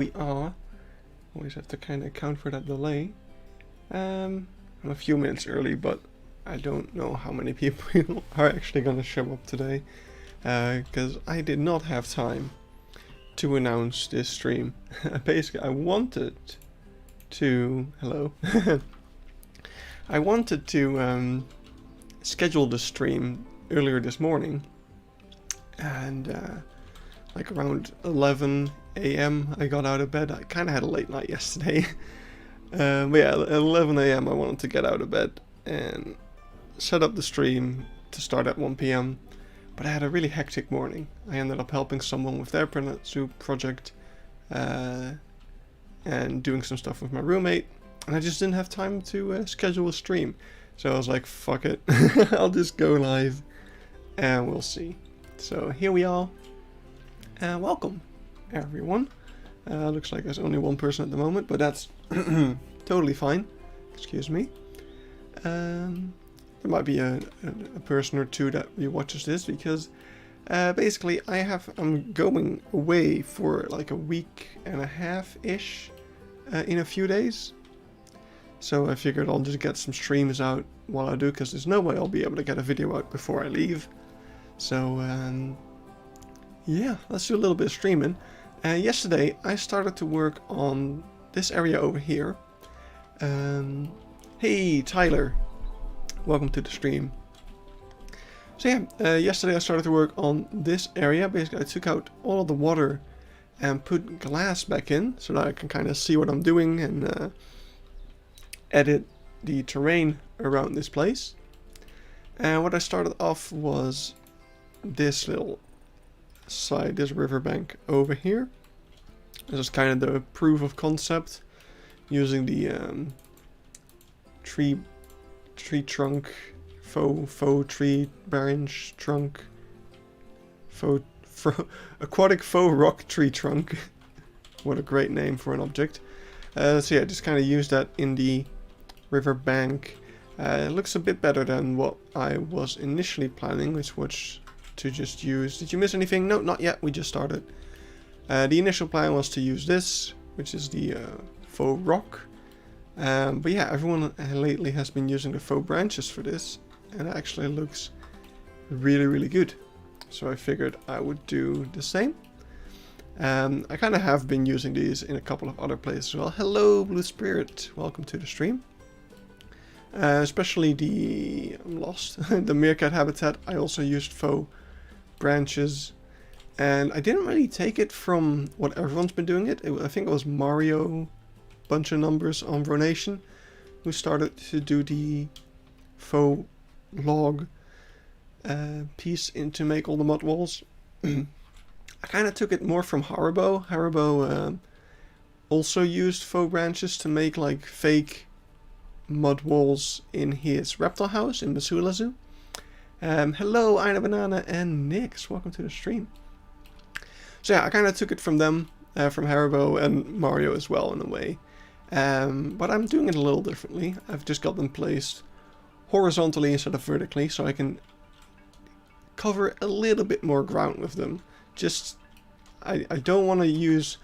We are. Always have to kind of account for that delay. I'm a few minutes early, but I don't know how many people are actually going to show up today. Because I did not have time to announce this stream. Basically, I wanted to... Hello. I wanted to schedule the stream earlier this morning. And like around 11 a.m. I got out of bed. I kind of had a late night yesterday. But yeah, at 11 a.m. I wanted to get out of bed and set up the stream to start at 1 p.m. But I had a really hectic morning. I ended up helping someone with their Planet Zoo project and doing some stuff with my roommate. And I just didn't have time to schedule a stream. So I was like, fuck it. I'll just go live and we'll see. So here we are. Welcome, everyone. Looks like there's only one person at the moment, but that's totally fine. Excuse me. There might be a person or two that rewatches this because basically I'm going away for like a week and a half-ish in a few days. So I figured I'll just get some streams out while I do, because there's no way I'll be able to get a video out before I leave. So yeah, let's do a little bit of streaming. Yesterday I started to work on this area over here. Hey Tyler, welcome to the stream. So yeah, yesterday I started to work on this area. Basically I took out all of the water and put glass back in so that I can kind of see what I'm doing and edit the terrain around this place. And what I started off was this little side, this riverbank over here. This is kind of the proof of concept using the tree trunk, faux tree branch trunk, aquatic faux rock tree trunk. What a great name for an object. So yeah, just kind of use that in the riverbank. It looks a bit better than what I was initially planning, which was to just use... Did you miss anything? No, not yet. We just started. The initial plan was to use this, which is the faux rock. But yeah, everyone lately has been using the faux branches for this, and it actually looks really, really good. So I figured I would do the same. I kind of have been using these in a couple of other places as well. Hello, Blue Spirit. Welcome to the stream. Especially the... I'm lost. The meerkat habitat. I also used faux branches. And I didn't really take it from what everyone's been doing it. I think it was Mario, bunch of numbers on Ronation, who started to do the faux log piece to make all the mud walls. I kind of took it more from Haribo. Haribo also used faux branches to make like fake mud walls in his reptile house in Missoula Zoo. Hello, Ina Banana and Nix. Welcome to the stream. So yeah, I kind of took it from them, from Haribo and Mario as well in a way. But I'm doing it a little differently. I've just got them placed horizontally instead of vertically, so I can cover a little bit more ground with them. Just, I don't want to use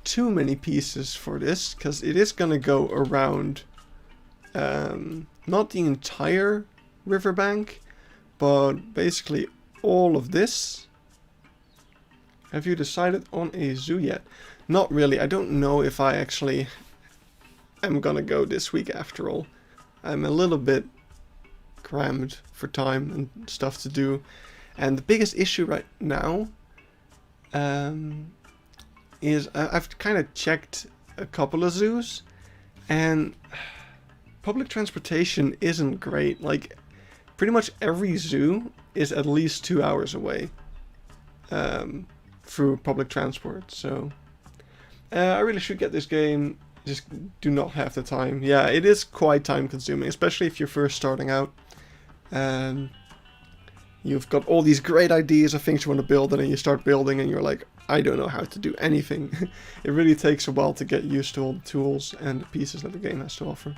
too many pieces for this, because it is going to go around, not the entire riverbank, but basically all of this. Have you decided on a zoo yet? Not really. I don't know if I actually am gonna go this week after all. I'm a little bit crammed for time and stuff to do. And the biggest issue right now is I've kind of checked a couple of zoos, and public transportation isn't great. Like, pretty much every zoo is at least 2 hours away through public transport. So I really should get this game, just do not have the time. Yeah, it is quite time consuming, especially if you're first starting out. You've got all these great ideas of things you want to build, and then you start building and you're like, I don't know how to do anything. It really takes a while to get used to all the tools and the pieces that the game has to offer.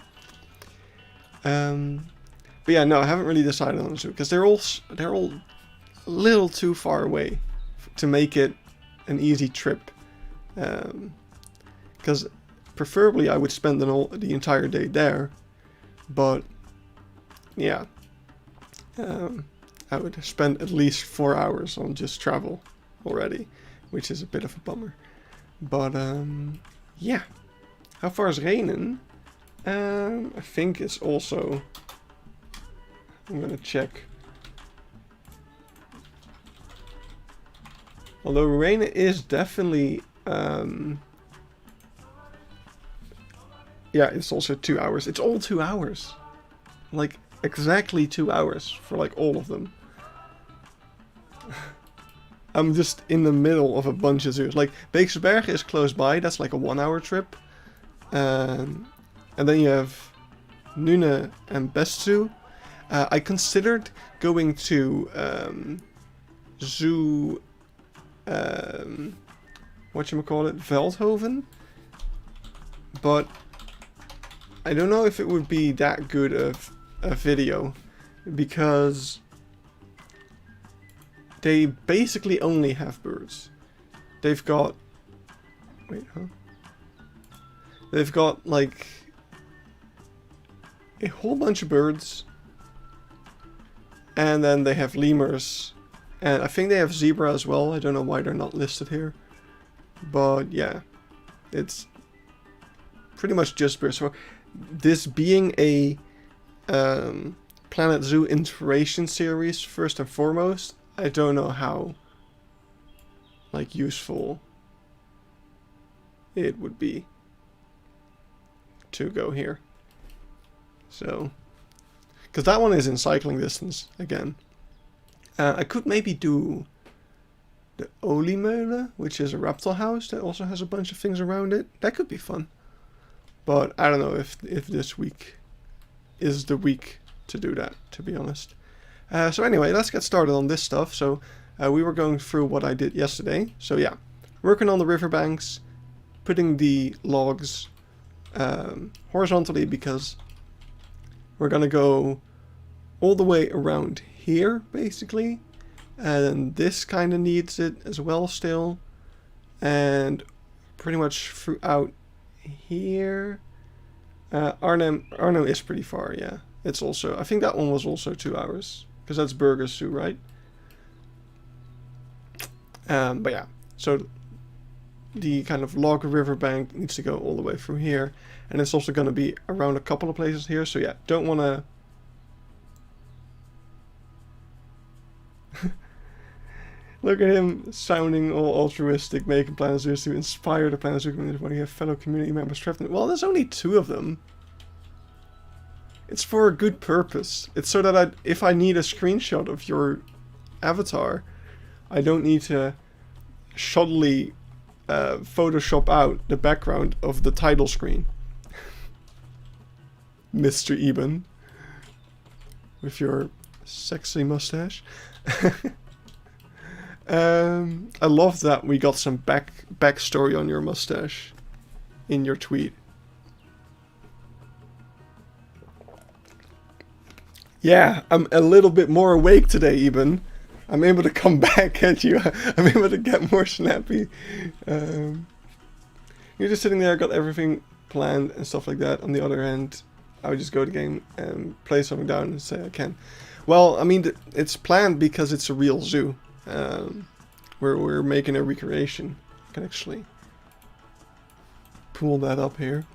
But yeah, no, I haven't really decided on the zoo, because they're all a little too far away to make it an easy trip. because preferably I would spend the entire day there, but yeah, I would spend at least 4 hours on just travel already, which is a bit of a bummer. But yeah, how far is Renen? I think it's also, I'm gonna check. Although Renen is definitely, yeah, it's also 2 hours. It's all 2 hours. Like, exactly 2 hours for, like, all of them. I'm just in the middle of a bunch of zoos. Like, Beekse Bergen is close by. That's like a 1 hour trip. And then you have Nune and Best Zoo. I considered going to Zoo... whatchamacallit? Veldhoven? But I don't know if it would be that good of a video, because they basically only have birds. They've got... Wait, huh? They've got, like, a whole bunch of birds. And then they have lemurs. And I think they have zebra as well. I don't know why they're not listed here. But, yeah. It's pretty much just birds. So, this being a Planet Zoo inspiration series, first and foremost, I don't know how, like, useful it would be to go here. So, because that one is in cycling distance again. I could maybe do the Oliemeulen, which is a reptile house that also has a bunch of things around it. That could be fun. But I don't know if this week is the week to do that, to be honest. So anyway, let's get started on this stuff. So we were going through what I did yesterday. So yeah, working on the riverbanks, putting the logs horizontally, because we're gonna go all the way around here, basically. And this kind of needs it as well still. And pretty much throughout here. Arnhem is pretty far, yeah. It's also, I think that one was also 2 hours, because that's Burgers Zoo, right? But yeah, so the kind of log riverbank needs to go all the way through here, and it's also going to be around a couple of places here. So yeah, don't want to look at him sounding all altruistic, making Planet Zoos to inspire the Planet Zoo community when you have fellow community members trapped in it. Well, there's only 2 of them. It's for a good purpose. It's so that if I need a screenshot of your avatar, I don't need to shoddily Photoshop out the background of the title screen. Mr. Eben. With your sexy mustache. I love that we got some backstory on your mustache in your tweet. Yeah, I'm a little bit more awake today, Eben. I'm able to come back at you. I'm able to get more snappy. You're just sitting there, got everything planned and stuff like that. On the other hand, I would just go to the game and play something down and say I can. Well, I mean, it's planned because it's a real zoo. We're making a recreation. I can actually pull that up here.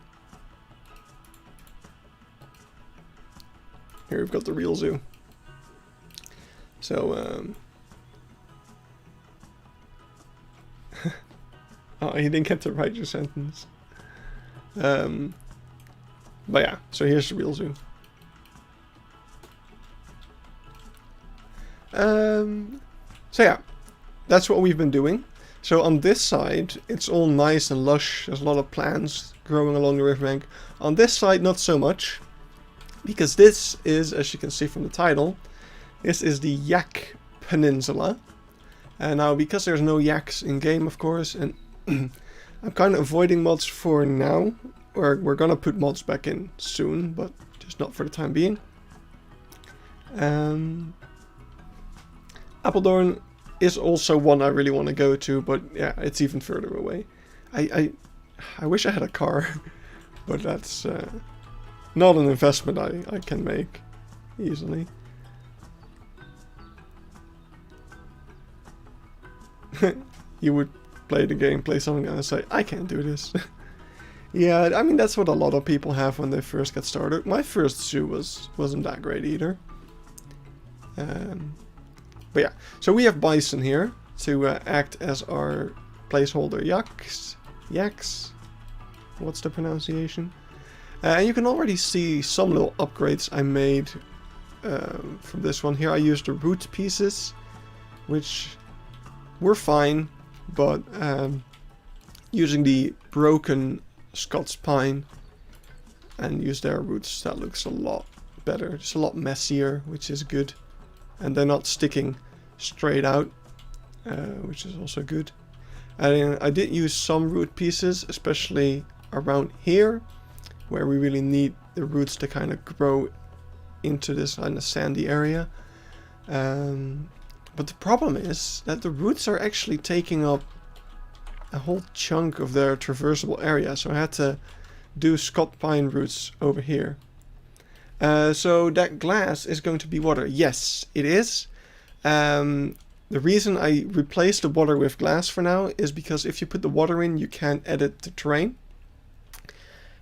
Here we've got the real zoo. So, oh, he didn't get to write your sentence. But yeah, so here's the real zoo. So yeah, that's what we've been doing. So on this side, it's all nice and lush. There's a lot of plants growing along the riverbank. On this side, not so much. Because this is, as you can see from the title, this is the Yak Peninsula. And now, because there's no yaks in game, of course, and I'm kind of avoiding mods for now. We're gonna put mods back in soon, but just not for the time being. Apeldoorn is also one I really want to go to, but yeah, it's even further away. I I wish I had a car, but that's not an investment I can make easily. You would play the game, play something, and say, I can't do this. Yeah, I mean, that's what a lot of people have when they first get started. My first zoo wasn't that great either. But yeah, so we have bison here to act as our placeholder yaks. What's the pronunciation? And you can already see some little upgrades I made from this one. Here I used the root pieces, which were fine, but using the broken Scots pine and use their roots, that looks a lot better. It's a lot messier, which is good. And they're not sticking straight out, which is also good. And I did use some root pieces, especially around here, where we really need the roots to kind of grow into this kind of sandy area. But the problem is that the roots are actually taking up a whole chunk of their traversable area, so I had to do Scot pine roots over here. So that glass is going to be water. Yes, it is. The reason I replaced the water with glass for now is because if you put the water in, you can't edit the terrain.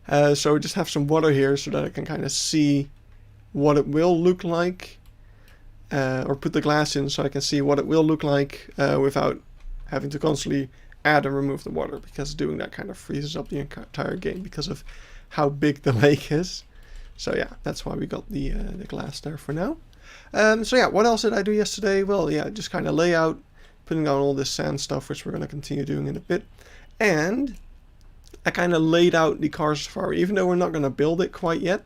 So I just have some water here so that I can kind of see what it will look like. Or put the glass in so I can see what it will look like without having to constantly add and remove the water, because doing that kind of freezes up the entire game because of how big the lake is. So yeah, that's why we got the glass there for now. So yeah, what else did I do yesterday? Well, yeah, just kind of layout, putting down all this sand stuff, which we're going to continue doing in a bit. And I kind of laid out the car safari, even though we're not going to build it quite yet.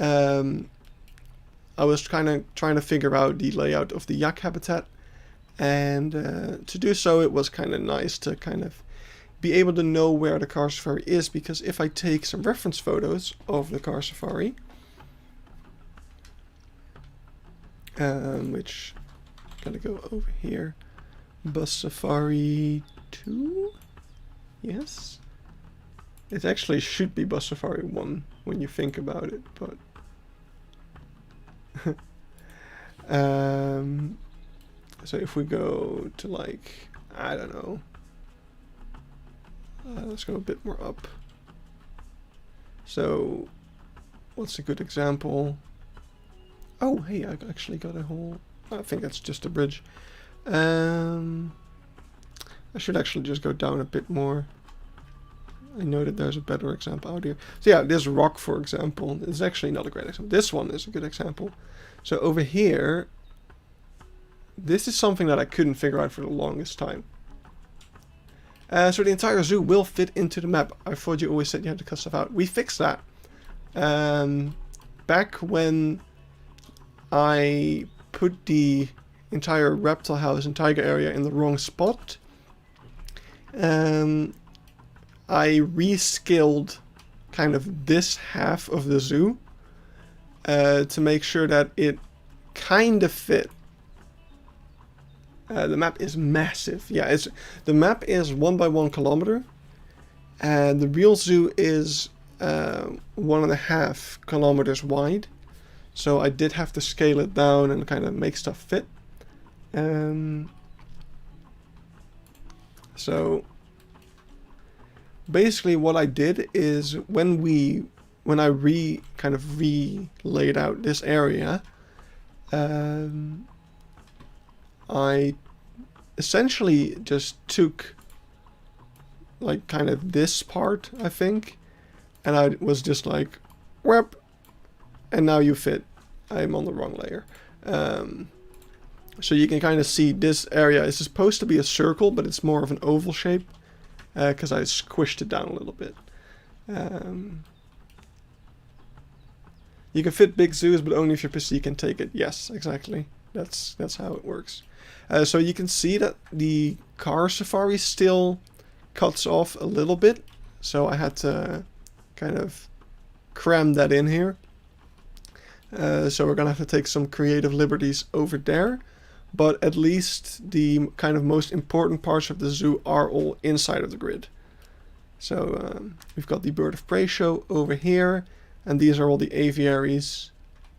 I was kind of trying to figure out the layout of the yak habitat. And to do so, it was kind of nice to kind of be able to know where the car safari is, because if I take some reference photos of the car safari, which gotta go over here, bus safari 2, yes, it actually should be bus safari 1 when you think about it, but so if we go to, like, I don't know, let's go a bit more up. So what's a good example? Oh, hey, I actually got a whole, I think that's just a bridge. I should actually just go down a bit more. I know that there's a better example out here. So yeah, this rock, for example, is actually not a great example. This one is a good example. So over here, this is something that I couldn't figure out for the longest time. So the entire zoo will fit into the map. I thought you always said you had to cut stuff out. We fixed that. Back when I put the entire reptile house and tiger area in the wrong spot, I rescaled kind of this half of the zoo to make sure that it kind of fit. The map is massive. Yeah, the map is 1 by 1 kilometer, and the real zoo is 1.5 kilometers wide. So I did have to scale it down and kind of make stuff fit. So basically, what I did is when I kind of laid out this area, I essentially just took, like, kind of this part, I think, and I was just like, whoop, and now you fit. I'm on the wrong layer. So you can kind of see this area is supposed to be a circle, but it's more of an oval shape, because I squished it down a little bit. You can fit big zoos, but only if your PC can take it. Yes, exactly. That's how it works. So you can see that the car safari still cuts off a little bit. So I had to kind of cram that in here. So we're gonna have to take some creative liberties over there. But at least the kind of most important parts of the zoo are all inside of the grid. So we've got the bird of prey show over here, and these are all the aviaries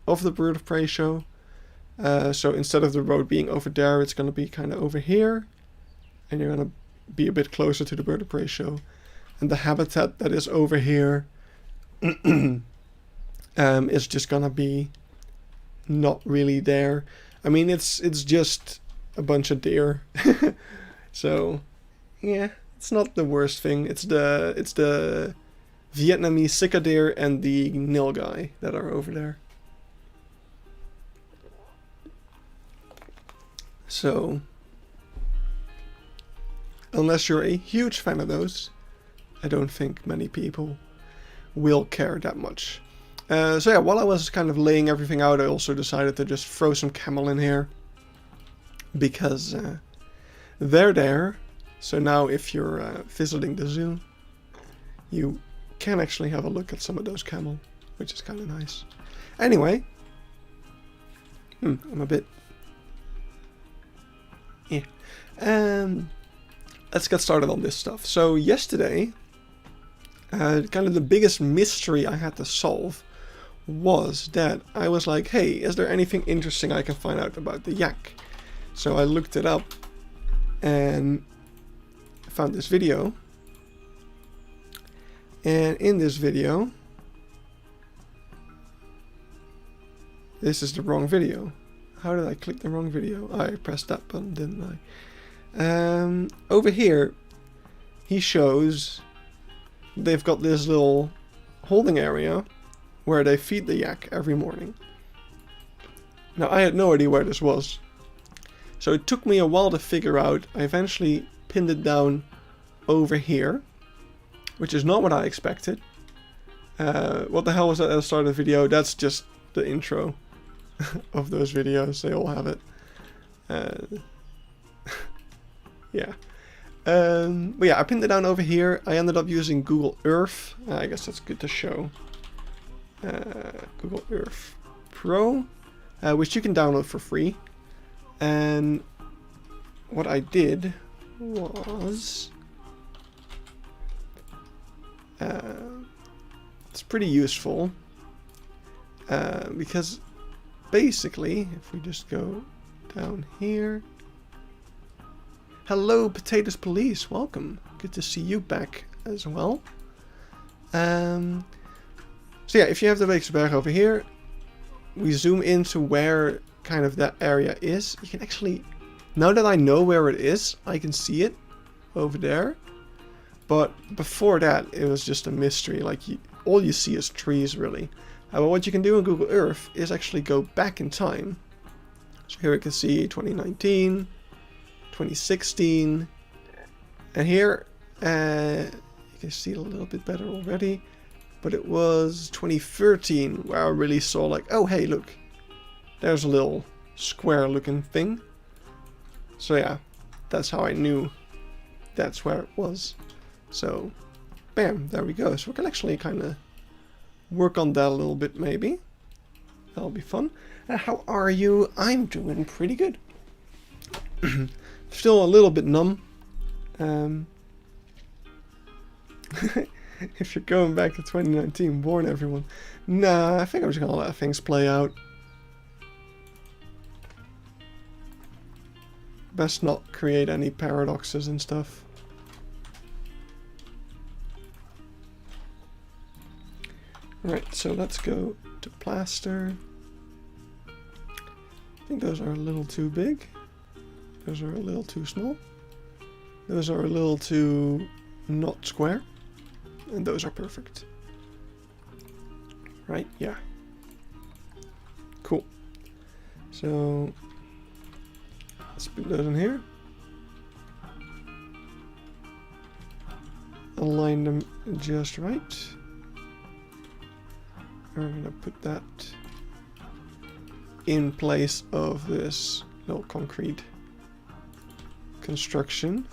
of the bird of prey show. So instead of the road being over there, it's going to be kind of over here, and you're going to be a bit closer to the bird of prey show. And the habitat that is over here is just going to be not really there. I mean, it's just a bunch of deer. So yeah, it's not the worst thing. It's the Vietnamese Sika deer and the nilgai that are over there. So unless you're a huge fan of those, I don't think many people will care that much. So yeah, while I was kind of laying everything out, I also decided to just throw some camel in here, because they're there. So now if you're visiting the zoo, you can actually have a look at some of those camel, which is kind of nice. Anyway, I'm a bit... yeah. Let's get started on this stuff. So yesterday, kind of the biggest mystery I had to solve was that I was like, hey, is there anything interesting I can find out about the yak? So I looked it up and found this video. And in this video, this is the wrong video. How did I click the wrong video? I pressed that button, didn't I? Over here, he shows they've got this little holding area where they feed the yak every morning. Now, I had no idea where this was, so it took me a while to figure out. I eventually pinned it down over here, which is not what I expected. What the hell was that at the start of the video? That's just the intro of those videos. They all have it. Yeah. But yeah, I pinned it down over here. I ended up using Google Earth. I guess that's good to show. Google Earth Pro, which you can download for free. And what I did was... it's pretty useful. Because basically, if we just go down here... Hello, Potatoes Police. Welcome. Good to see you back as well. So yeah, if you have the Beekse Bergen over here, we zoom into where kind of that area is. You can actually, now that I know where it is, I can see it over there. But before that, it was just a mystery. Like, all you see is trees, really. But what you can do in Google Earth is actually go back in time. So here we can see 2019. 2016, and here you can see it a little bit better already, but it was 2013 where I really saw, like, oh hey, look, there's a little square looking thing. So yeah, that's how I knew that's where it was. So bam, there we go. So we can actually kind of work on that a little bit, maybe. That'll be fun. How are you? I'm doing pretty good. Still a little bit numb. If you're going back to 2019, warn everyone. Nah, I think I'm just gonna let things play out. Best not create any paradoxes and stuff. Right, so let's go to plaster. I think those are a little too big. Those are a little too small. Those are a little too not square. And those are perfect. Right? Yeah. Cool. So let's put those in here. Align them just right. And we're gonna put that in place of this little concrete construction.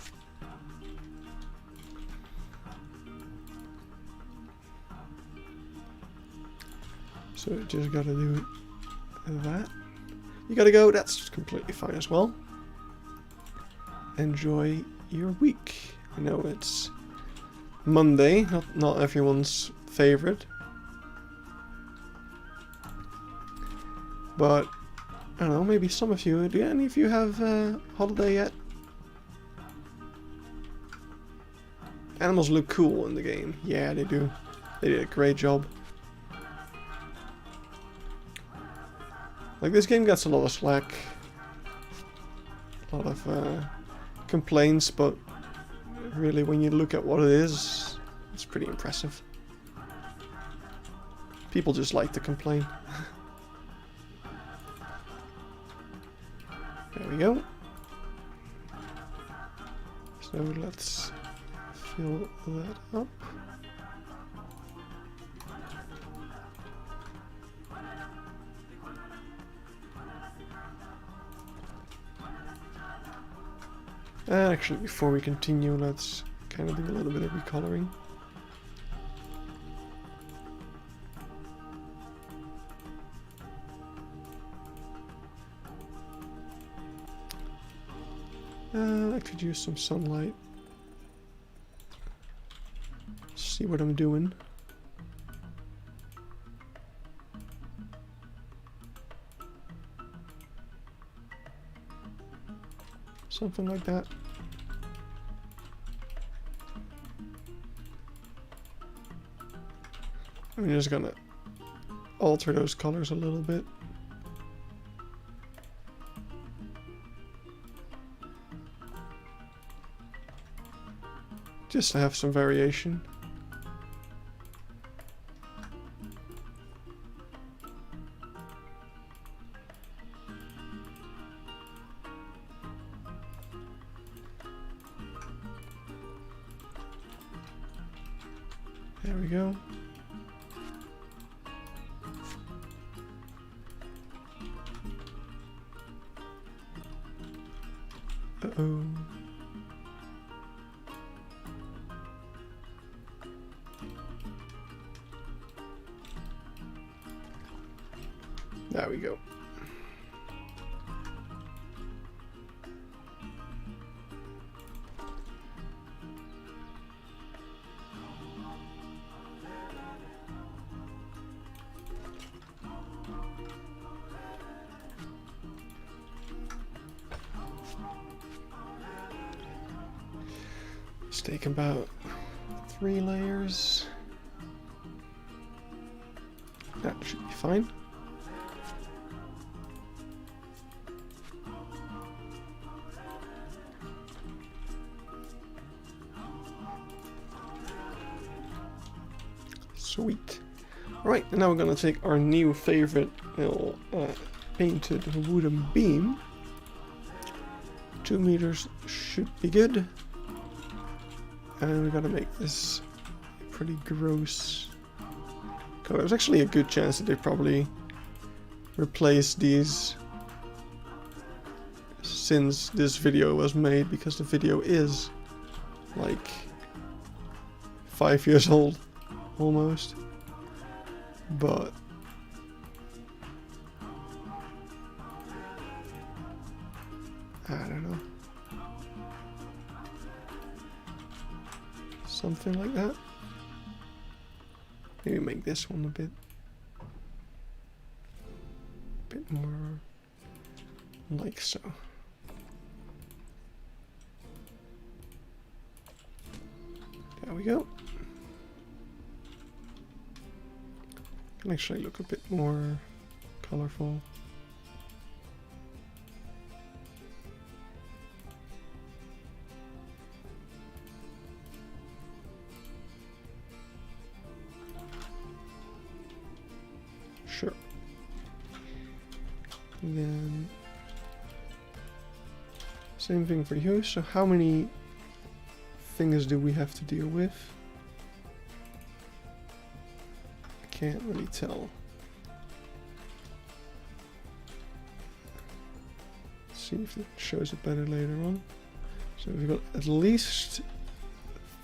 So you just gotta do that. You gotta go, that's completely fine as well. Enjoy your week. I know it's Monday, not everyone's favorite. But, I don't know, maybe some of you, do any of you have a holiday yet? Animals look cool in the game. Yeah, they do. They did a great job. Like, this game gets a lot of slack. A lot of complaints, but really when you look at what it is, it's pretty impressive. People just like to complain. There we go. So let's fill that up. Actually, before we continue, let's kind of do a little bit of recoloring. I could use some sunlight. See what I'm doing. Something like that. I'm just gonna alter those colors a little bit. Just to have some variation. There we go. Uh-oh. There we go. Let's take about 3 layers. That should be fine. Sweet. Alright, and now we're gonna take our new favorite little painted wooden beam. 2 meters should be good. And we gotta make this pretty gross color. There's actually a good chance that they probably replaced these since this video was made, because the video is like 5 years old almost. But I don't know. Something like that. Maybe make this one a bit more like so. There we go. Can actually look a bit more colorful. Sure. And then same thing for you. So how many things do we have to deal with? I can't really tell. Let's see if it shows it better later on. So we've got at least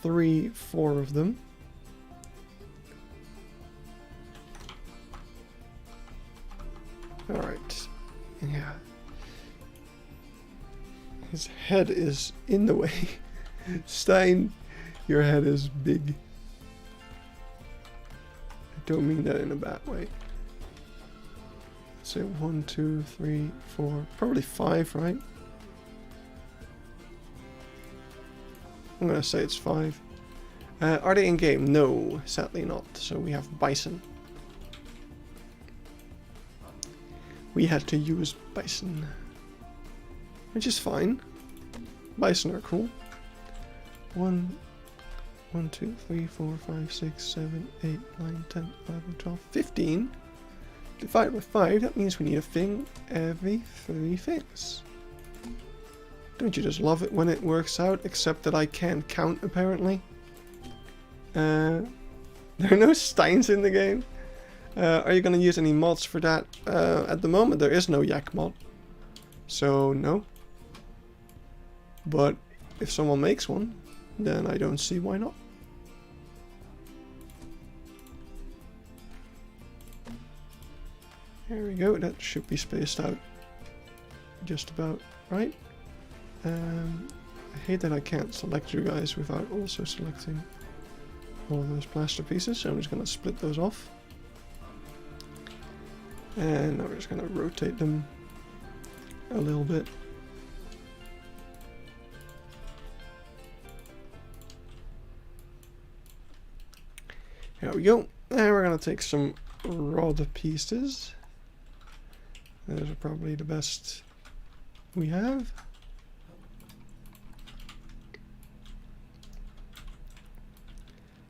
3, 4 of them. Alright, yeah. His head is in the way. Stein Your head is big. I don't mean that in a bad way. Say 1, 2, 3, 4, probably 5, right? I'm gonna say it's 5. Are they in game? No, sadly not. So we have bison. We had to use bison, which is fine. Bison are cool. 1, 2, 3, 4, 5, 6, 7, 8, 9, 10, 11, 12, 15. Divided by 5, that means we need a thing every 3 things. Don't you just love it when it works out? Except that I can't count, apparently. There are no steins in the game. Are you going to use any mods for that? At the moment, there is no Yak mod. So, no. But if someone makes one, then I don't see why not. There we go, that should be spaced out just about right. I hate that I can't select you guys without also selecting all of those plaster pieces, so I'm just going to split those off. And now we're just going to rotate them a little bit. There we go. And we're going to take some rod pieces. Those are probably the best we have.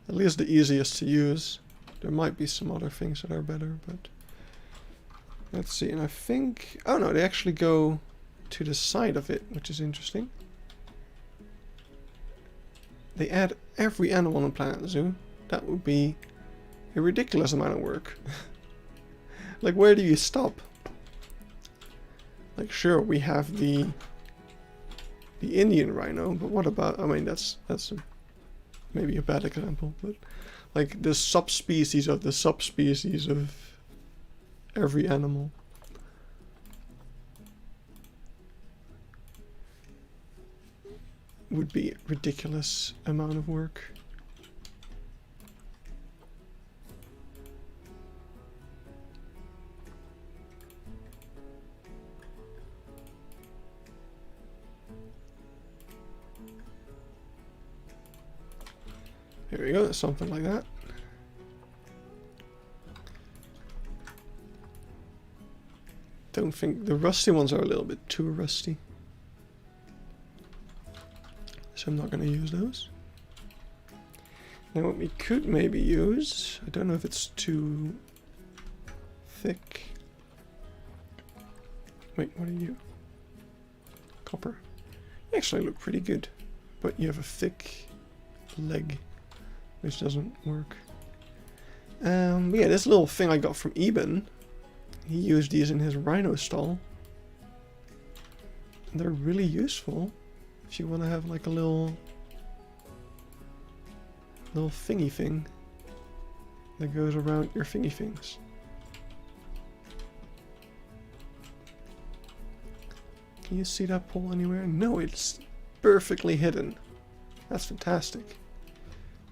At least the easiest to use. There might be some other things that are better, but let's see. And I think, oh no, they actually go to the side of it, which is interesting. They add every animal on Planet Zoo. That would be a ridiculous amount of work. Like, where do you stop? Like, sure, we have the Indian rhino, but what about, I mean, that's maybe a bad example, but like the subspecies of the subspecies of every animal. Would be a ridiculous amount of work. Here we go, something like that. Don't think the rusty ones are a little bit too rusty. So I'm not going to use those. Now what we could maybe use, I don't know if it's too thick. Wait, what are you? Copper. You actually look pretty good, but you have a thick leg, which doesn't work. But yeah, this little thing I got from Eben, he used these in his rhino stall. And they're really useful if you want to have like a little thingy thing that goes around your thingy things. Can you see that pole anywhere? No, it's perfectly hidden. That's fantastic.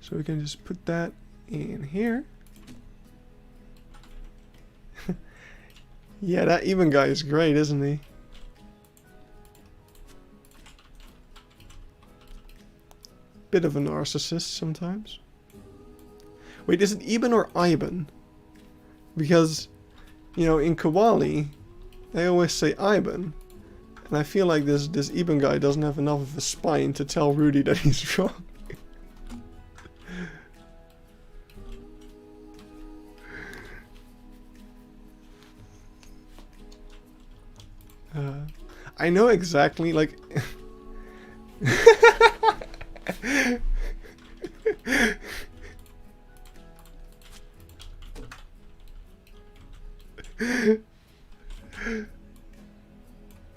So we can just put that in here. Yeah, that Eben guy is great, isn't he? Bit of a narcissist sometimes. Wait, is it Eben or Iben? Because, you know, in Kowali, they always say Iben. And I feel like this Eben guy doesn't have enough of a spine to tell Rudy that he's wrong. I know exactly, like...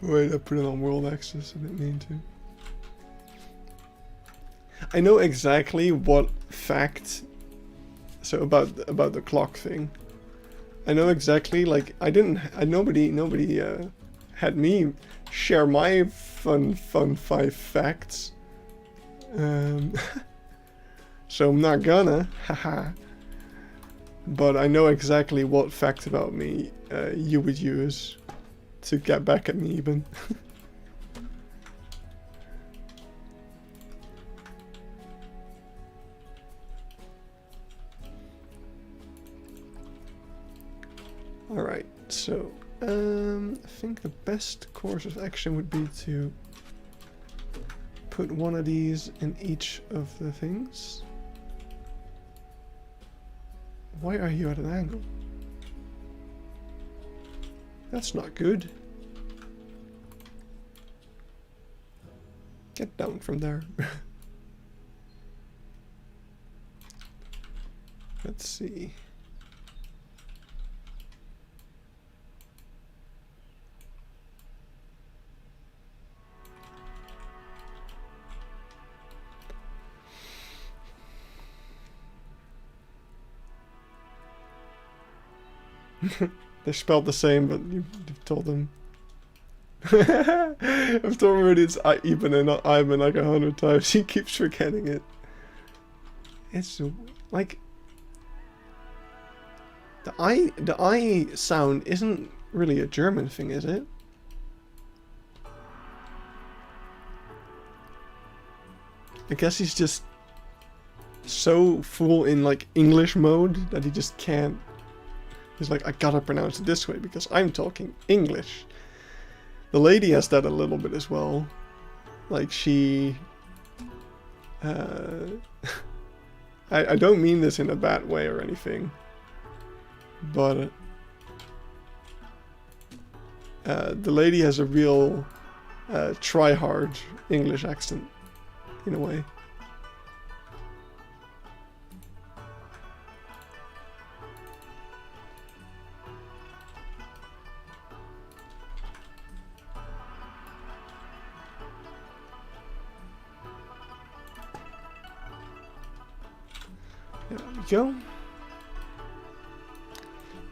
Wait, I put it on world access, I didn't mean to. I know exactly what fact, so about the clock thing. I know exactly, like, nobody had me share my fun 5 facts. so I'm not gonna. Haha. But I know exactly what fact about me you would use to get back at me even. Alright, so I think the best course of action would be to put one of these in each of the things. Why are you at an angle? That's not good. Get down from there. Let's see. They're spelled the same, but you've told them. I've told him already it's Ivan and not Ivan like 100 times. He keeps forgetting it. It's like the I sound isn't really a German thing, is it? I guess he's just so full in like English mode that he just can't. He's like, I gotta pronounce it this way because I'm talking English. The lady has that a little bit as well. Like she... I don't mean this in a bad way or anything. But... the lady has a real try-hard English accent, in a way. There we go.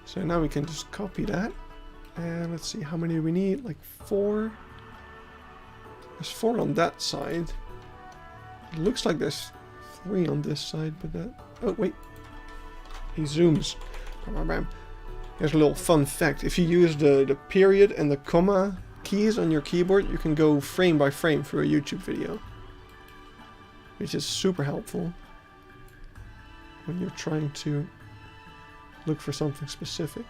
So now we can just copy that. And let's see, how many do we need? Like 4. There's 4 on that side. It looks like there's 3 on this side, but that... Oh, wait. He zooms. Here's a little fun fact. If you use the period and the comma keys on your keyboard, you can go frame by frame through a YouTube video. Which is super helpful when you're trying to look for something specific.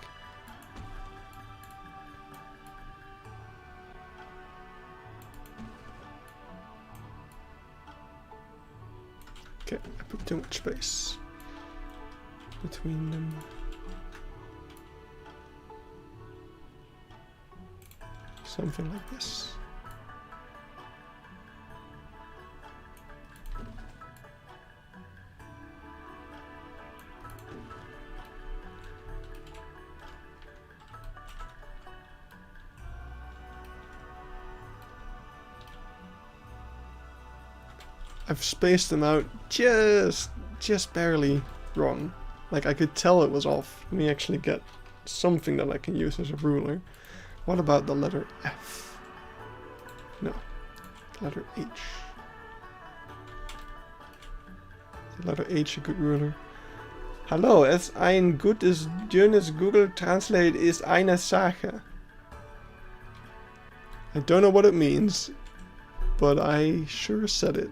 Okay, I put too much space between them. Something like this. I've spaced them out just barely wrong. Like I could tell it was off. Let me actually get something that I can use as a ruler. What about the letter F? No. Letter H. The letter H a good ruler. Hallo, es ein gutes dünnes Google Translate ist eine Sache. I don't know what it means, but I sure said it.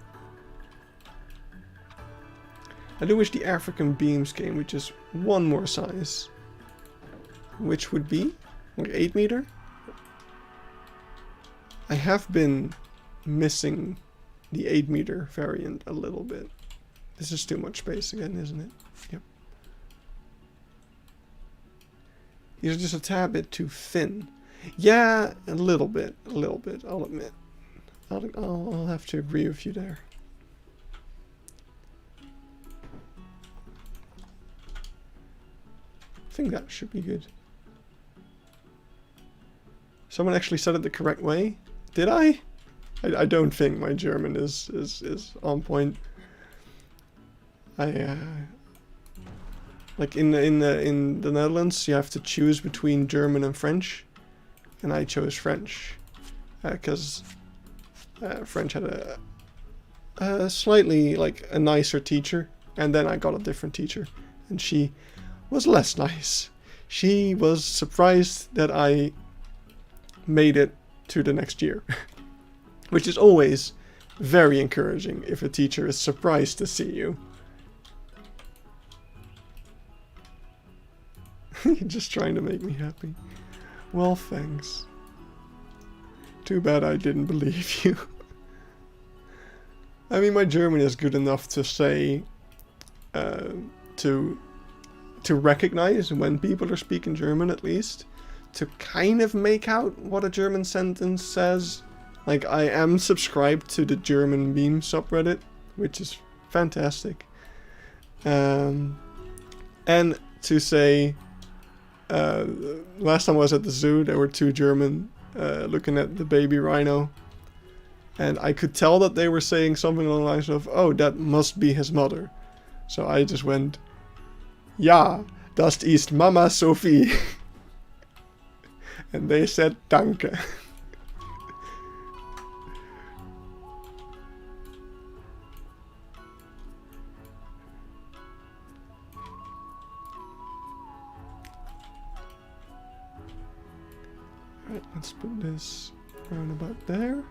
I do wish the African beams came with just one more size. Which would be like 8 meter? I have been missing the 8 meter variant a little bit. This is too much space again, isn't it? Yep. These are just a tad bit too thin. Yeah, a little bit, I'll admit. I'll have to agree with you there. I think that should be good. Someone actually said it the correct way. Did I? I don't think my German is on point. Like in the Netherlands, you have to choose between German and French, and I chose French because French had a slightly like a nicer teacher, And then I got a different teacher, and she was less nice. She was surprised that I made it to the next year, which is always very encouraging if a teacher is surprised to see you. You're just trying to make me happy. Well, thanks. Too bad I didn't believe you. I mean, my German is good enough to say, to recognize when people are speaking German, at least. To kind of make out what a German sentence says. Like, I am subscribed to the German meme subreddit, which is fantastic. And to say, last time I was at the zoo, there were two German looking at the baby rhino. And I could tell that they were saying something along the lines of, oh, that must be his mother. So I just went, ja, das ist Mama Sophie. And they said, danke. Alright, let's put this around about there.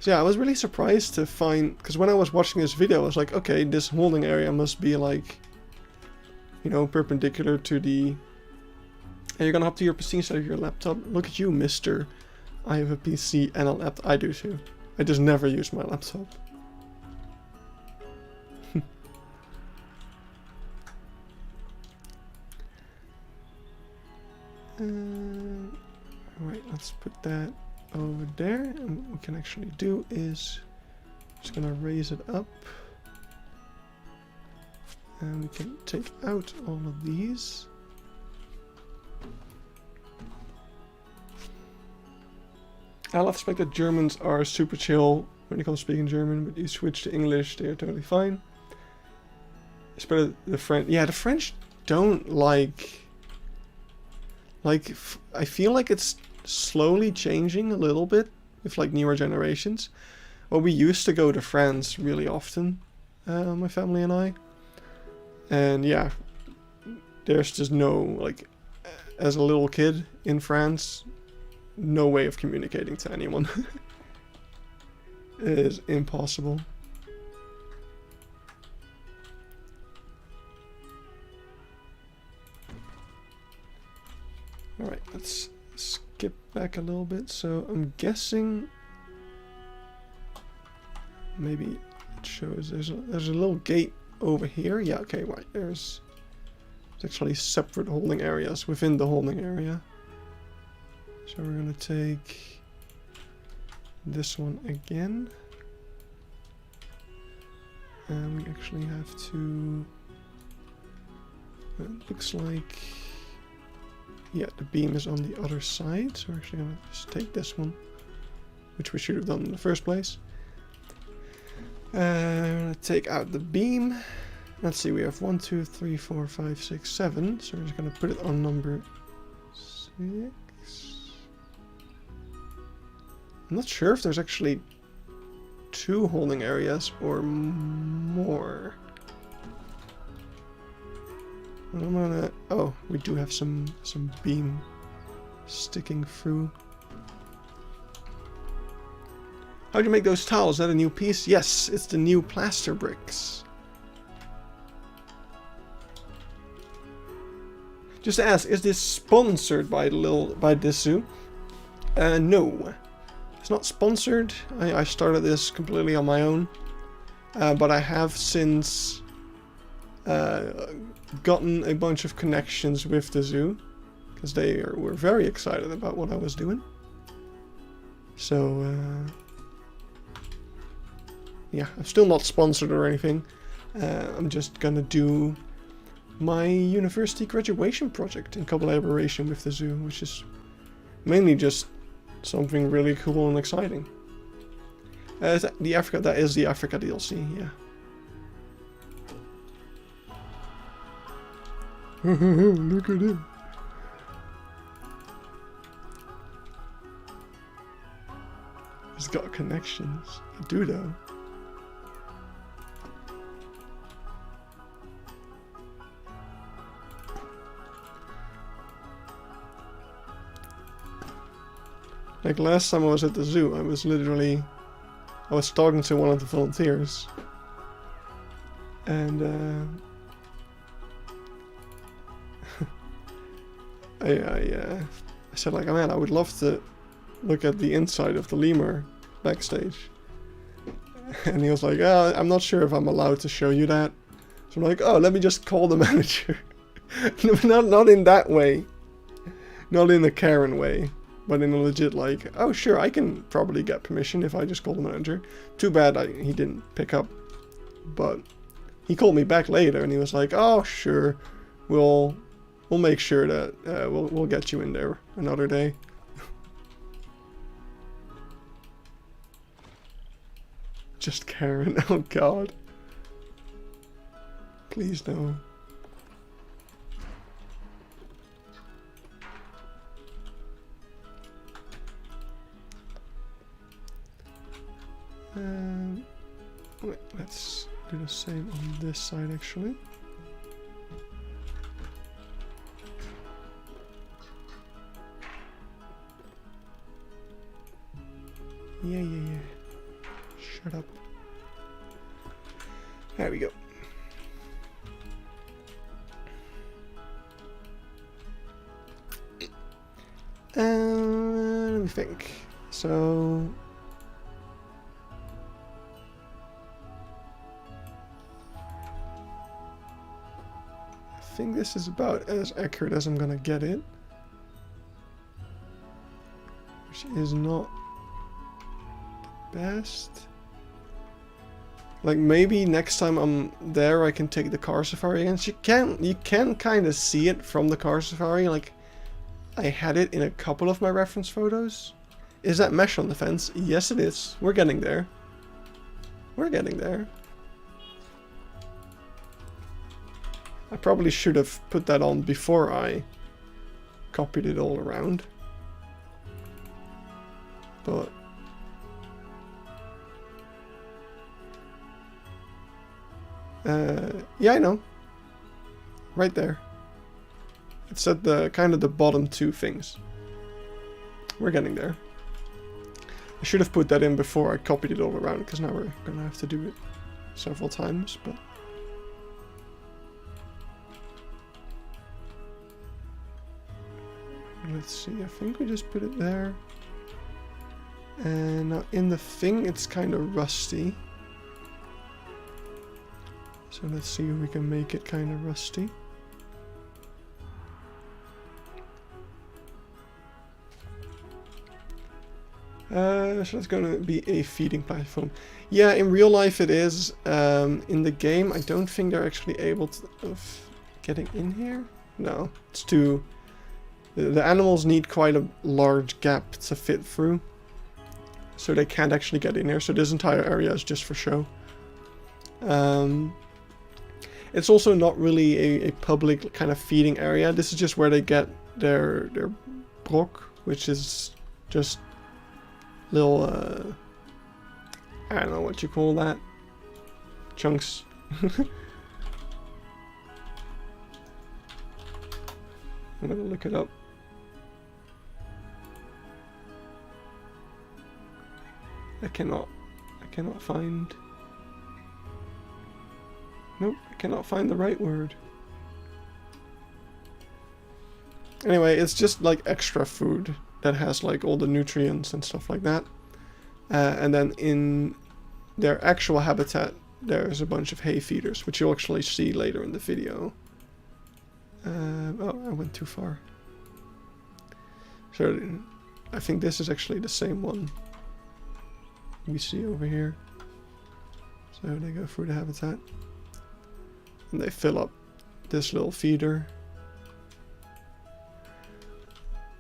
So yeah, I was really surprised to find, because when I was watching this video, I was like, okay, this holding area must be like, you know, perpendicular to the... And you're gonna hop to your PC instead of your laptop. Look at you, mister. I have a PC and a laptop. I do too. I just never use my laptop. Alright, let's put that over there, and what we can actually do is just gonna raise it up, and we can take out all of these. I love the fact that Germans are super chill when it comes to speaking German, but you switch to English, they are totally fine. Especially the French. Yeah, the French don't like I feel like it's slowly changing a little bit with like newer generations. Well, we used to go to France really often, my family and I, and yeah, there's just no, like, as a little kid in France, no way of communicating to anyone. It is impossible. Alright, let's skip back a little bit. So I'm guessing maybe it shows there's a little gate over here. Yeah, okay, right. There's actually separate holding areas within the holding area. So we're gonna take this one again. And we actually have to, it looks like, yeah, the beam is on the other side, so we're actually gonna just take this one, which we should have done in the first place. I'm gonna take out the beam. Let's see, we have 1, 2, 3, 4, 5, 6, 7, so we're just gonna put it on number 6. I'm not sure if there's actually 2 holding areas or more. I'm gonna, oh, we do have some beam sticking through. How'd you make those tiles? Is that a new piece? Yes, it's the new plaster bricks. Just to ask, is this sponsored by this zoo? No. It's not sponsored. I started this completely on my own. But I have since gotten a bunch of connections with the zoo, because they were very excited about what I was doing. So yeah, I'm still not sponsored or anything. I'm just gonna do my university graduation project in collaboration with the zoo, which is mainly just something really cool and exciting. That is the Africa DLC, yeah. Look at him. He's got connections. I do though. Like last time I was at the zoo, I was talking to one of the volunteers. And I said like, oh man, I would love to look at the inside of the lemur backstage. And he was like, oh, I'm not sure if I'm allowed to show you that. So I'm like, oh, let me just call the manager. not in that way. Not in the Karen way. But in a legit like, oh sure, I can probably get permission if I just call the manager. Too bad he didn't pick up. But he called me back later and he was like, oh sure, we'll make sure that we'll get you in there another day. Just Karen, oh god. Please no. Wait, let's do the same on this side actually. Yeah. Shut up. There we go. Let me think. So I think this is about as accurate as I'm gonna get it, which is not the best. Like maybe next time I'm there I can take the car safari again. You can kind of see it from the car safari. Like I had it in a couple of my reference photos. Is that mesh on the fence? Yes it is. We're getting there. We're getting there. I probably should have put that on before I copied it all around. But yeah, I know. Right there. It's at the kind of the bottom two things. We're getting there. I should have put that in before I copied it all around, because now we're gonna have to do it several times, but let's see, I think we just put it there. And now in the thing it's kind of rusty. So let's see if we can make it kind of rusty. So it's gonna be a feeding platform. Yeah, in real life it is. In the game, I don't think they're actually able to of getting in here. No, it's too. The animals need quite a large gap to fit through, so they can't actually get in here. So this entire area is just for show. It's also not really a public kind of feeding area. This is just where they get their brok, which is just little, I don't know what you call that. Chunks. I'm gonna look it up. I cannot find. Nope, I cannot find the right word. Anyway, it's just like extra food that has like all the nutrients and stuff like that. And then in their actual habitat, there's a bunch of hay feeders, which you'll actually see later in the video. Oh, I went too far. So I think this is actually the same one we see over here. So they go through the habitat. And they fill up this little feeder.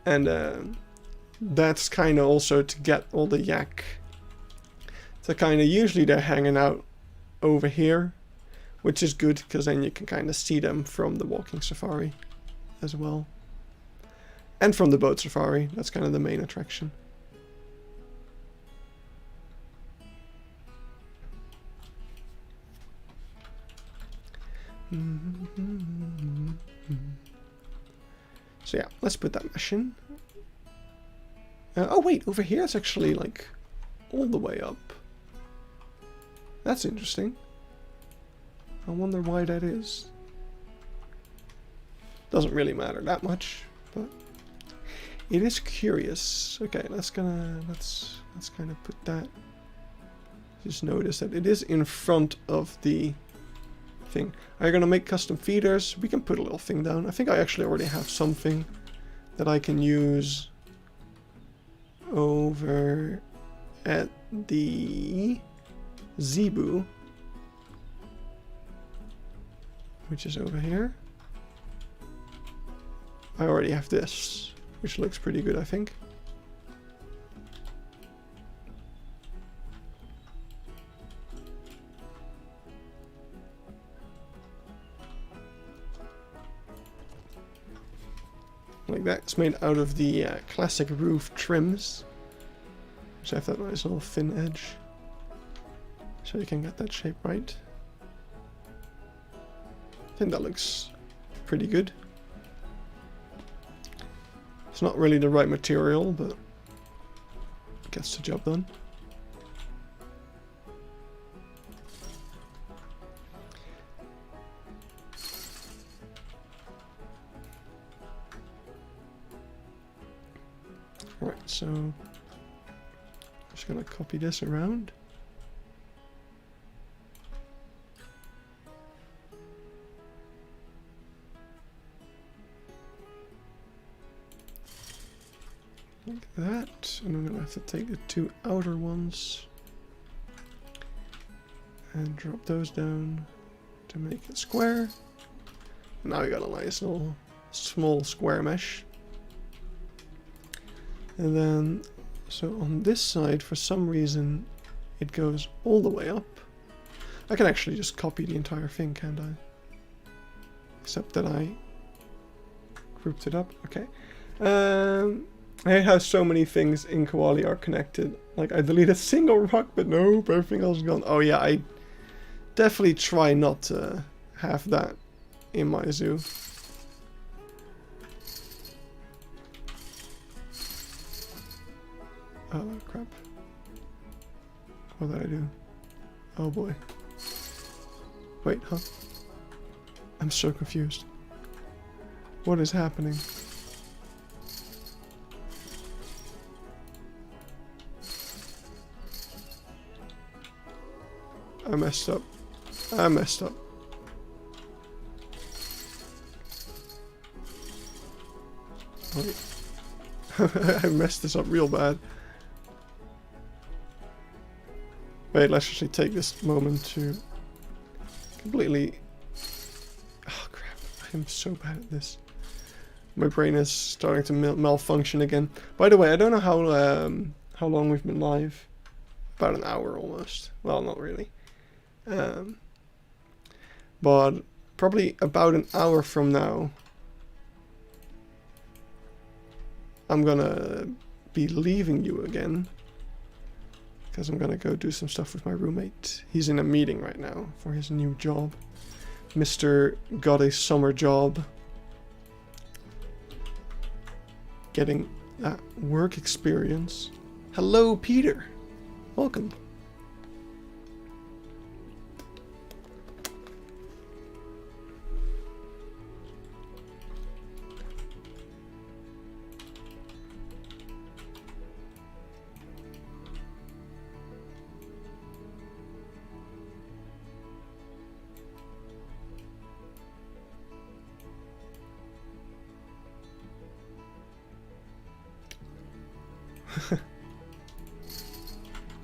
And that's kind of also to get all the yak. So kind of usually they're hanging out over here. which is good because then you can kind of see them from the walking safari as well. And from the boat safari, that's kind of the main attraction. So yeah, let's put that mesh in. Oh wait, over here it's actually like all the way up. That's interesting. I wonder why that is. Doesn't really matter that much, but it is curious. Okay, let's kind of put that. Just notice that it is in front of the thing. Are you gonna make custom feeders? We can put a little thing down. I think I actually already have something that I can use over at the Zebu, which is over here. I already have this, which looks pretty good, I think. Like that. It's made out of the classic roof trims, which have that nice little thin edge, so you can get that shape right. I think that looks pretty good. It's not really the right material, but it gets the job done. Alright, so I'm just gonna copy this around. Like that, and I'm gonna have to take the two outer ones and drop those down to make it square. And now we got a nice little small square mesh. And then, so on this side, for some reason, it goes all the way up. I can actually just copy the entire thing, can't I? Except that I grouped it up. Okay. I hate how so many things in Koali are connected. Like, I deleted a single rock, but nope, everything else is gone. Oh yeah, I definitely try not to have that in my zoo. Oh crap. What did I do? Oh boy. Wait, huh? I'm so confused. What is happening? I messed up. I messed up. Wait. I messed this up real bad. Wait, let's actually take this moment to completely... Oh crap, I'm so bad at this. My brain is starting to malfunction again. By the way, I don't know how long we've been live. About an hour almost. Well, not really. But probably about an hour from now, I'm gonna be leaving you again. Because I'm gonna go do some stuff with my roommate. He's in a meeting right now for his new job. Mr. got a summer job. Getting that work experience. Hello, Peter. Welcome.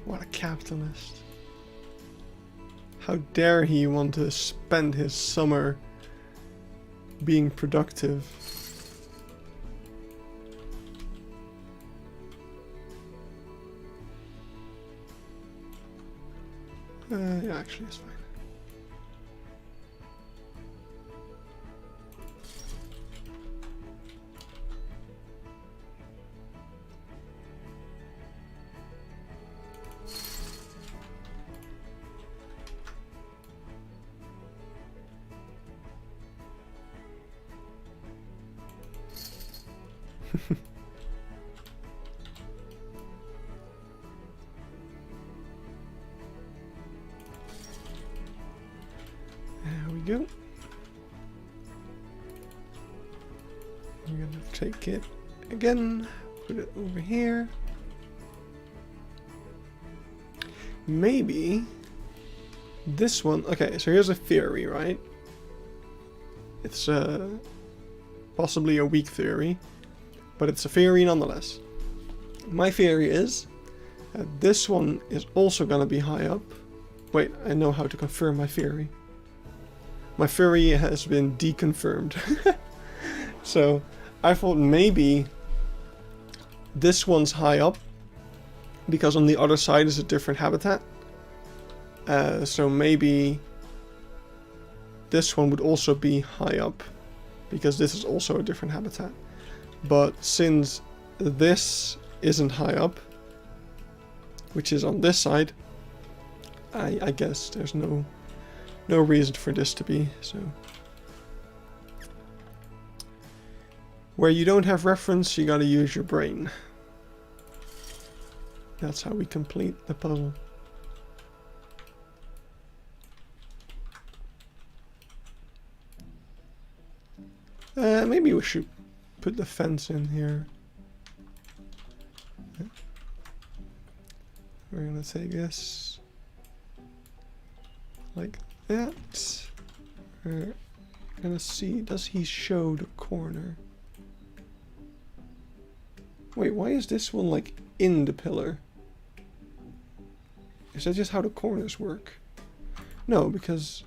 What a capitalist. How dare he want to spend his summer being productive. Yeah, actually it's fine. There we go. We're gonna take it again, put it over here. Maybe this one. Okay, so here's a theory, right? It's possibly a weak theory, but it's a theory nonetheless. My theory is that this one is also gonna be high up. Wait, I know how to confirm my theory. My theory has been deconfirmed. So I thought maybe this one's high up because on the other side is a different habitat. So maybe this one would also be high up because this is also a different habitat. But since this isn't high up, which is on this side, I guess there's no reason for this to be. So where you don't have reference, you gotta use your brain. That's how we complete the puzzle. Maybe we should put the fence in here. We're gonna take this like that. We're gonna see, does he show the corner? Wait, why is this one like in the pillar? Is that just how the corners work? No, because...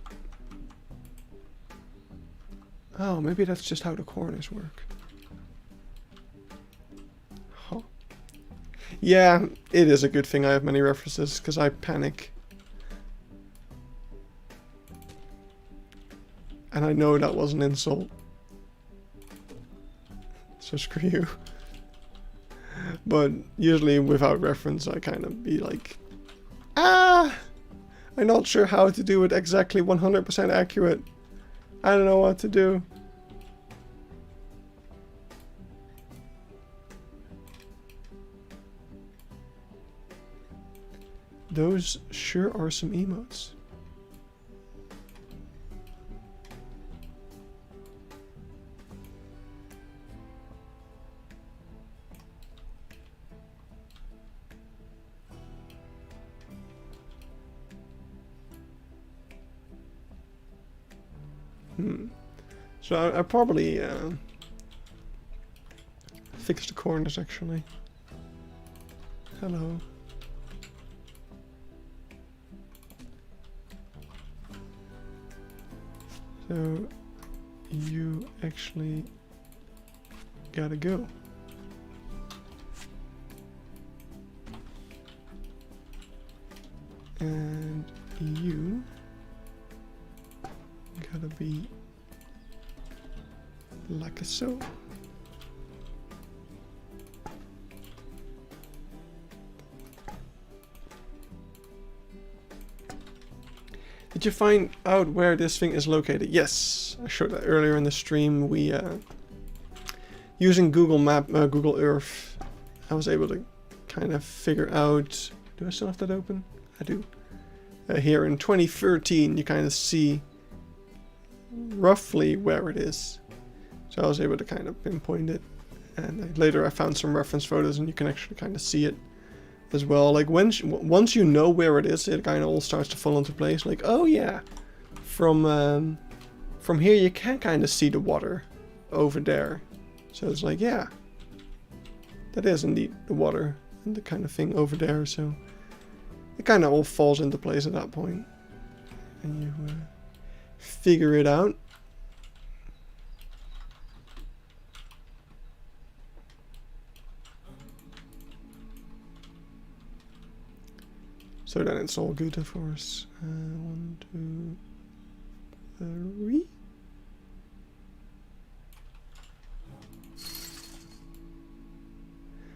Oh, maybe that's just how the corners work. Huh. Yeah, it is a good thing I have many references, because I panic. And I know that was an insult. So screw you. But usually without reference I kind of be like, I'm not sure how to do it exactly 100% accurate. I don't know what to do. Those sure are some emotes. So I probably fix the corners actually. Hello. So you actually gotta go. And you gotta be like so. Did you find out where this thing is located? Yes, I showed that earlier in the stream. We using Google Earth, I was able to kind of figure out. Do I still have that open? I do. Here in 2013, you kind of see roughly where it is. So I was able to kind of pinpoint it, and later I found some reference photos, and you can actually kind of see it as well. Like once you know where it is, it kind of all starts to fall into place. Like, oh yeah, from here you can kind of see the water over there. So it's like, yeah, that is indeed the water and the kind of thing over there. So it kind of all falls into place at that point, and you figure it out. So then it's all good, of course. 1, 2, 3.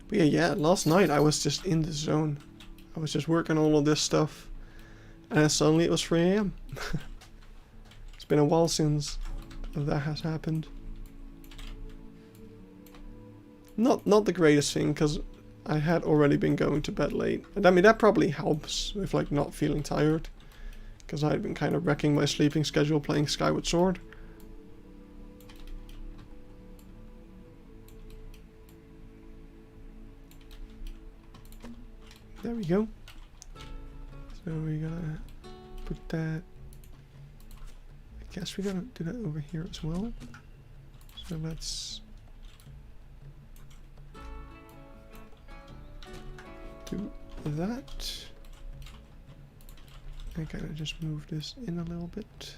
But yeah, last night I was just in the zone. I was just working on all of this stuff, and suddenly it was 3 AM. It's been a while since that has happened. Not the greatest thing, because I had already been going to bed late. And I mean, that probably helps with like not feeling tired, because I had been kind of wrecking my sleeping schedule playing Skyward Sword. There we go. So we gotta put that. I guess we gotta do that over here as well. So let's do that. I gotta just move this in a little bit.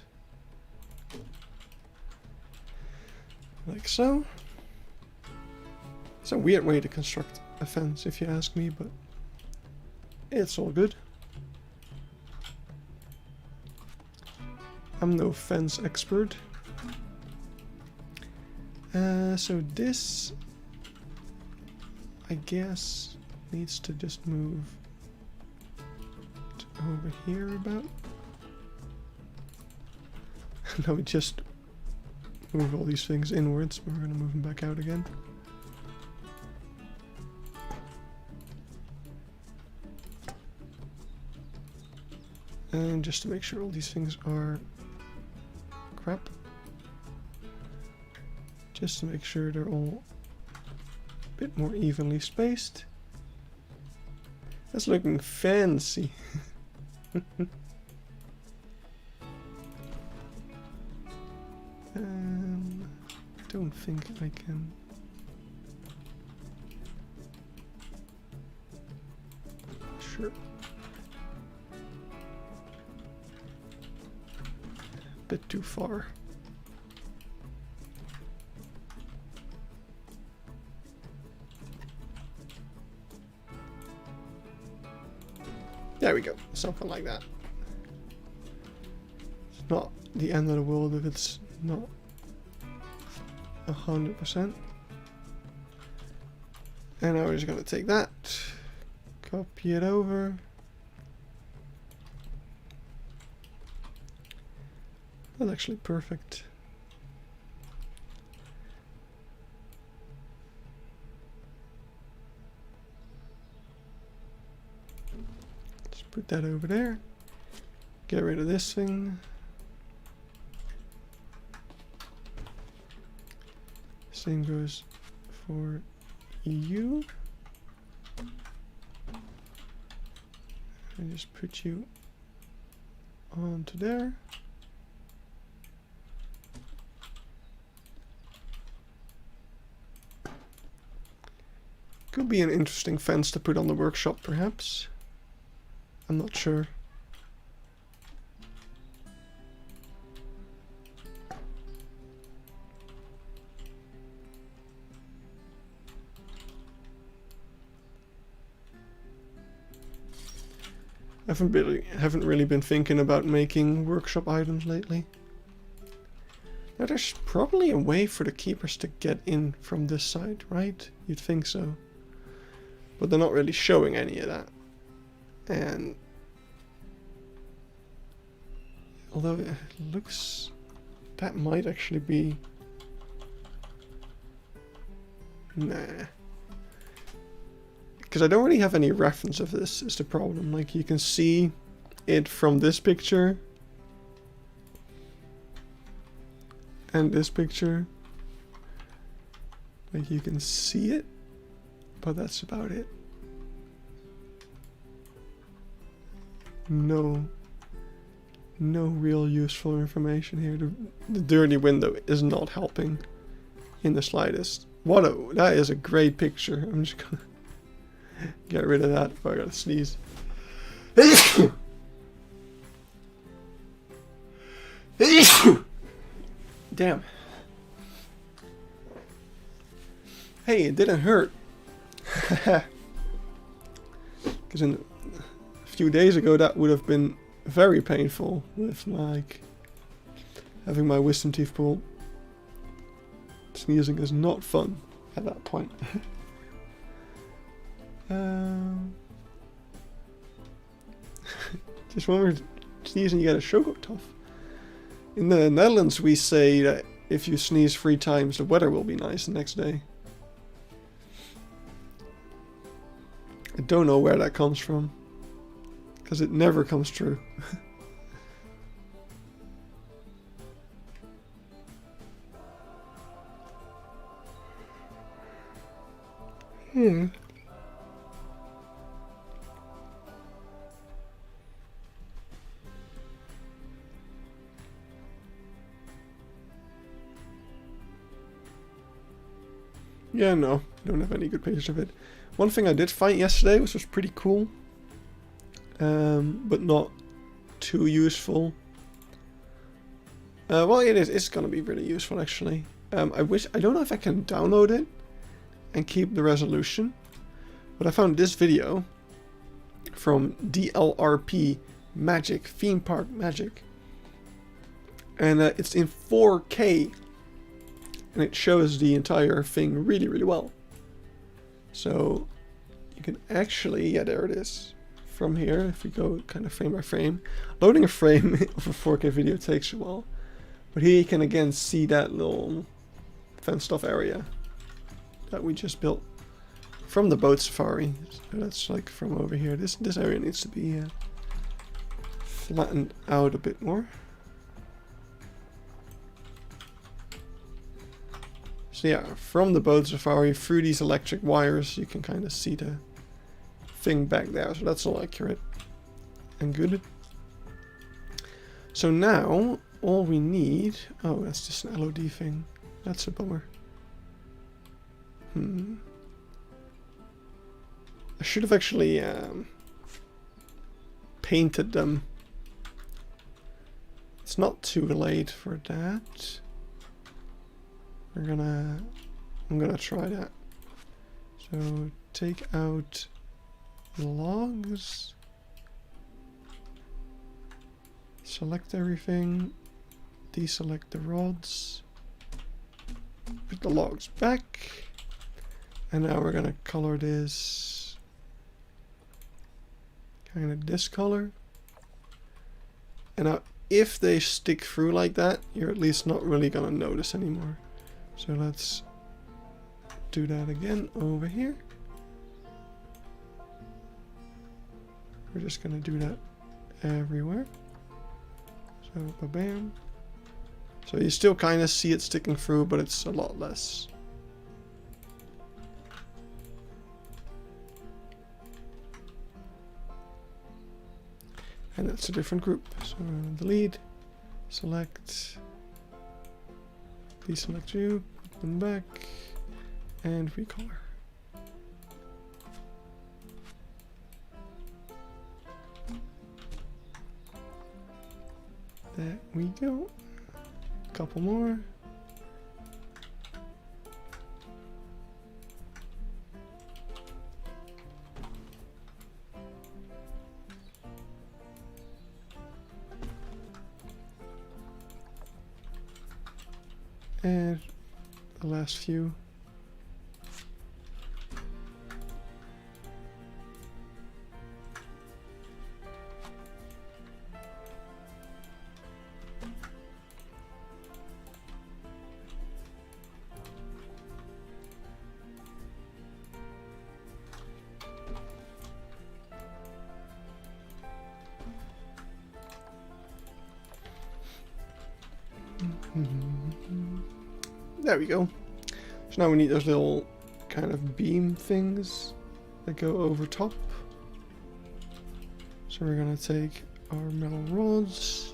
Like so. It's a weird way to construct a fence if you ask me, but it's all good. I'm no fence expert. So this, I guess, needs to just move to over here about. Now we just move all these things inwards, but we're going to move them back out again. And just to make sure all these things are crap. Just to make sure they're all a bit more evenly spaced. That's looking fancy. Don't think I can. Sure. Bit too far. There we go, something like that. It's not the end of the world if it's not 100%. And now we're just gonna take that, copy it over. That's actually perfect. Just put that over there. Get rid of this thing. Same goes for you. And just put you onto there. Could be an interesting fence to put on the workshop, perhaps. I'm not sure. Haven't really been thinking about making workshop items lately. Now there's probably a way for the keepers to get in from this side, right? You'd think so. But they're not really showing any of that. And although it looks, that might actually be, nah. Because I don't really have any reference of this is the problem. Like you can see it from this picture. And this picture. Like you can see it. But that's about it. No real useful information here. The dirty window is not helping in the slightest. That is a great picture. I'm just gonna get rid of that before I gotta sneeze. Damn. Hey, it didn't hurt. Because a few days ago that would have been very painful with like having my wisdom teeth pulled. Sneezing is not fun at that point. Just when we're sneezing you gotta choke up tough. In the Netherlands we say that if you sneeze 3 times the weather will be nice the next day. I don't know where that comes from, because it never comes true. Hmm. Yeah, no, don't have any good pictures of it. One thing I did find yesterday, which was pretty cool, but not too useful. Well, it's gonna be really useful actually. I don't know if I can download it and keep the resolution, but I found this video from DLRP Magic, Theme Park Magic, and it's in 4K. And it shows the entire thing really, really well. So you can actually, yeah, there it is. From here, if we go kind of frame by frame. Loading a frame of a 4K video takes a while. But here you can again see that little fenced off area that we just built from the boat safari. So that's like from over here. This area needs to be flattened out a bit more. So yeah, from the boat safari through these electric wires, you can kind of see the thing back there. So that's all accurate and good. So now all we need, oh, that's just an LOD thing. That's a bummer. I should have actually painted them. It's not too late for that. I'm gonna try that. So take out the logs, select everything, deselect the rods, put the logs back, and now we're gonna color this kind of this color. And now if they stick through like that, you're at least not really gonna notice anymore. So let's do that again over here. We're just gonna do that everywhere. So ba-bam. So you still kind of see it sticking through, but it's a lot less. And that's a different group. So delete, select, deselect you, put them back, and recolor. There we go. Couple more. And the last few. There we go. So now we need those little kind of beam things that go over top. So we're gonna take our metal rods,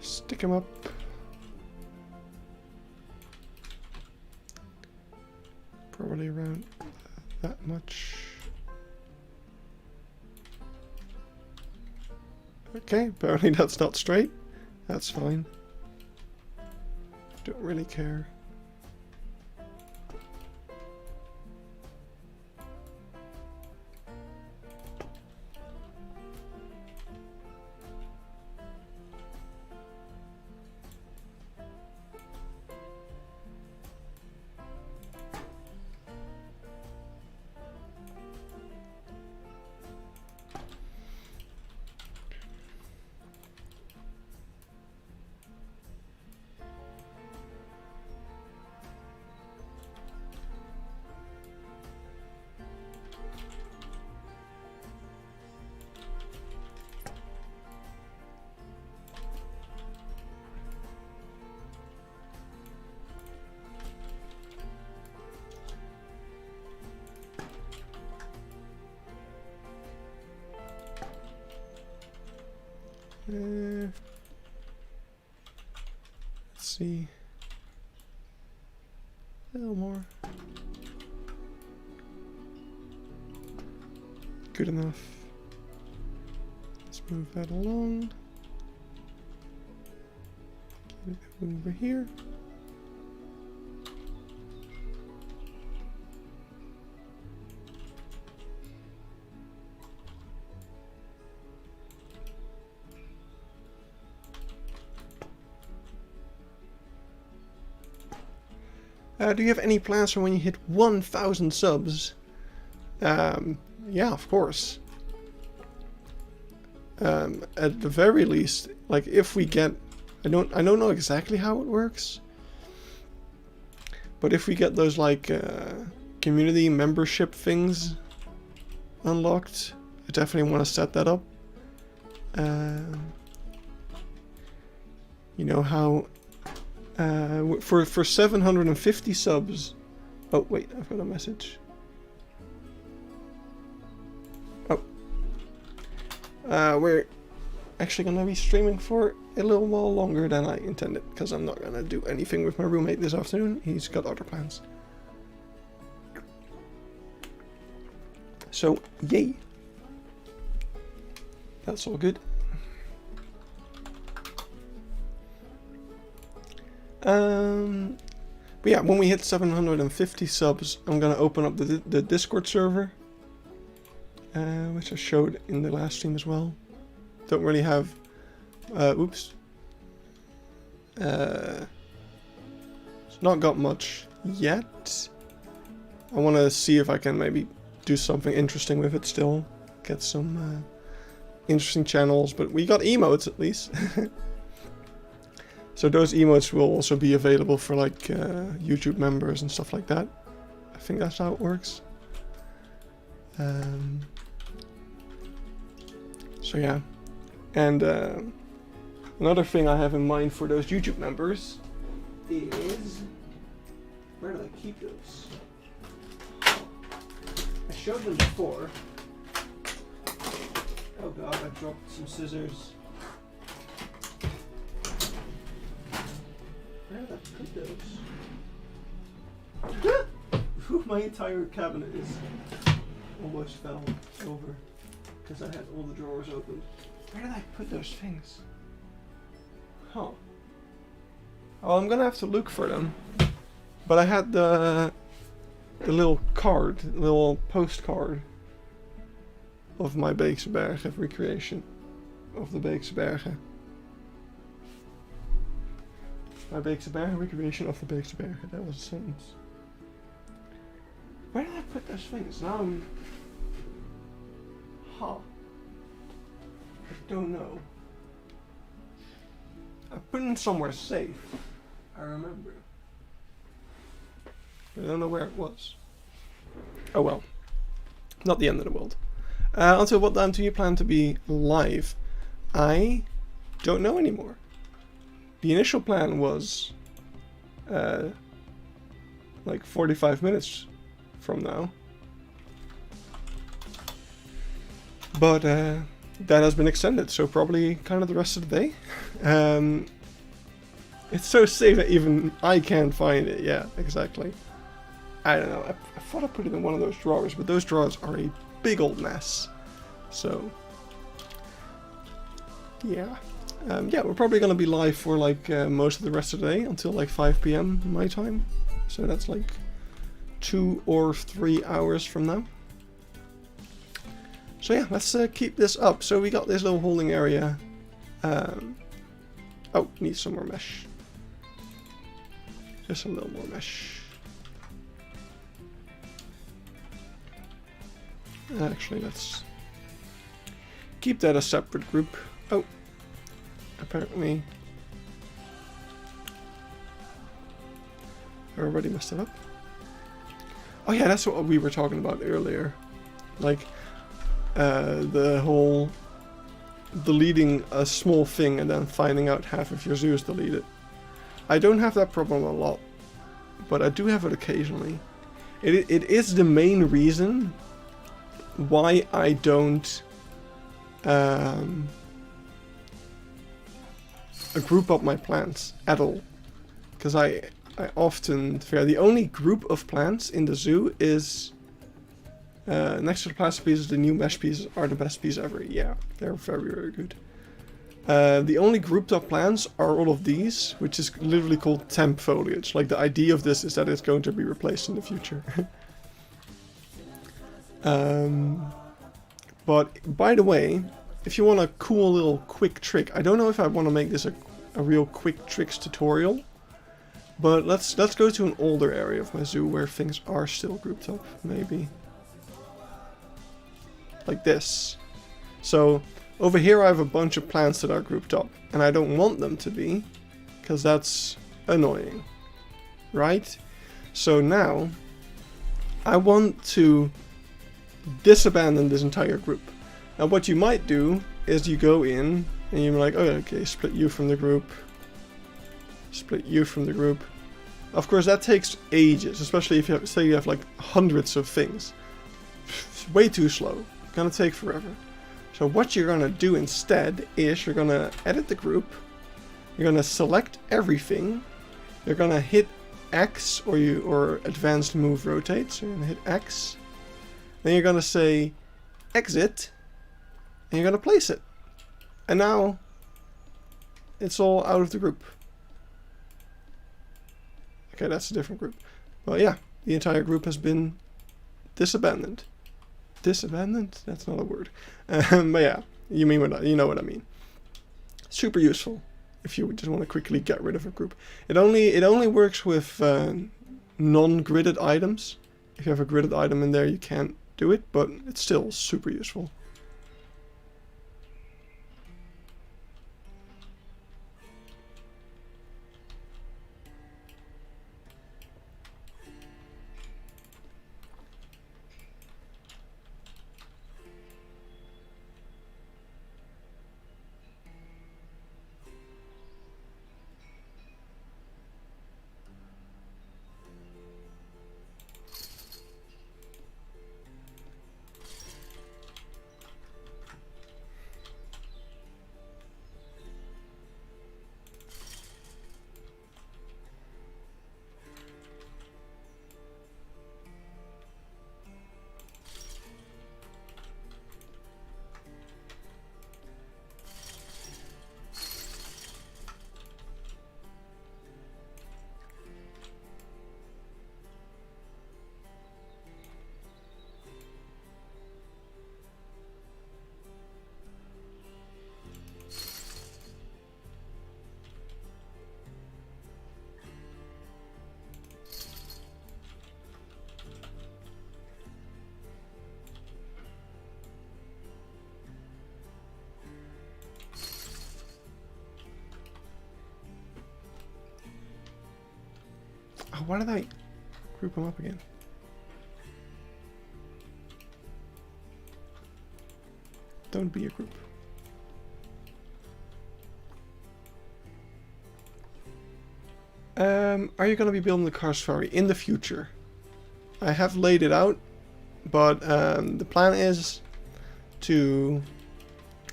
stick them up, probably around that much. Okay, apparently that's not straight. That's fine. Don't really care. Let's see. A little more. Good enough. Let's move that along. Get it over here. Do you have any plans for when you hit 1,000 subs? Yeah, of course. At the very least, like if we get, I don't know exactly how it works, but if we get those like community membership things unlocked, I definitely want to set that up. You know how for 750 subs. Oh wait, I've got a message. We're actually gonna be streaming for a little while longer than I intended, because I'm not gonna do anything with my roommate this afternoon. He's got other plans. So, yay! That's all good. But yeah, when we hit 750 subs, I'm gonna open up the Discord server. Which I showed in the last stream as well. Don't really have... oops. It's not got much yet. I want to see if I can maybe do something interesting with it still. Get some interesting channels, but we got emotes at least. So those emotes will also be available for like YouTube members and stuff like that. I think that's how it works. So yeah, and another thing I have in mind for those YouTube members is, where do I keep those? I showed them before. Oh god, I dropped some scissors. Where did I put those? My entire cabinet is almost fell over. Because I had all the drawers open. Where did I put those things? Huh. Well, I'm gonna have to look for them. But I had the little card, the little postcard of my Beekse Bergen recreation. Of the Beekse Bergen. My Beekse Bergen recreation of the Beekse Bergen. That was a sentence. Where did I put those things? Now I'm... Huh. I don't know. I put them somewhere safe. I remember. I don't know where it was. Oh well. Not the end of the world. Until what time do you plan to be live? I don't know anymore. The initial plan was like 45 minutes from now. But that has been extended, so probably kind of the rest of the day. It's so safe that even I can't find it. Yeah, exactly. I don't know. I thought I put it in one of those drawers, but those drawers are a big old mess. So, yeah. Yeah, we're probably going to be live for like most of the rest of the day until like 5 p.m. my time. So that's like 2 or 3 hours from now. So yeah, let's keep this up. So we got this little holding area. Oh, need some more mesh. Just a little more mesh. Actually, let's keep that a separate group. Oh, apparently everybody messed it up. Oh yeah, that's what we were talking about earlier. Like, the whole deleting a small thing and then finding out half of your zoo is deleted. I don't have that problem a lot, but I do have it occasionally. It is the main reason why I don't group up my plants at all. Because I often fear the only group of plants in the zoo is next to the plastic pieces. The new mesh pieces are the best piece ever. Yeah, they're very, very good. The only grouped up plants are all of these, which is literally called temp foliage. Like, the idea of this is that it's going to be replaced in the future. But by the way, if you want a cool little quick trick, I don't know if I want to make this a real quick tricks tutorial, but let's go to an older area of my zoo where things are still grouped up, maybe. Like this. So over here I have a bunch of plants that are grouped up, and I don't want them to be, because that's annoying, right? So now I want to disabandon this entire group. Now what you might do is you go in and you're like, oh, okay, split you from the group, split you from the group. Of course that takes ages, especially if you have, say you have like hundreds of things. It's way too slow, gonna take forever. So what you're gonna do instead is you're gonna edit the group, you're gonna select everything, you're gonna hit X or advanced move rotate, so you're gonna hit X. Then you're gonna say exit, and you're gonna place it. And now it's all out of the group. Okay, that's a different group. But yeah, the entire group has been disabandoned. Disabandoned? That's not a word. But yeah, you know what I mean. Super useful if you just want to quickly get rid of a group. It only works with non-gridded items. If you have a gridded item in there, you can't do it, but it's still super useful. Oh, why did I group them up again? Don't be a group. Are you going to be building the car safari in the future? I have laid it out, but the plan is to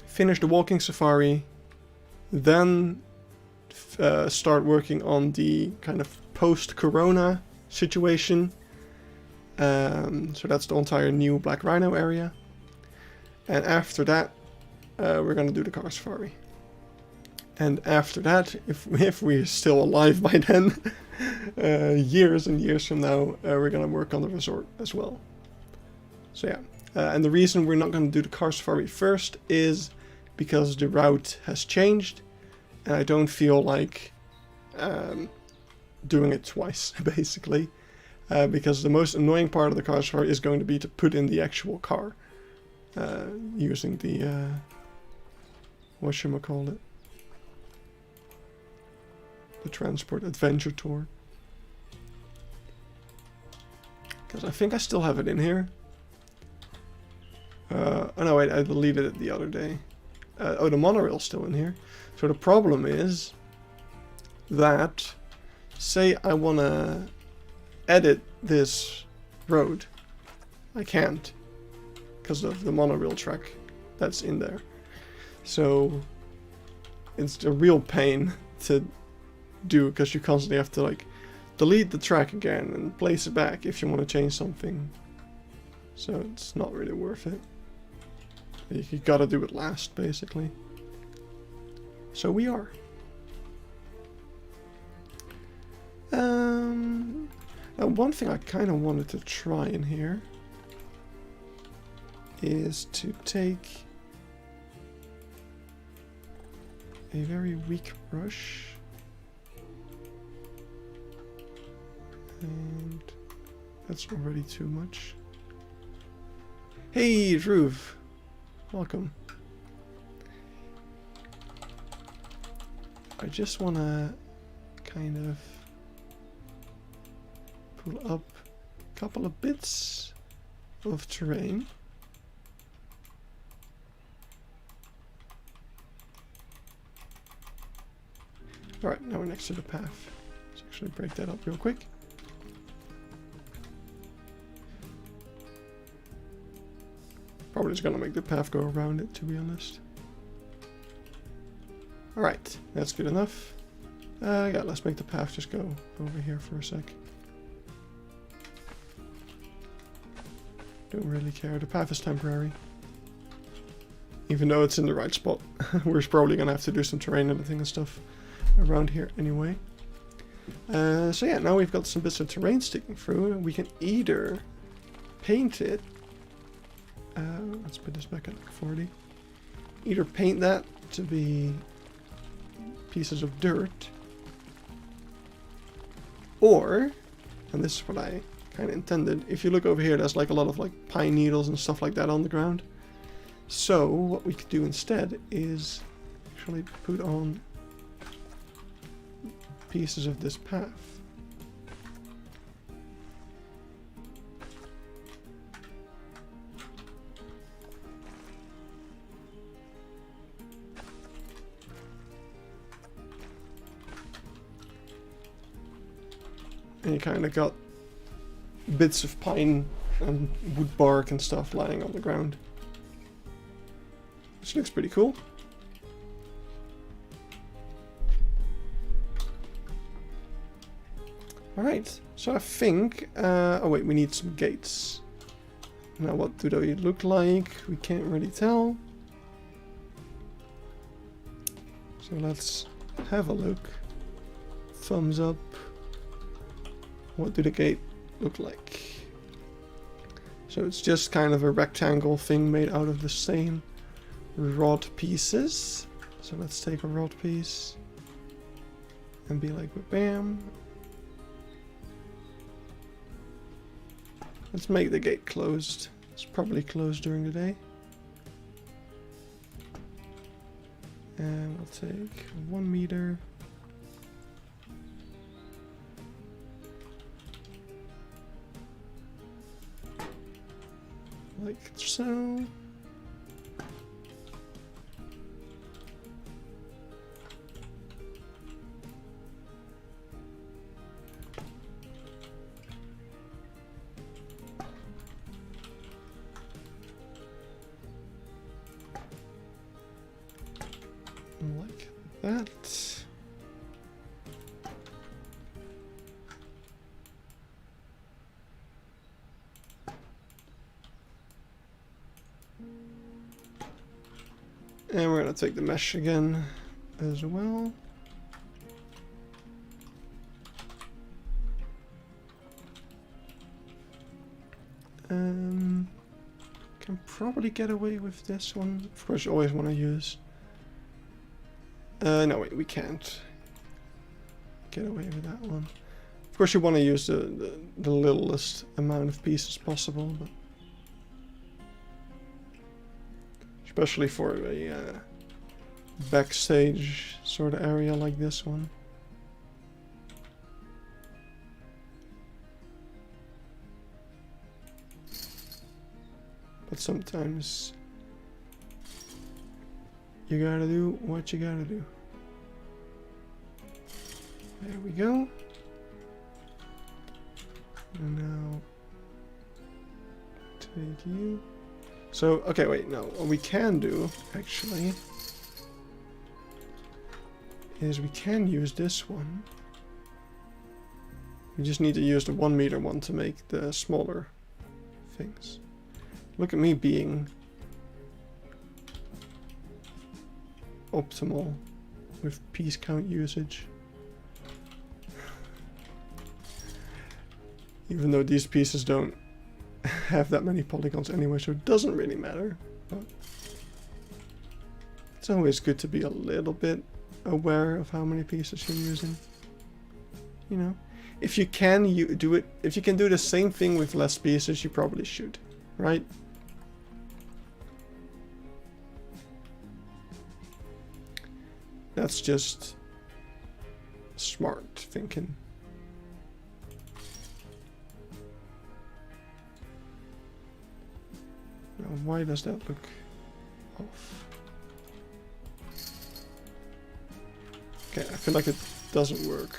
finish the walking safari, then start working on the kind of post-corona situation. So that's the entire new Black Rhino area. And after that, we're gonna do the car safari. And after that, if we're still alive by then, years and years from now, we're gonna work on the resort as well. So yeah, and the reason we're not gonna do the car safari first is because the route has changed, and I don't feel like doing it twice, basically. Because the most annoying part of the car safari is going to be to put in the actual car. Using the, whatchamacallit? The Transport Adventure Tour. Because I think I still have it in here. Oh no, wait, I deleted it the other day. Oh, the monorail's still in here. So the problem is that, say I want to edit this road. I can't, because of the monorail track that's in there. So it's a real pain to do, because you constantly have to like delete the track again and place it back if you want to change something. So it's not really worth it. You gotta do it last, basically. So we are. Now one thing I kind of wanted to try in here is to take a very weak brush and that's already too much. Hey Dhruv, welcome. I just want to kind of pull up a couple of bits of terrain. Alright, now we're next to the path. Let's actually break that up real quick. Probably just gonna make the path go around it, to be honest. Alright, that's good enough. Yeah, let's make the path just go over here for a sec. Don't really care, the path is temporary. Even though it's in the right spot. We're probably gonna have to do some terrain editing and stuff around here anyway. So yeah, now we've got some bits of terrain sticking through. We can either paint it. Let's put this back at like 40. Either paint that to be pieces of dirt, or, and this is what I kind of intended, if you look over here, there's like a lot of like pine needles and stuff like that on the ground. So what we could do instead is actually put on pieces of this path. And you kind of got bits of pine and wood bark and stuff lying on the ground. Which looks pretty cool. Alright, so I think... oh wait, we need some gates. Now what do they look like? We can't really tell. So let's have a look. Thumbs up. What do the gate look like? So it's just kind of a rectangle thing made out of the same rod pieces. So let's take a rod piece and be like, bam. Let's make the gate closed. It's probably closed during the day. And we'll take 1 meter. Like so. Like that. And we're going to take the mesh again as well. Can probably get away with this one. Of course, you always want to use. No, wait, we can't get away with that one. Of course, you want to use the littlest amount of pieces possible, but especially for a backstage sort of area like this one. But sometimes you gotta do what you gotta do. There we go. And now take you. So, okay, wait, no. What we can do, actually, is we can use this one. We just need to use the 1 meter one to make the smaller things. Look at me being optimal with piece count usage. Even though these pieces don't have that many polygons anyway, so it doesn't really matter. But it's always good to be a little bit aware of how many pieces you're using. You know, if you can do it, if you can do the same thing with less pieces, you probably should, right? That's just smart thinking. Now, why does that look off? Okay, I feel like it doesn't work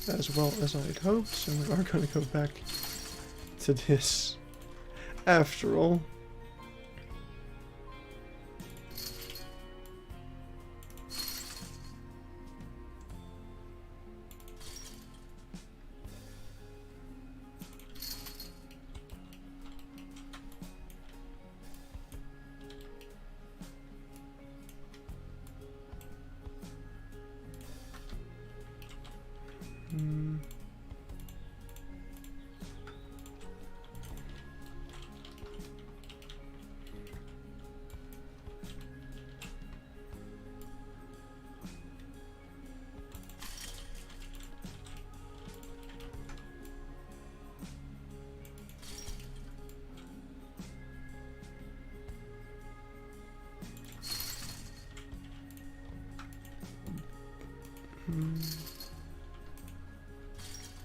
as well as I'd hoped, so we are going to go back to this after all.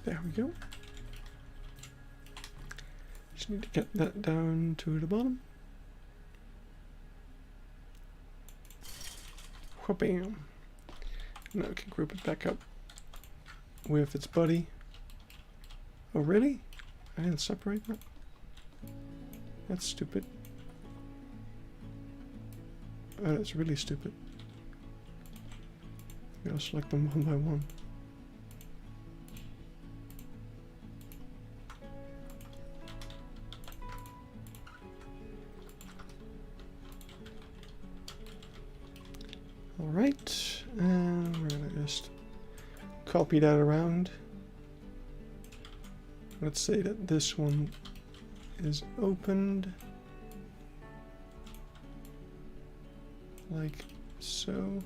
There we go. Just need to get that down to the bottom. Whoopam. Now we can group it back up with its buddy. Oh really? I didn't separate that? That's stupid. Oh, that's really stupid. Gotta select them one by one. Alright, and we're gonna just copy that around. Let's say that this one is opened like so.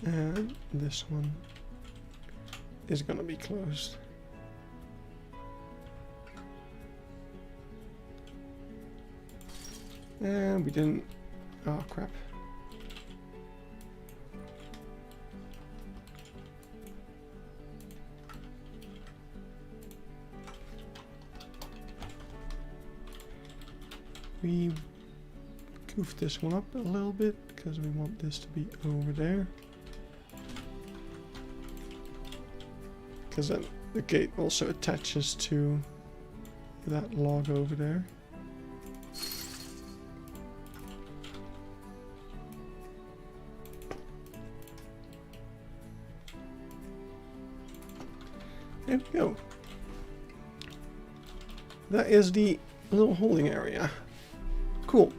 And this one is gonna be closed. And we didn't. Oh crap. We goofed this one up a little bit because we want this to be over there. Because then the gate also attaches to that log over there. There we go. That is the little holding area. Cool.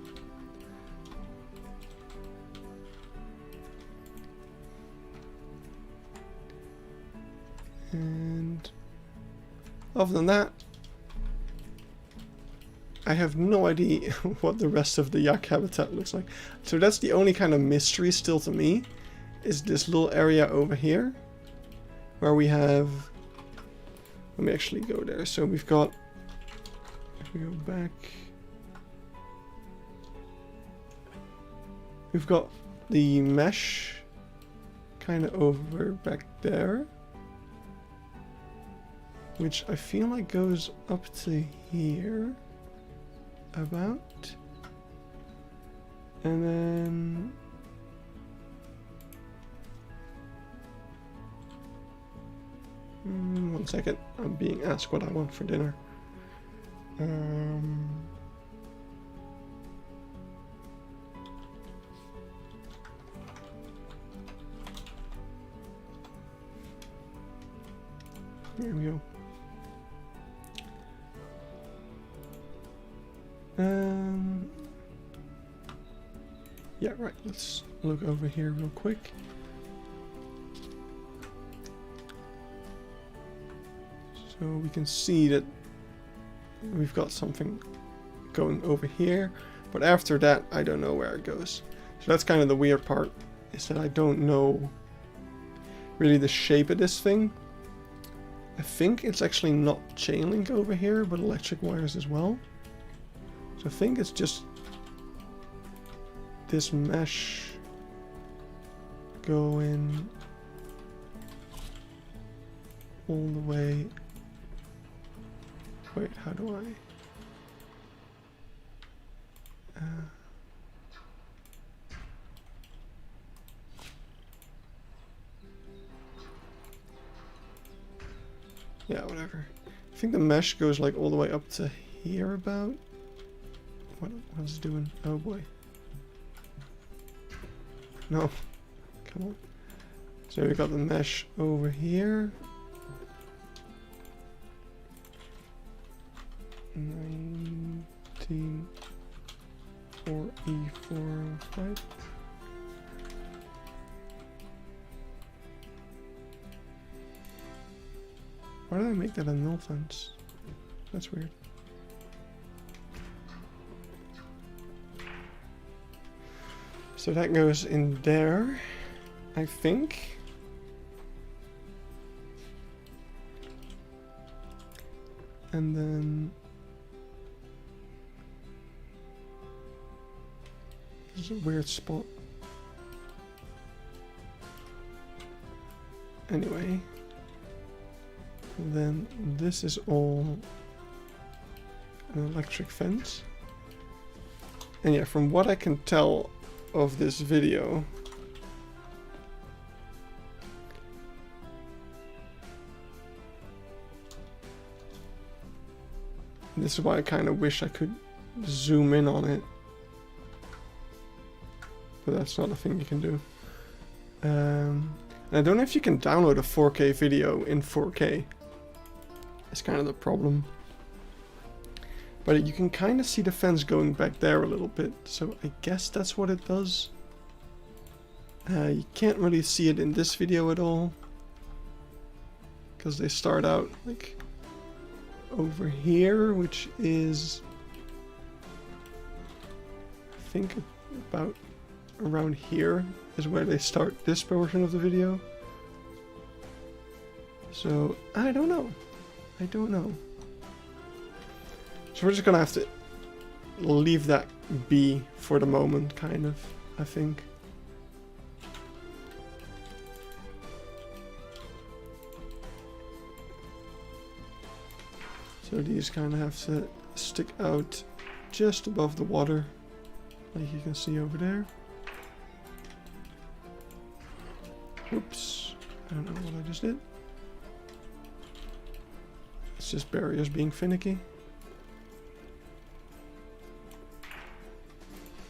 And other than that, I have no idea what the rest of the yak habitat looks like. So that's the only kind of mystery still to me, is this little area over here where we have, let me actually go there. So we've got, if we go back, we've got the mesh kind of over back there, which I feel like goes up to here about, and then one second, I'm being asked what I want for dinner. There we go. Yeah, right, let's look over here real quick. So we can see that we've got something going over here, but after that I don't know where it goes. So that's kind of the weird part, is that I don't know really the shape of this thing. I think it's actually not chain link over here, but electric wires as well. So I think it's just this mesh going all the way. Wait, how do I? Yeah, whatever. I think the mesh goes like all the way up to here about. What's it doing? Oh boy. No. Come on. So we got the mesh over here. 19.4E405. Why did I make that a null fence? That's weird. So that goes in there, I think. And then this is a weird spot. Anyway, then this is all an electric fence. And yeah, from what I can tell of this video, this is why I kind of wish I could zoom in on it, but that's not a thing you can do. And I don't know if you can download a 4K video in 4K. It's kind of the problem. But you can kind of see the fence going back there a little bit, so I guess that's what it does. You can't really see it in this video at all, because they start out like over here, which is, I think, about around here is where they start this portion of the video. So I don't know. I don't know. So we're just gonna have to leave that be for the moment, kind of, I think. So these kind of have to stick out just above the water, like you can see over there. Oops, I don't know what I just did. It's just barriers being finicky.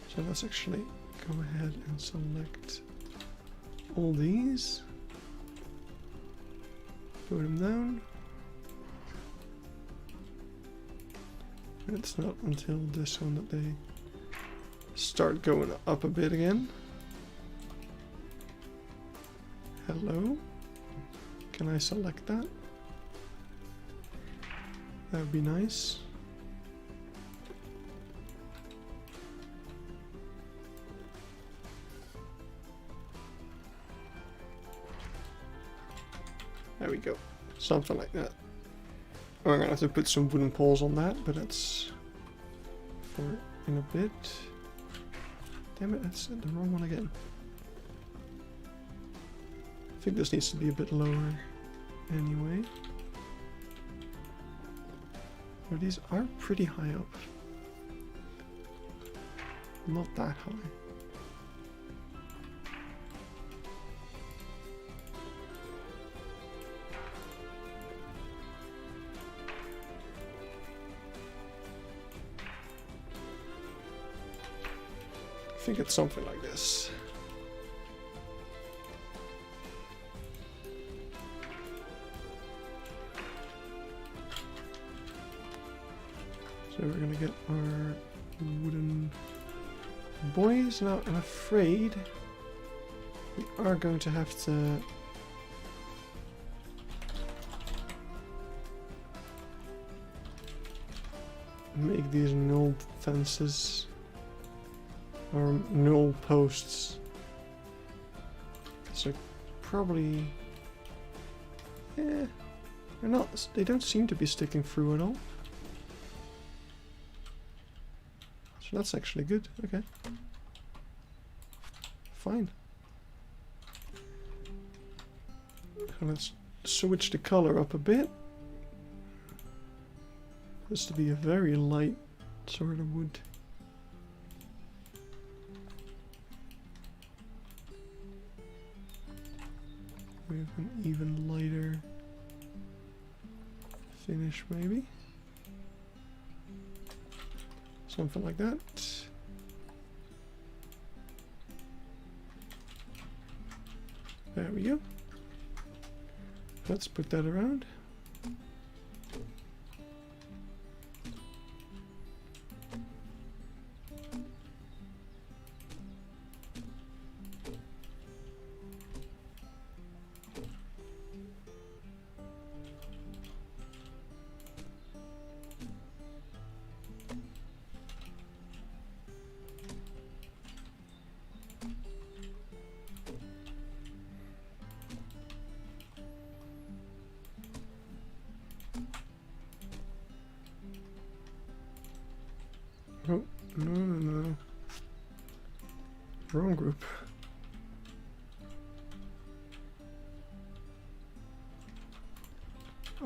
So let's actually go ahead and select all these. Put them down. And it's not until this one that they start going up a bit again. Hello? Can I select that? That would be nice. There we go. Something like that. We're gonna have to put some wooden poles on that, but that's for in a bit. Damn it, that's the wrong one again. I think this needs to be a bit lower anyway. But these are pretty high up. Not that high. I think it's something like this. we're gonna get our wooden boys. Now I'm afraid we are going to have to make these null fences or null posts. So probably, yeah, they're not. They don't seem to be sticking through at all. So that's actually good. Okay, fine. So let's switch the color up a bit. This to be a very light sort of wood. We have an even lighter finish, maybe. Something like that. There we go. Let's put that around. Oh, no. Wrong group.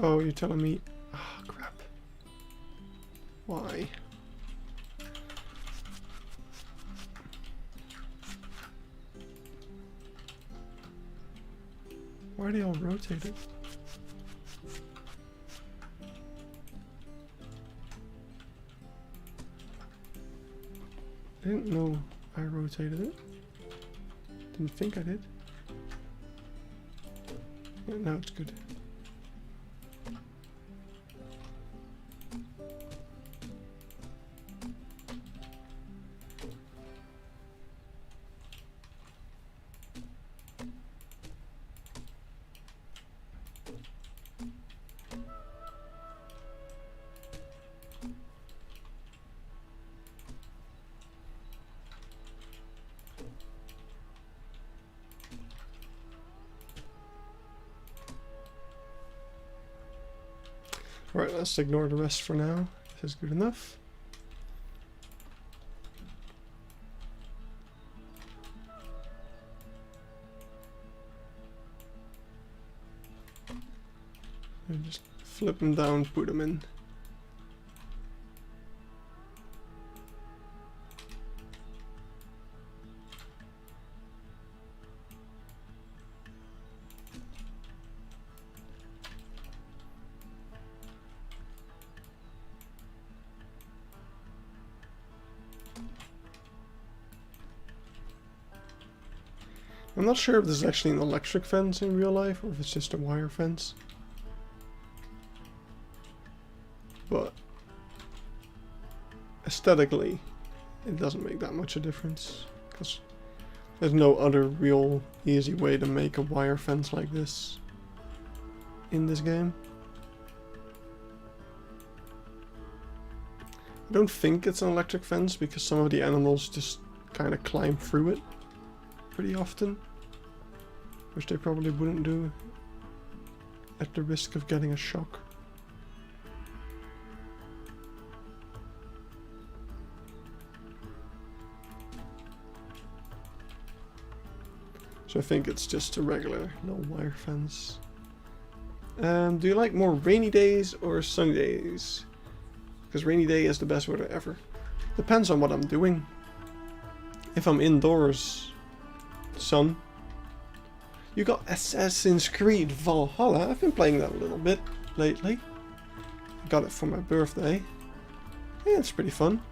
Oh, you're telling me... Ah, crap. Why? Why are they all rotated? I didn't know I rotated it. Didn't think I did. Yeah, now it's good. Alright, let's ignore the rest for now. This is good enough. And just flip them down, put them in. I'm not sure if this is actually an electric fence in real life or if it's just a wire fence. But aesthetically, it doesn't make that much a difference because there's no other real easy way to make a wire fence like this in this game. I don't think it's an electric fence because some of the animals just kind of climb through it pretty often, which they probably wouldn't do at the risk of getting a shock. So I think it's just a regular no wire fence. Do you like more rainy days or sunny days? Because rainy day is the best weather ever. Depends on what I'm doing. If I'm indoors, sun. You got Assassin's Creed Valhalla. I've been playing that a little bit lately. I got it for my birthday. Yeah, it's pretty fun.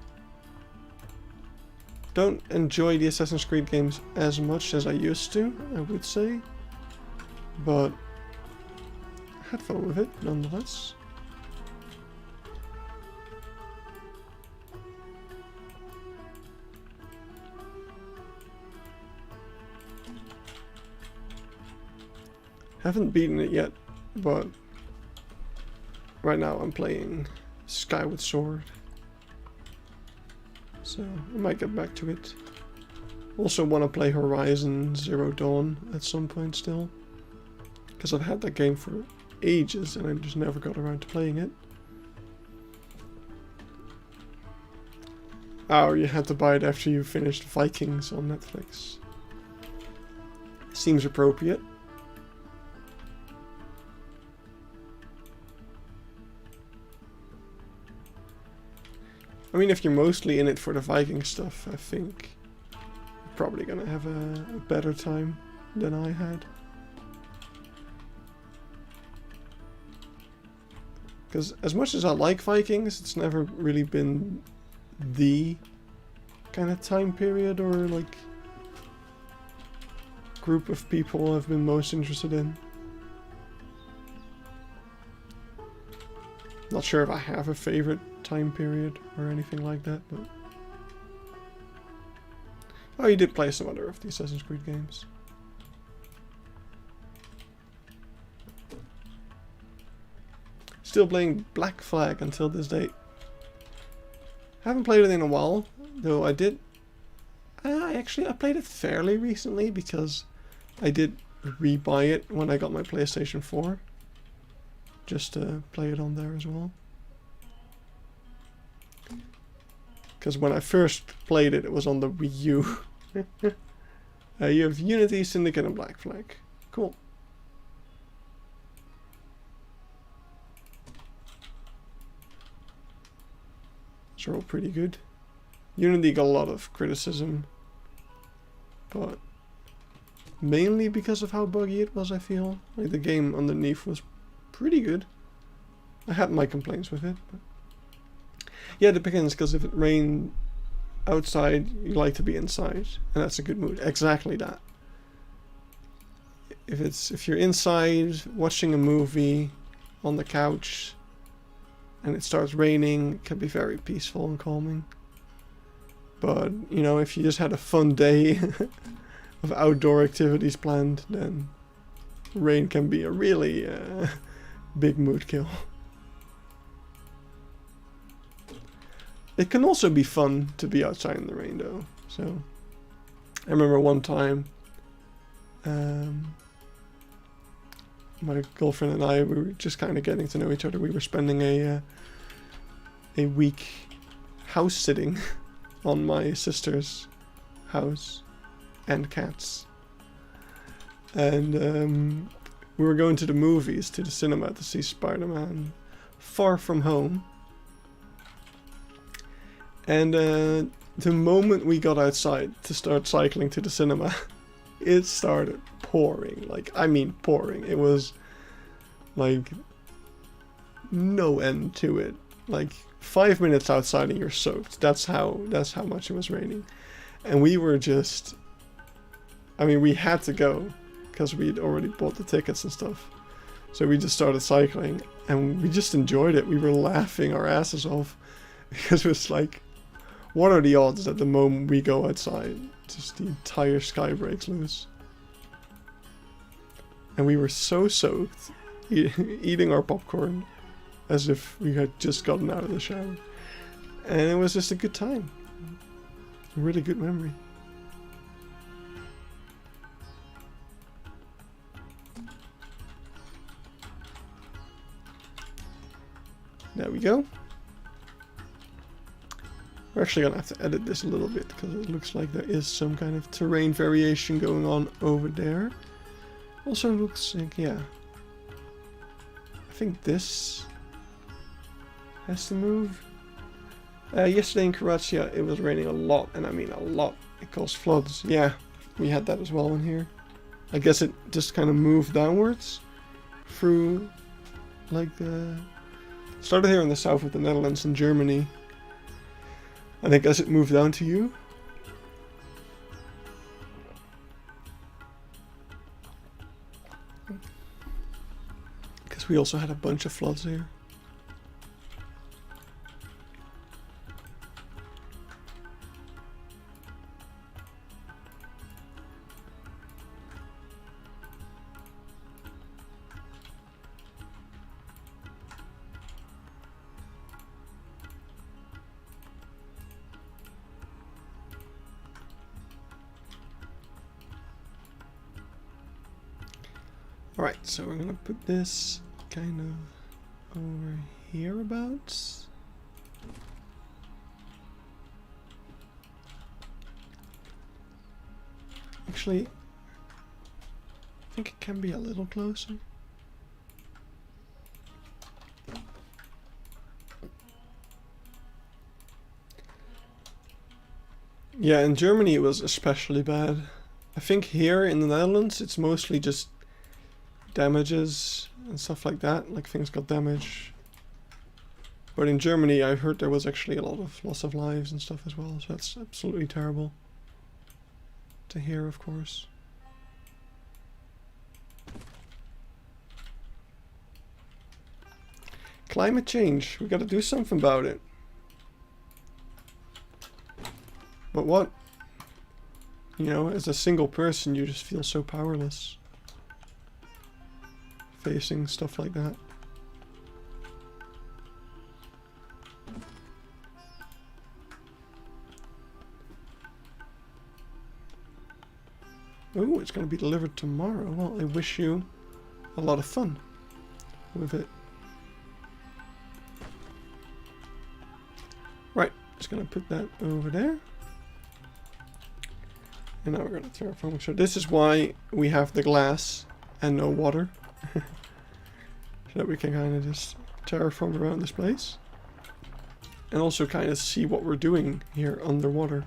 Don't enjoy the Assassin's Creed games as much as I used to, I would say. But I had fun with it, nonetheless. Haven't beaten it yet, but right now I'm playing Skyward Sword. So I might get back to it. Also want to play Horizon Zero Dawn at some point still. Because I've had that game for ages and I just never got around to playing it. Oh, you had to buy it after you finished Vikings on Netflix. Seems appropriate. I mean, if you're mostly in it for the Viking stuff, I think you're probably gonna have a better time than I had. Because as much as I like Vikings, it's never really been the kind of time period or like group of people I've been most interested in. Not sure if I have a favorite time period or anything like that, but... Oh, you did play some other of the Assassin's Creed games. Still playing Black Flag until this date. Haven't played it in a while, though I did... I played it fairly recently because I did rebuy it when I got my PlayStation 4. Just to play it on there as well. Because when I first played it, it was on the Wii U. You have Unity, Syndicate, and Black Flag. Cool. These are all pretty good. Unity got a lot of criticism, but mainly because of how buggy it was, I feel. Like the game underneath was pretty good. I had my complaints with it, but yeah, it depends, because if it rained outside, you like to be inside, and that's a good mood. Exactly that. If you're inside watching a movie on the couch and it starts raining, it can be very peaceful and calming. But you know, if you just had a fun day of outdoor activities planned, then rain can be a really big mood kill. It can also be fun to be outside in the rain, though. So, I remember one time, my girlfriend and I, we were just kind of getting to know each other. We were spending a week house sitting on my sister's house and cats, and we were going to the movies, to the cinema, to see Spider-Man Far From Home. And the moment we got outside to start cycling to the cinema, it started pouring. Like, I mean pouring. It was like no end to it. Like 5 minutes outside and you're soaked. That's how much it was raining. And we were just, I mean, we had to go because we'd already bought the tickets and stuff. So we just started cycling and we just enjoyed it. We were laughing our asses off because it was like, what are the odds that the moment we go outside, just the entire sky breaks loose? And we were so soaked, eating our popcorn as if we had just gotten out of the shower. And it was just a good time. A really good memory. There we go. We're actually gonna have to edit this a little bit because it looks like there is some kind of terrain variation going on over there. Also looks like, yeah, I think this has to move. Yesterday in Croatia it was raining a lot, and I mean a lot. It caused floods. Yeah, we had that as well in here. I guess it just kind of moved downwards through, like, started here in the south of the Netherlands and Germany. And I guess it moved down to you. Because we also had a bunch of floods here. Alright, so we're gonna put this kind of over hereabouts. Actually, I think it can be a little closer. Yeah, in Germany it was especially bad. I think here in the Netherlands it's mostly just damages and stuff like that, like things got damaged. But in Germany I heard there was actually a lot of loss of lives and stuff as well, so that's absolutely terrible to hear, of course. Climate change, we gotta do something about it. But what? You know, as a single person, you just feel so powerless facing stuff like that. Oh, it's going to be delivered tomorrow. Well, I wish you a lot of fun with it. Right, just going to put that over there. And now we're going to terraform. So this is why we have the glass and no water. So that we can kind of just terraform around this place. And also kind of see what we're doing here underwater.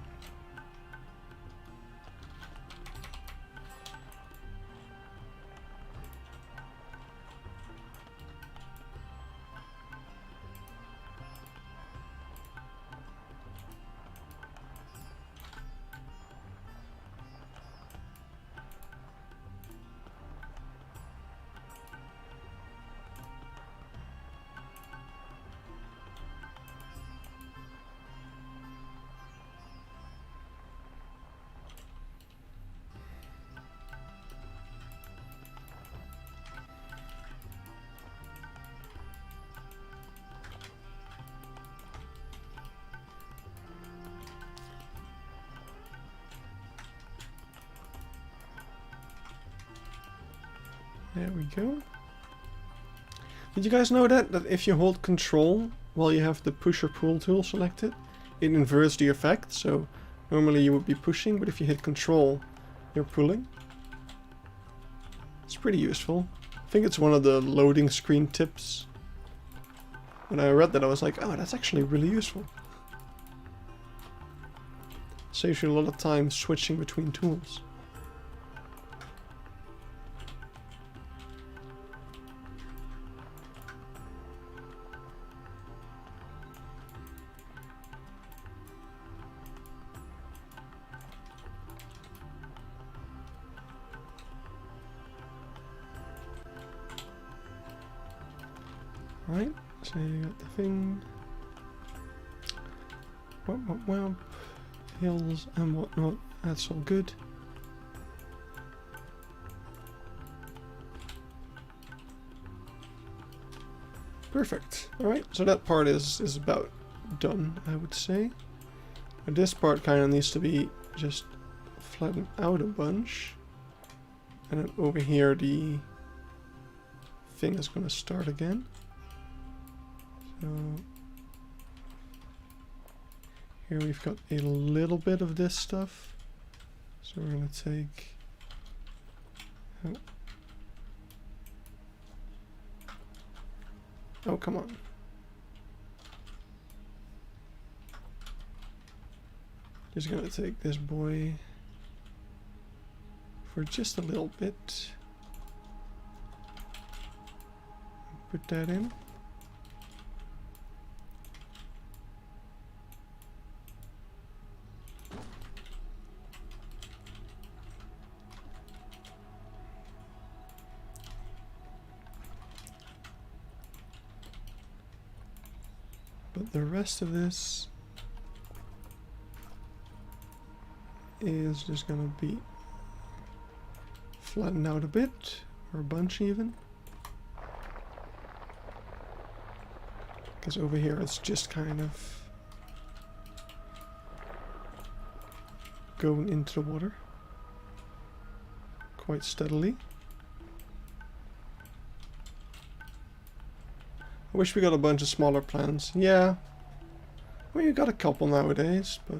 There we go. Did you guys know that if you hold control while you have the push or pull tool selected, it inverts the effect? So normally you would be pushing, but if you hit control, you're pulling. It's pretty useful. I think it's one of the loading screen tips. When I read that, I was like, oh, that's actually really useful. Saves you a lot of time switching between tools. Right, so you got the thing. Womp, hills and whatnot, that's all good. Perfect. Alright, so that part is about done, I would say. But this part kind of needs to be just flattened out a bunch. And then over here the thing is going to start again. So here we've got a little bit of this stuff. So we're going to take... Oh, come on. Just going to take this boy for just a little bit. Put that in. But the rest of this is just gonna be flattened out a bit, or a bunch even. Because over here it's just kind of going into the water quite steadily. Wish we got a bunch of smaller plants. Yeah. I mean, you got a couple nowadays, but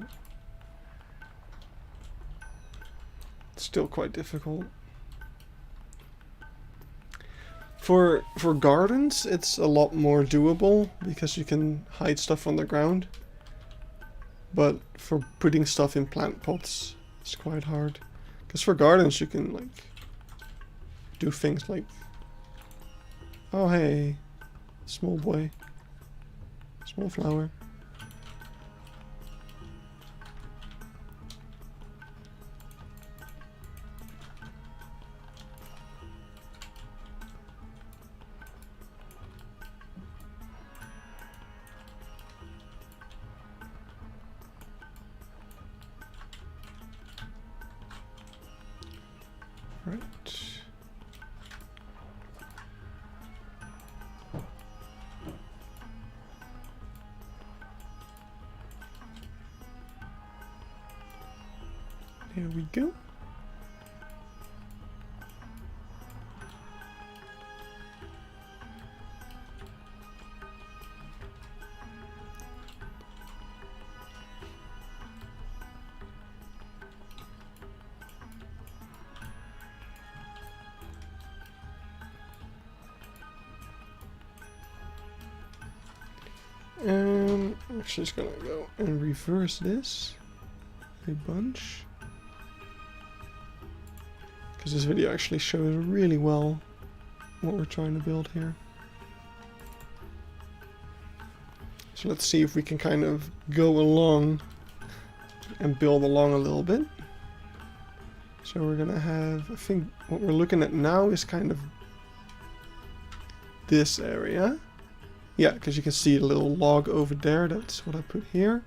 it's still quite difficult. For gardens, it's a lot more doable because you can hide stuff on the ground. But for putting stuff in plant pots, it's quite hard. Because for gardens, you can like do things like, oh hey, small boy, small flower. Right. There we go. Actually just gonna go and reverse this a bunch, because this video actually shows really well what we're trying to build here. So let's see if we can kind of go along and build along a little bit. So we're gonna have, I think what we're looking at now is kind of this area. Yeah, because you can see a little log over there, that's what I put here.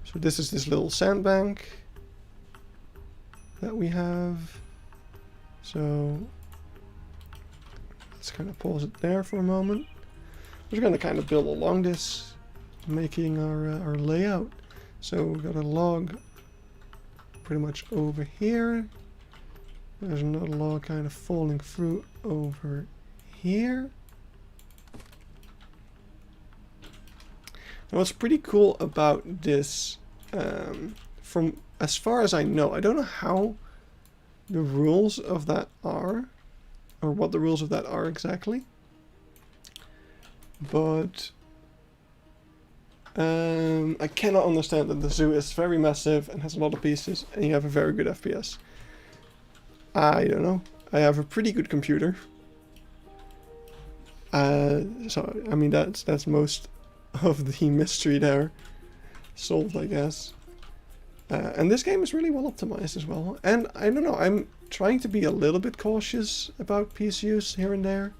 So this is this little sandbank that we have. So let's kind of pause it there for a moment. We're going to kind of build along this, making our layout. So we've got a log pretty much over here. There's another log kind of falling through over here. And what's pretty cool about this, from as far as I know, I don't know how the rules of that are, or what the rules of that are exactly, but I cannot understand that the zoo is very massive and has a lot of pieces and you have a very good FPS. I don't know. I have a pretty good computer. So I mean that's most of the mystery there solved, I guess. And this game is really well optimized as well. And I don't know, I'm trying to be a little bit cautious about piece use here and there.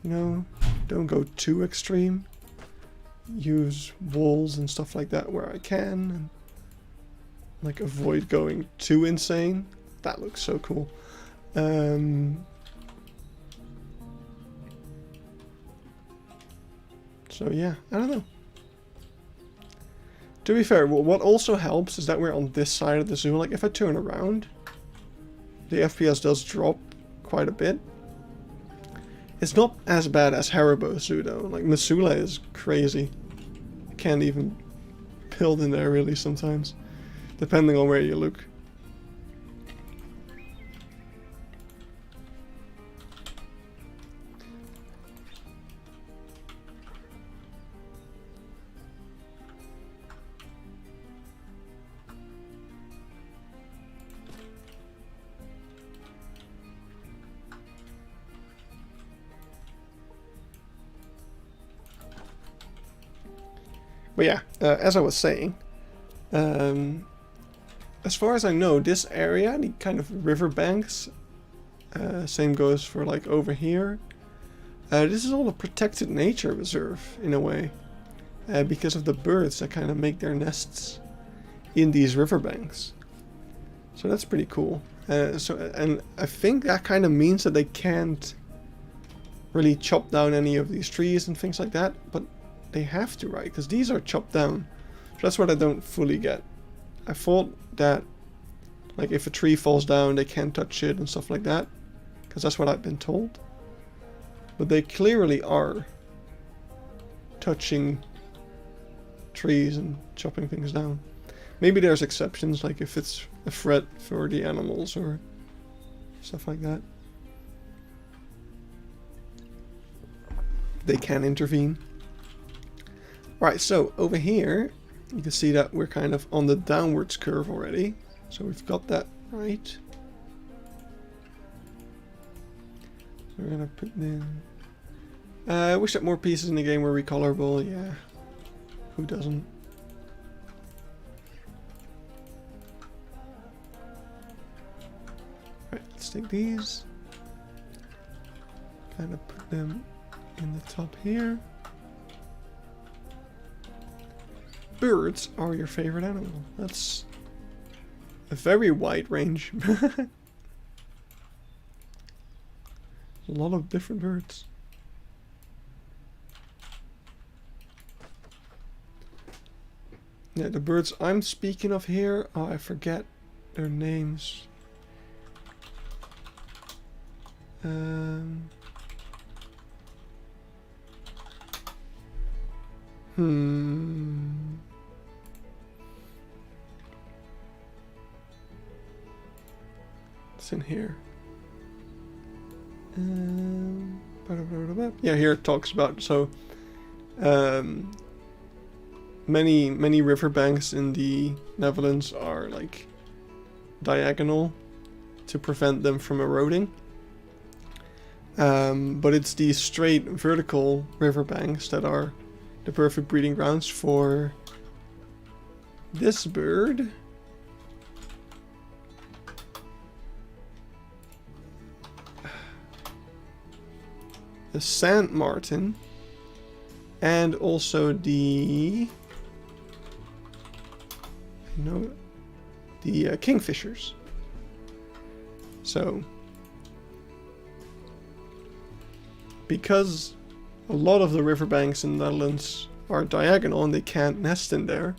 You know, don't go too extreme. Use walls and stuff like that where I can, and like avoid going too insane. That looks so cool. So yeah, I don't know. To be fair, what also helps is that we're on this side of the zoo. Like if I turn around, the FPS does drop quite a bit. It's not as bad as Haribo Zoo though. Like Missoula is crazy. I can't even build in there really sometimes, depending on where you look. But yeah, as I was saying, as far as I know, this area, the kind of riverbanks, same goes for like over here. This is all a protected nature reserve in a way, because of the birds that kind of make their nests in these riverbanks. So that's pretty cool. And I think that kind of means that they can't really chop down any of these trees and things like that, but they have to, right? Because these are chopped down. So that's what I don't fully get. I thought that, like, if a tree falls down, they can't touch it and stuff like that, because that's what I've been told. But they clearly are touching trees and chopping things down. Maybe there's exceptions, like if it's a threat for the animals or stuff like that. They can intervene. Right, so over here, you can see that we're kind of on the downwards curve already. So we've got that right. We're gonna put in... I wish that more pieces in the game were recolorable, yeah. Who doesn't? Right, let's take these. Kind of put them in the top here. Birds are your favorite animal. That's a very wide range. A lot of different birds. Yeah, the birds I'm speaking of here, oh, I forget their names. It's in here. Yeah, here it talks about, so many riverbanks in the Netherlands are like diagonal to prevent them from eroding. But it's the straight vertical riverbanks that are the perfect breeding grounds for this bird. The sand martin, and also the kingfishers. So, because a lot of the riverbanks in the Netherlands are diagonal and they can't nest in there,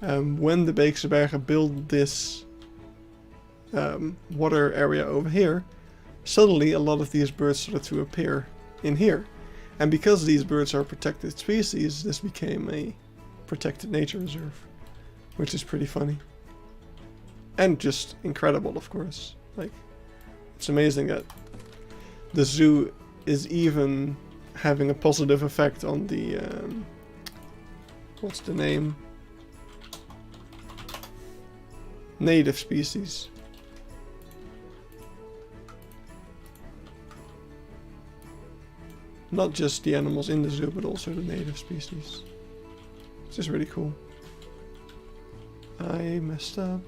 when the Beekse Bergen build this water area over here, suddenly a lot of these birds started to appear in here. And because these birds are protected species, this became a protected nature reserve, which is pretty funny. And just incredible, of course. Like, it's amazing that the zoo is even having a positive effect on the, what's the name? Native species. Not just the animals in the zoo, but also the native species. Which is really cool. I messed up.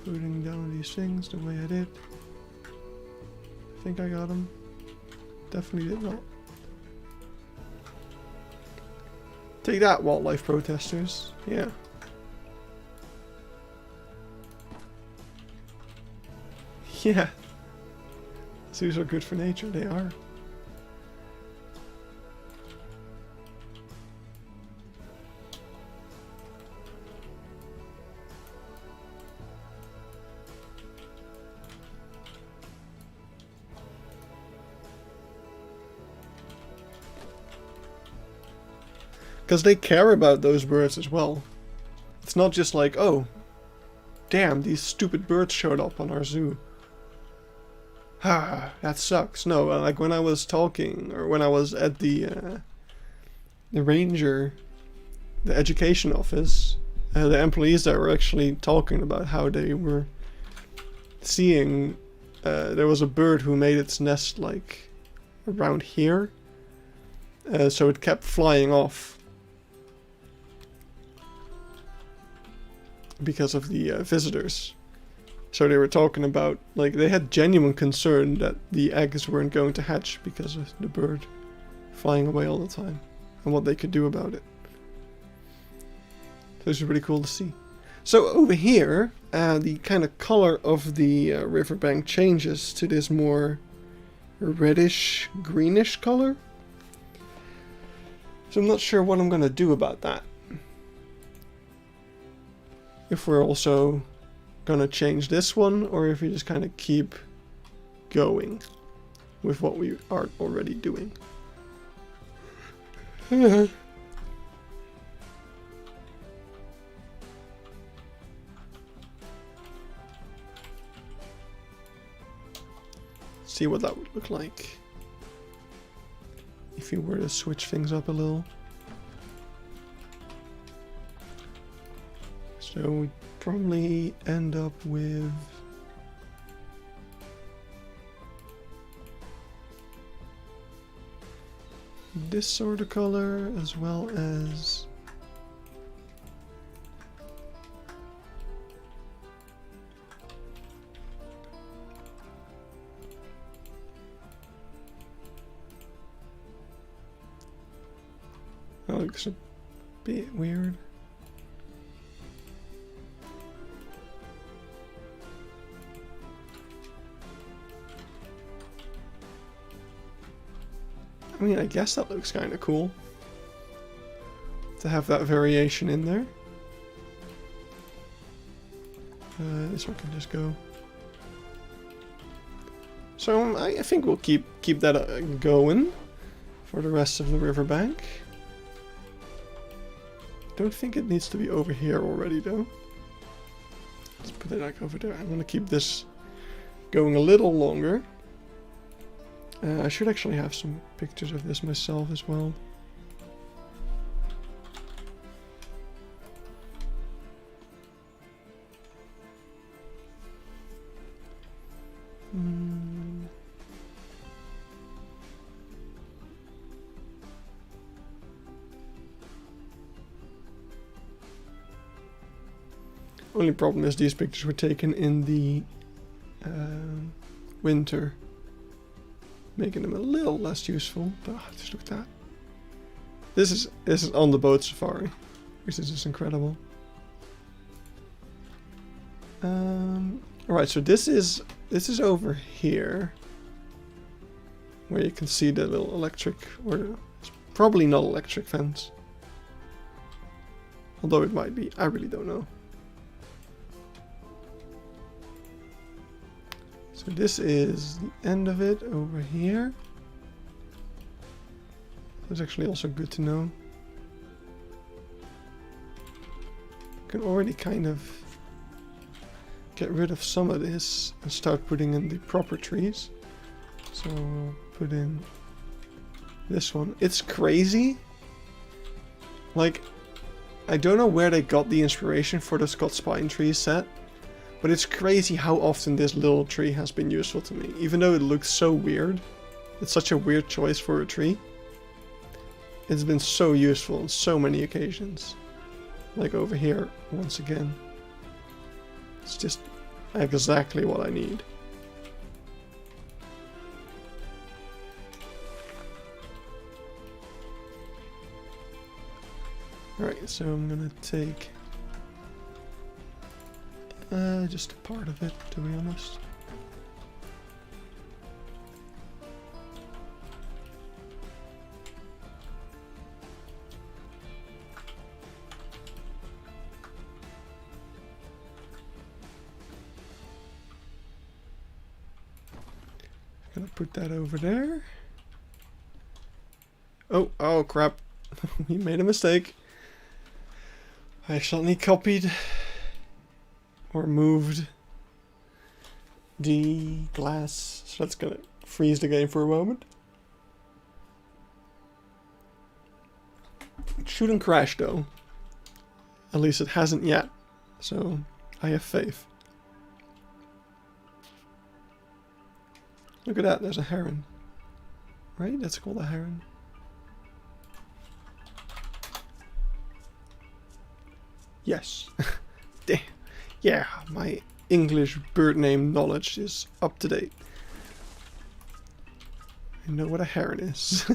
Putting down these things the way I did. I think I got them. Definitely did not. Take that, wildlife protesters. Yeah. Yeah. Zoos are good for nature, they are. Because they care about those birds as well. It's not just like, oh, damn, these stupid birds showed up on our zoo. Ah, that sucks. No, like when I was talking, or when I was at the ranger, the education office, the employees there were actually talking about how they were seeing, there was a bird who made its nest like around here, so it kept flying off because of the visitors. So they were talking about, like, they had genuine concern that the eggs weren't going to hatch because of the bird flying away all the time, and what they could do about it. So this is really cool to see. So over here, the kind of color of the riverbank changes to this more reddish, greenish color. So I'm not sure what I'm going to do about that. If we're also gonna change this one, or if we just kind of keep going. with what we are already doing. See what that would look like if you were to switch things up a little. So we'd probably end up with this sort of color, as well as that looks a bit weird. I mean, I guess that looks kind of cool to have that variation in there. This one can just go. So I think we'll keep that going for the rest of the riverbank. Don't think it needs to be over here already though. Let's put it like over there. I'm gonna keep this going a little longer. I should actually have some pictures of this myself as well. Only problem is these pictures were taken in the winter, making them a little less useful. But just look at that. This is on the boat safari, which is just incredible. Alright, so this is over here, where you can see the little electric, or it's probably not electric fence, although it might be. I really don't know. So this is the end of it over here. That's actually also good to know. I can already kind of get rid of some of this and start putting in the proper trees. So we'll put in this one. It's crazy. Like, I don't know where they got the inspiration for the Scots pine tree set. But it's crazy how often this little tree has been useful to me. Even though it looks so weird. It's such a weird choice for a tree. It's been so useful on so many occasions. Like over here, once again. It's just exactly what I need. Alright, so I'm gonna take just a part of it, to be honest. Gonna put that over there. Oh crap. We made a mistake. I accidentally copied or moved the glass, so that's gonna freeze the game for a moment. It shouldn't crash though. At least it hasn't yet, so I have faith. Look at that, there's a heron. Right? That's called a heron. Yes. Damn. Yeah, my English bird name knowledge is up to date. I know what a heron is.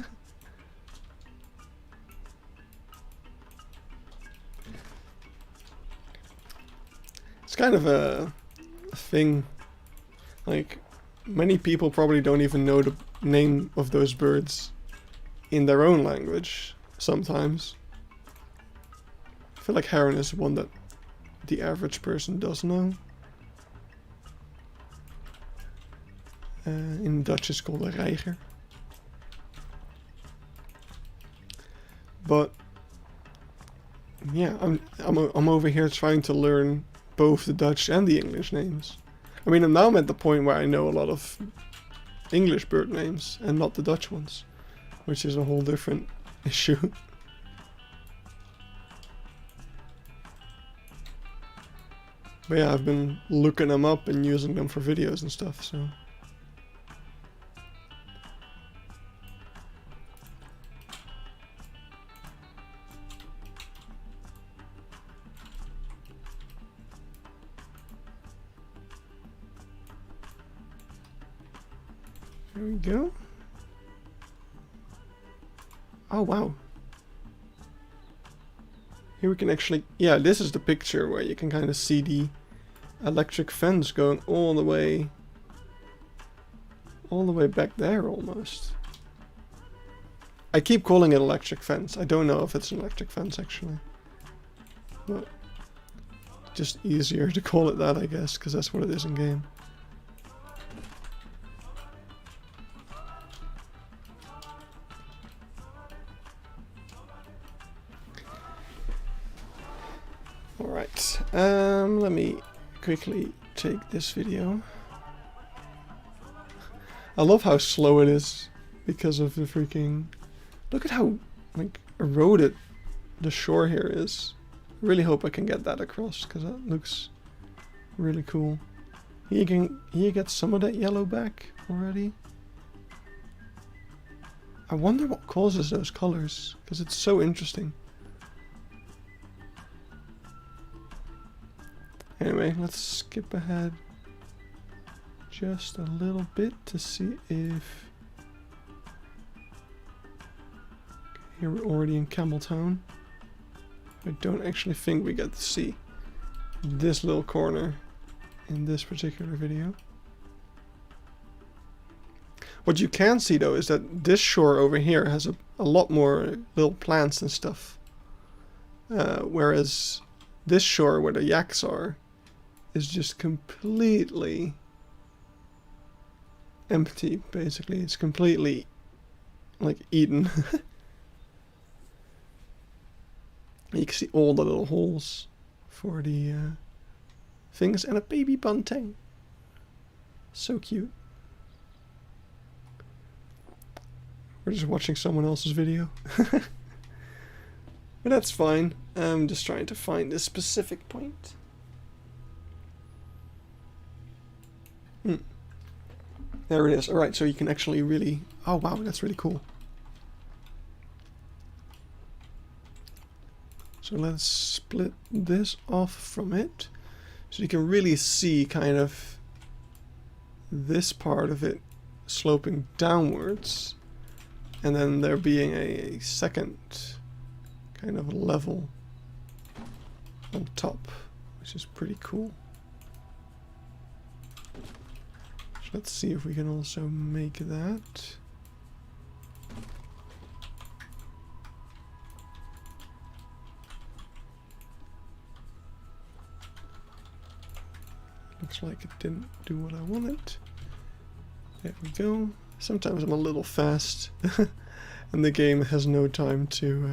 It's kind of a thing. Like, many people probably don't even know the name of those birds in their own language sometimes. I feel like heron is one that the average person does know. In Dutch it's called a reiger. But yeah, I'm over here trying to learn both the Dutch and the English names. I mean, I'm at the point where I know a lot of English bird names and not the Dutch ones, which is a whole different issue. But yeah, I've been looking them up and using them for videos and stuff, so. There we go. Oh wow. Here we can actually, yeah, this is the picture where you can kind of see the electric fence going all the way back there almost. I keep calling it electric fence. I don't know if it's an electric fence actually. But just easier to call it that, I guess, because that's what it is in game. Alright, let me quickly take this video. I love how slow it is because of the freaking... Look at how, like, eroded the shore here is. I really hope I can get that across because that looks really cool. Here you get some of that yellow back already. I wonder what causes those colors because it's so interesting. Anyway, let's skip ahead just a little bit to see if... Okay, here we're already in Campbelltown. I don't actually think we get to see this little corner in this particular video. What you can see though is that this shore over here has a lot more little plants and stuff. Whereas this shore where the yaks are is just completely empty, basically. It's completely like eaten. You can see all the little holes for the things and a baby bunting. So cute. We're just watching someone else's video. But that's fine. I'm just trying to find this specific point. There it is. Alright, so you can actually really... Oh wow, that's really cool. So let's split this off from it. So you can really see kind of this part of it sloping downwards. And then there being a second kind of level on top, which is pretty cool. So let's see if we can also make that. Looks like it didn't do what I wanted. There we go. Sometimes I'm a little fast and the game has no time to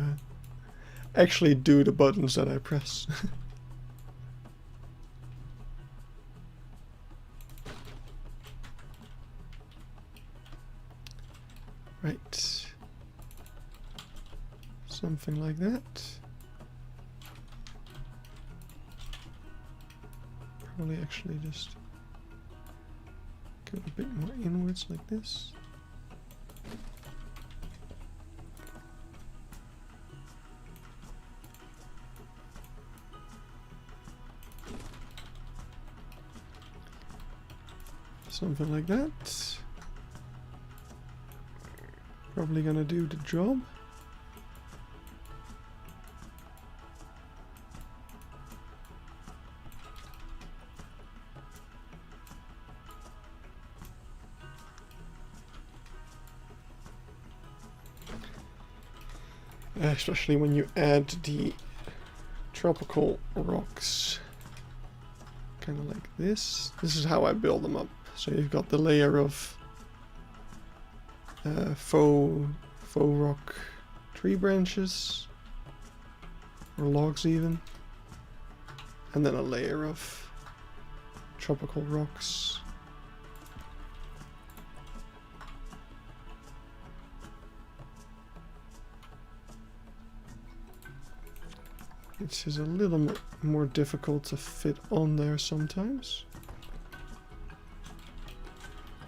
actually do the buttons that I press. Right. Something like that. Probably actually just go a bit more inwards like this. Something like that. Probably gonna do the job. Especially when you add the tropical rocks. Kind of like this. This is how I build them up. So you've got the layer of faux rock tree branches, or logs even, and then a layer of tropical rocks. Which is a little more difficult to fit on there sometimes.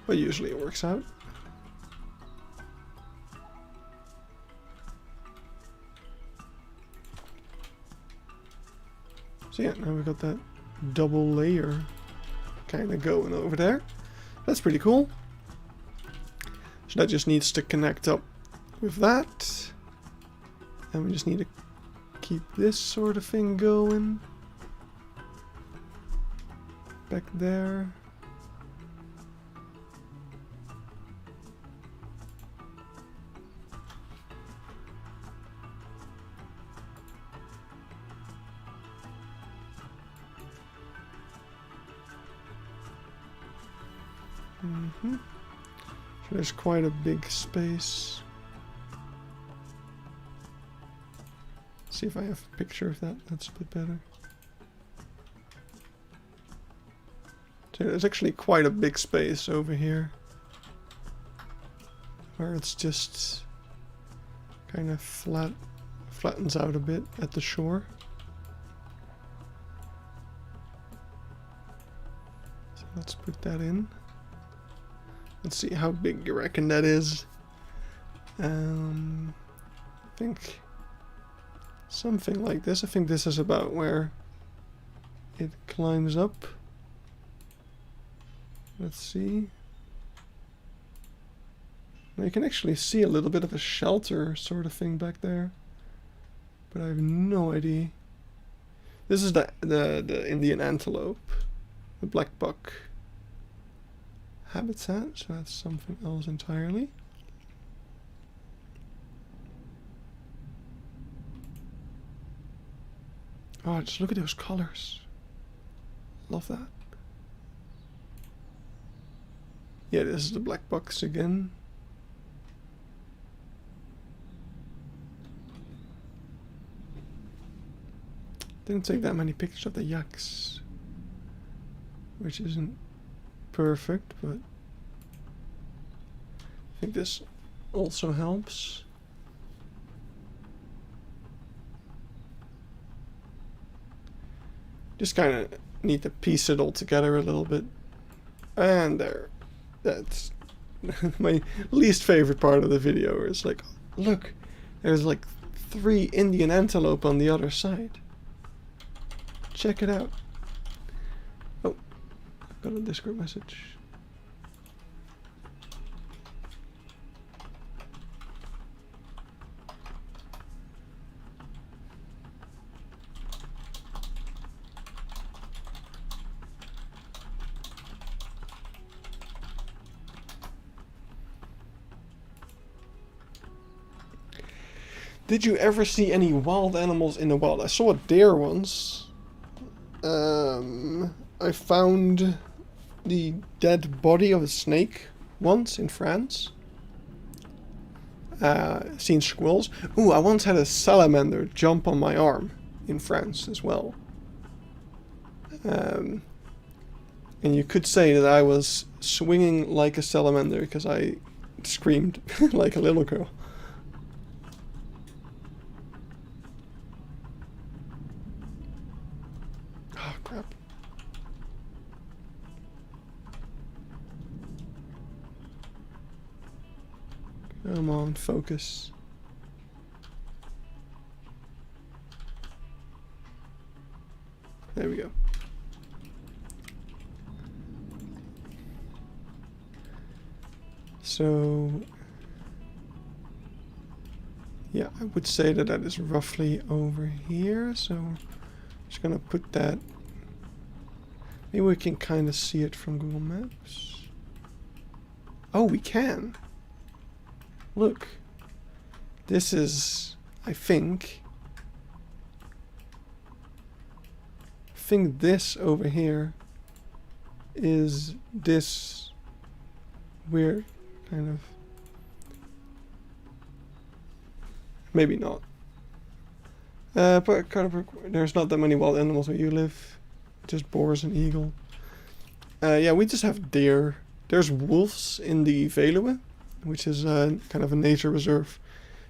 But usually it works out. So yeah, now we've got that double layer kind of going over there. That's pretty cool. So that just needs to connect up with that. And we just need to keep this sort of thing going. Back there. So there's quite a big space. See if I have a picture of that. That's a bit better. So there's actually quite a big space over here, where it's just kind of flattens out a bit at the shore. So let's put that in. Let's see how big you reckon that is. I think something like this. I think this is about where it climbs up. Let's see. Now you can actually see a little bit of a shelter sort of thing back there, but I have no idea. This is the Indian antelope, the black buck habitat, so that's something else entirely. Oh, just look at those colors. Love that. Yeah, this is the black bucks again. Didn't take that many pictures of the yaks, which isn't perfect, but I think this also helps. Just kind of need to piece it all together a little bit. And there. That's my least favorite part of the video. It's like, look, there's like 3 Indian antelope on the other side. Check it out. Oh, I've got a Discord message. Did you ever see any wild animals in the wild? I saw a deer once. I found the dead body of a snake once in France. Seen squirrels. Ooh, I once had a salamander jump on my arm in France as well. And you could say that I was swinging like a salamander because I screamed like a little girl. Oh, crap. Come on, focus. There we go. So, yeah, I would say that that is roughly over here. So, I'm just gonna put that. Maybe we can kind of see it from Google Maps. Oh, we can. Look. This is, I think this over here is this weird kind of Maybe not. But kind of, there's not that many wild animals where you live. Just boars and eagle. Yeah, we just have deer. There's wolves in the Veluwe, which is kind of a nature reserve.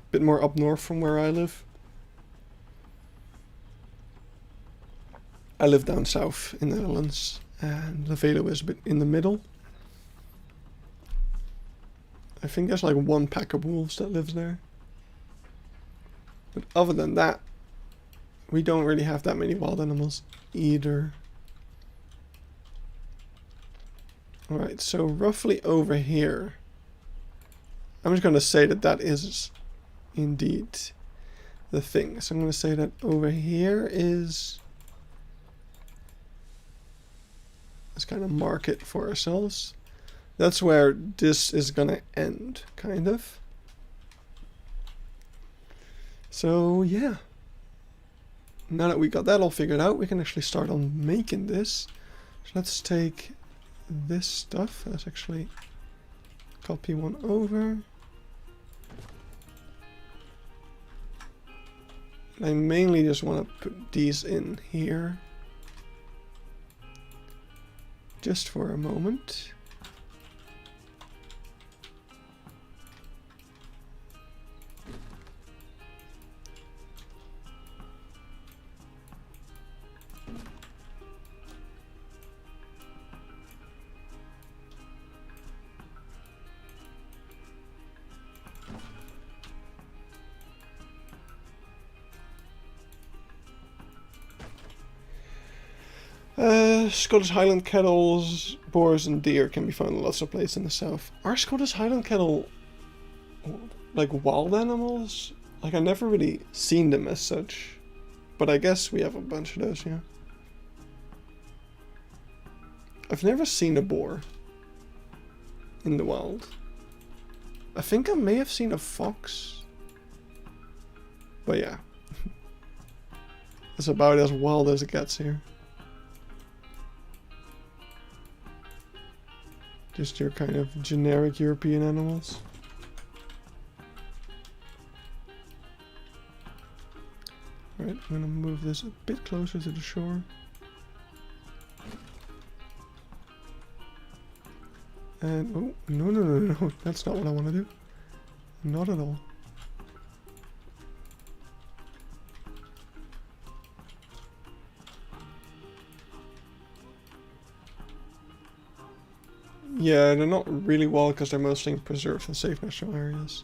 A bit more up north from where I live. I live down south in the Netherlands, and the Veluwe is a bit in the middle. I think there's like one pack of wolves that lives there. But other than that, we don't really have that many wild animals either. Alright, so roughly over here, I'm just going to say that that is indeed the thing. So I'm going to say that over here is... let's kind of mark it for ourselves. That's where this is going to end, kind of. So, yeah. Now that we got that all figured out, we can actually start on making this. So let's take this stuff. Let's actually copy one over. I mainly just want to put these in here. Just for a moment. Scottish Highland kettles, boars and deer can be found in lots of places in the south. Are Scottish Highland kettle like wild animals? Like, I've never really seen them as such. But I guess we have a bunch of those, yeah. I've never seen a boar in the wild. I think I may have seen a fox. But yeah. It's about as wild as it gets here. Just your kind of generic European animals. Alright, I'm gonna move this a bit closer to the shore. And, oh, no, that's not what I want to do. Not at all. Yeah, they're not really wild because they're mostly in preserved and safe national areas.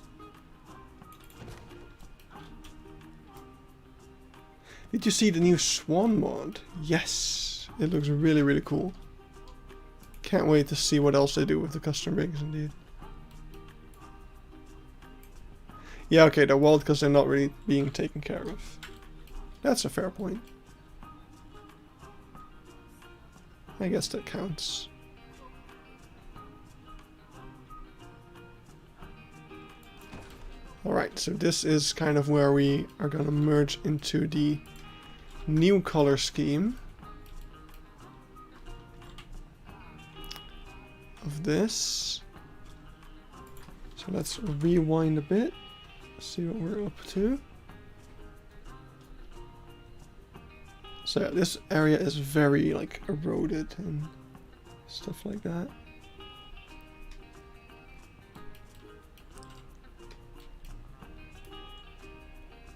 Did you see the new Swan mod? Yes! It looks really, really cool. Can't wait to see what else they do with the custom rigs, indeed. Yeah, okay, they're wild because they're not really being taken care of. That's a fair point. I guess that counts. Alright, so this is kind of where we are going to merge into the new color scheme of this. So let's rewind a bit, see what we're up to. So yeah, this area is very like eroded and stuff like that.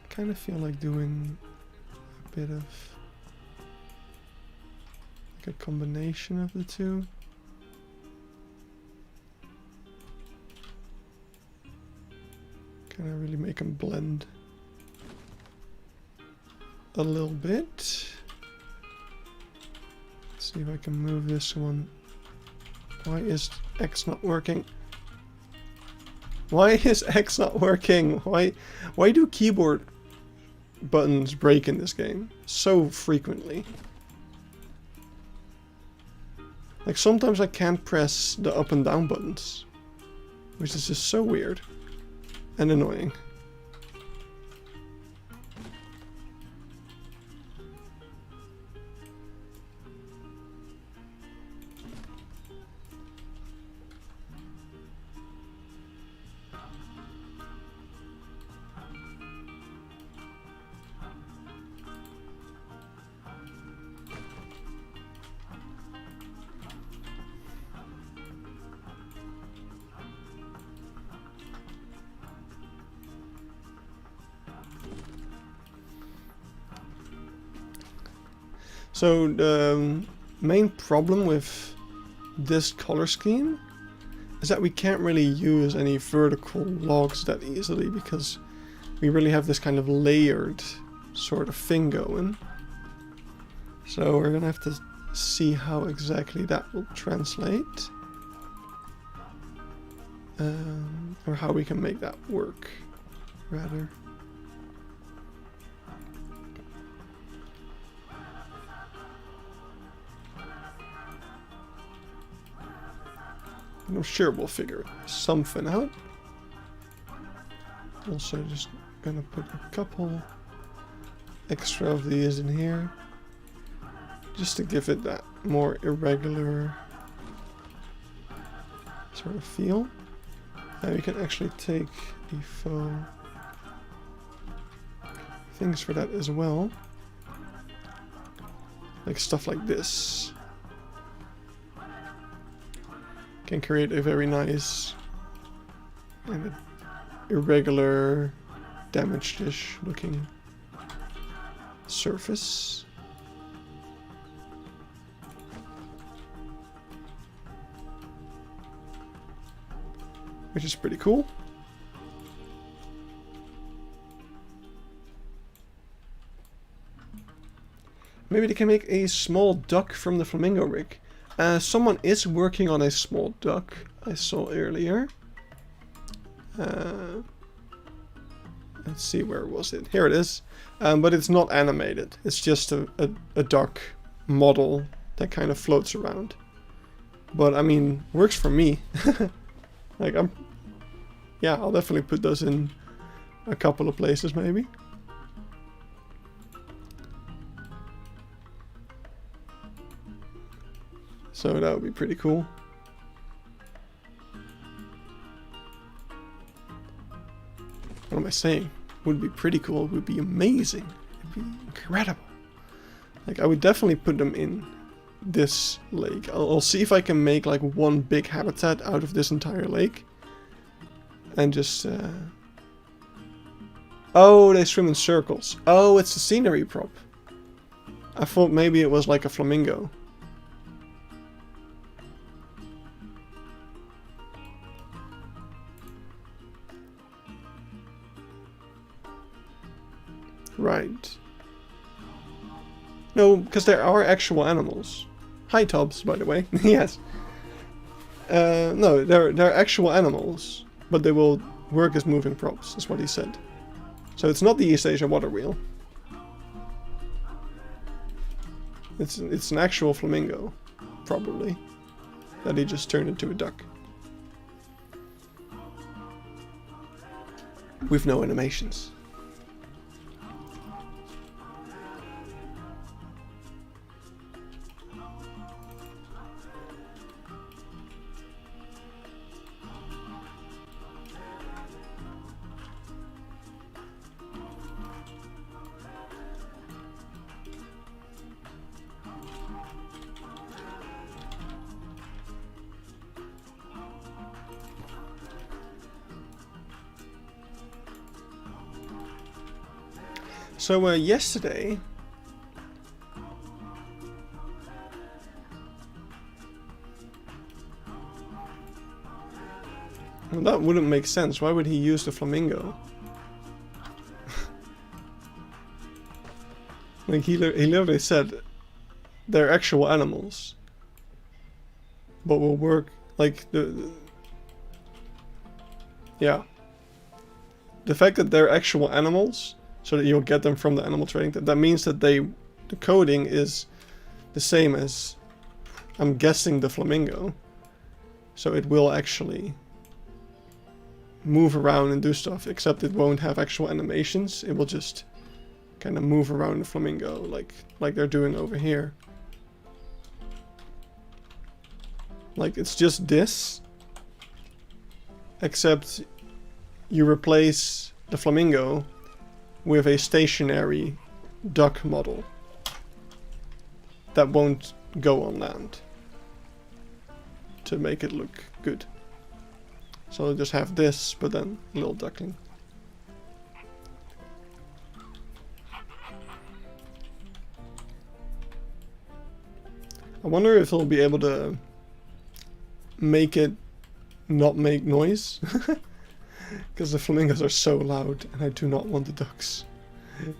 I kind of feel like doing a bit of like a combination of the two. Kind of really make them blend a little bit. Let's see if I can move this one. Why is X not working? Why is X not working? Why do keyboard buttons break in this game so frequently? Like, sometimes I can't press the up and down buttons, which is just so weird and annoying. So the main problem with this color scheme is that we can't really use any vertical logs that easily because we really have this kind of layered sort of thing going. So we're gonna have to see how exactly that will translate. Or how we can make that work, rather. I'm sure we'll figure something out. Also just gonna put a couple extra of these in here. Just to give it that more irregular sort of feel. And we can actually take the faux things for that as well. Like stuff like this. Can create a very nice and irregular, damaged-ish looking surface. Which is pretty cool. Maybe they can make a small duck from the flamingo rig. Someone is working on a small duck, I saw earlier. Let's see, where was it? Here it is. But it's not animated. It's just a duck model that kind of floats around. But I mean, works for me. Like yeah, I'll definitely put those in a couple of places maybe. So that would be pretty cool. What am I saying? Would be pretty cool. It would be amazing. It'd be incredible. Like I would definitely put them in this lake. I'll see if I can make like one big habitat out of this entire lake. And just oh, they swim in circles. Oh, it's a scenery prop. I thought maybe it was like a flamingo. Right. No, because there are actual animals. Hi, Tubbs, by the way. Yes. No, they're actual animals, but they will work as moving props, is what he said. So it's not the East Asia water wheel. It's an actual flamingo, probably, that he just turned into a duck. With no animations. So yesterday, well, that wouldn't make sense. Why would he use the flamingo? Like he literally said, they're actual animals, but will work like yeah. The fact that they're actual animals, so that you'll get them from the animal trading, that means that the coding is the same as, I'm guessing, the flamingo. So it will actually move around and do stuff, except it won't have actual animations. It will just kind of move around the flamingo like they're doing over here. Like it's just this, except you replace the flamingo with a stationary duck model that won't go on land to make it look good. So I'll just have this, but then a little duckling. I wonder if he'll be able to make it not make noise. Because the flamingos are so loud, and I do not want the ducks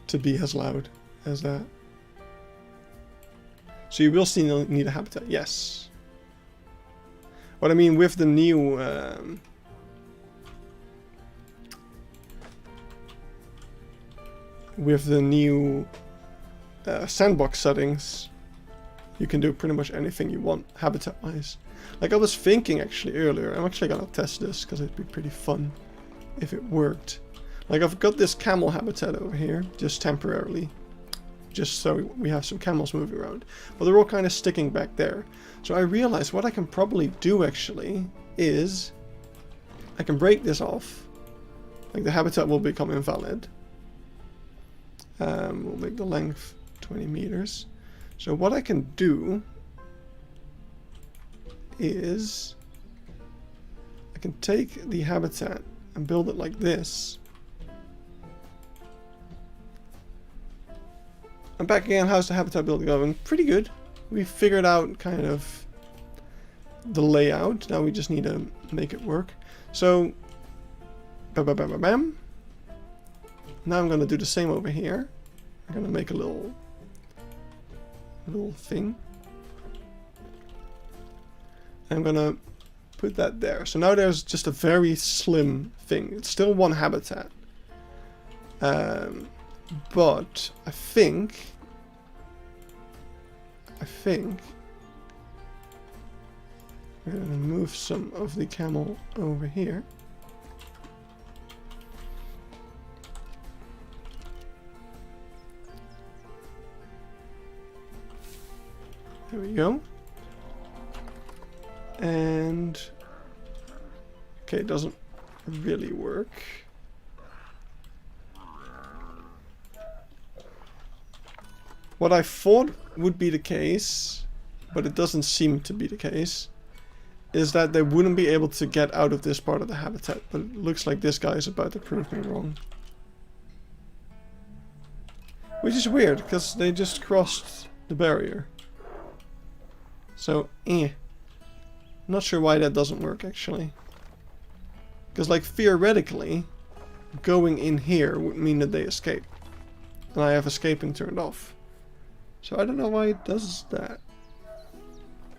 to be as loud as that. So you will still need a habitat, yes. What I mean with the new sandbox settings, you can do pretty much anything you want habitat-wise. Like I was thinking actually earlier, I'm actually gonna test this because it'd be pretty fun if it worked. Like I've got this camel habitat over here, just temporarily, just so we have some camels moving around. But they're all kind of sticking back there. So I realized what I can probably do actually is I can break this off. Like the habitat will become invalid. We'll make the length 20 meters. So what I can do is I can take the habitat and build it like this. And back again, how's the habitat building going? Pretty good. We figured out kind of the layout. Now we just need to make it work. So, bam, bam, bam, bam, bam. Now I'm going to do the same over here. I'm going to make a little thing. I'm going to put that there. So now there's just a very slim thing. It's still one habitat. But I think we're going to move some of the camel over here. There we go. And okay, it doesn't really work. What I thought would be the case, but it doesn't seem to be the case, is that they wouldn't be able to get out of this part of the habitat, but it looks like this guy is about to prove me wrong. Which is weird, because they just crossed the barrier. So, not sure why that doesn't work, actually. Because, like, theoretically, going in here would mean that they escape. And I have escaping turned off. So I don't know why it does that.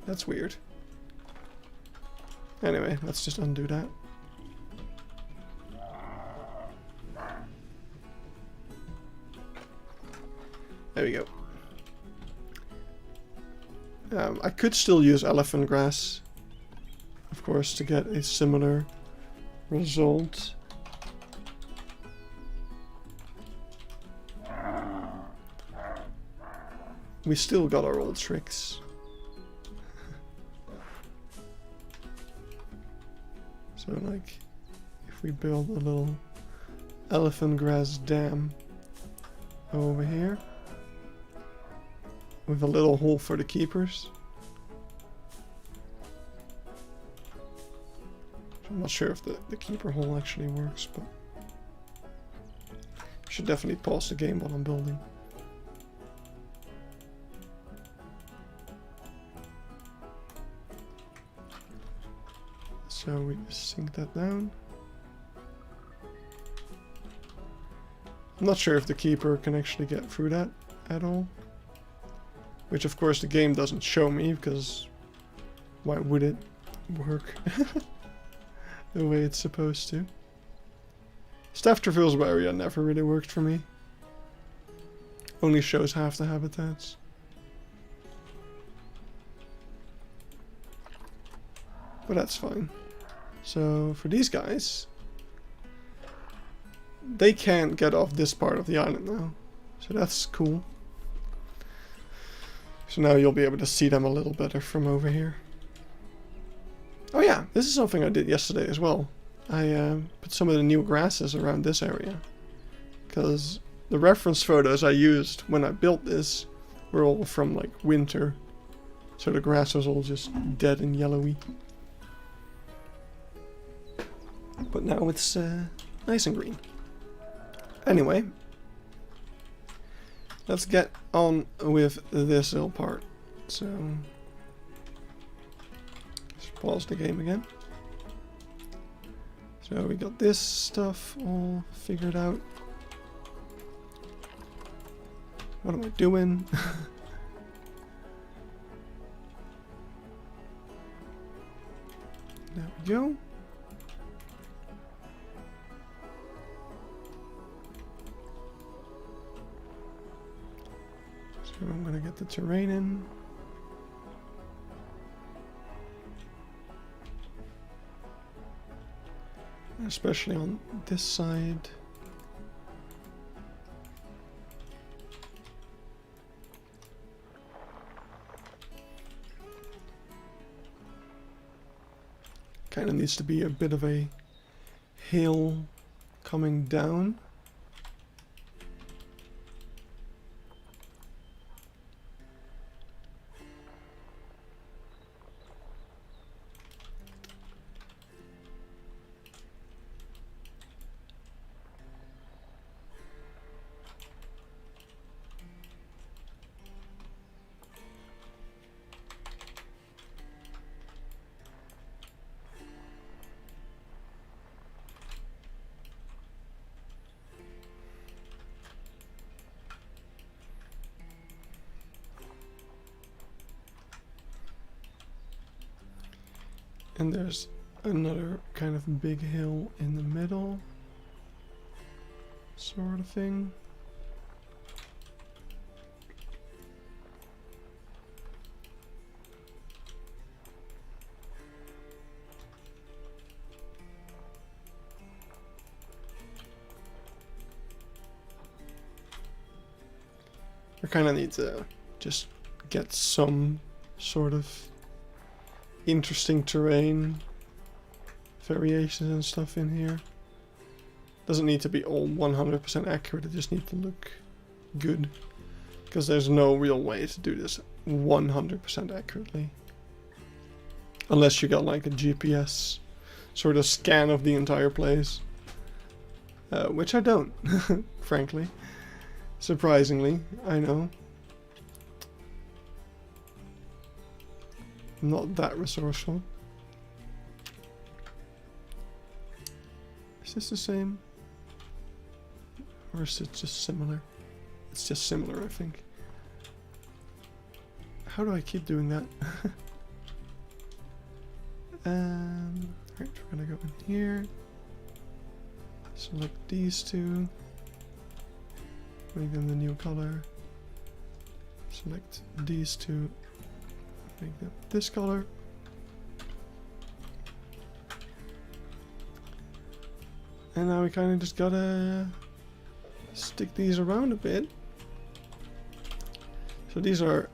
That's weird. Anyway, let's just undo that. There we go. I could still use elephant grass, of course, to get a similar result. We still got our old tricks. So like, if we build a little elephant grass dam over here, with a little hole for the keepers. I'm not sure if the keeper hole actually works, but I should definitely pause the game while I'm building. So we just sink that down. I'm not sure if the keeper can actually get through that at all. Which of course the game doesn't show me, because why would it work the way it's supposed to? Staff traversal area never really worked for me. Only shows half the habitats. But that's fine. So for these guys, they can't get off this part of the island now. So that's cool. So now you'll be able to see them a little better from over here. Oh yeah, this is something I did yesterday as well. I put some of the new grasses around this area. Because the reference photos I used when I built this were all from like winter. So the grass was all just dead and yellowy. But now it's nice and green. Anyway. Let's get on with this little part. So, pause the game again. So we got this stuff all figured out. What am I doing? There we go. So I'm gonna get the terrain in. Especially on this side. Kind of needs to be a bit of a hill coming down. And there's another kind of big hill in the middle, sort of thing. I kind of need to just get some sort of interesting terrain variations and stuff in here. Doesn't need to be all 100% accurate, it just needs to look good. Because there's no real way to do this 100% accurately. Unless you got like a GPS sort of scan of the entire place. Which I don't, frankly. Surprisingly, I know. Not that resourceful. Is this the same? Or is it just similar? It's just similar, I think. How do I keep doing that? Right, we're gonna go in here. Select these two. Make them the new color. Select these two. Make them this color. And now we kind of just gotta stick these around a bit. So these are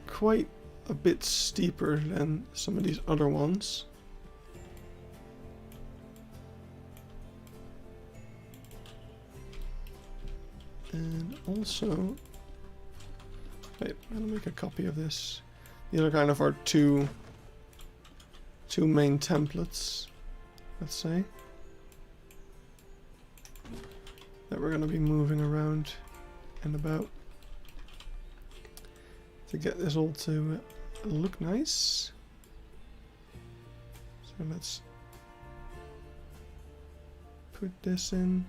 quite a bit steeper than some of these other ones. And also, wait, I'm gonna make a copy of this. These are kind of our two main templates, let's say, that we're gonna be moving around and about to get this all to look nice. So let's put this in.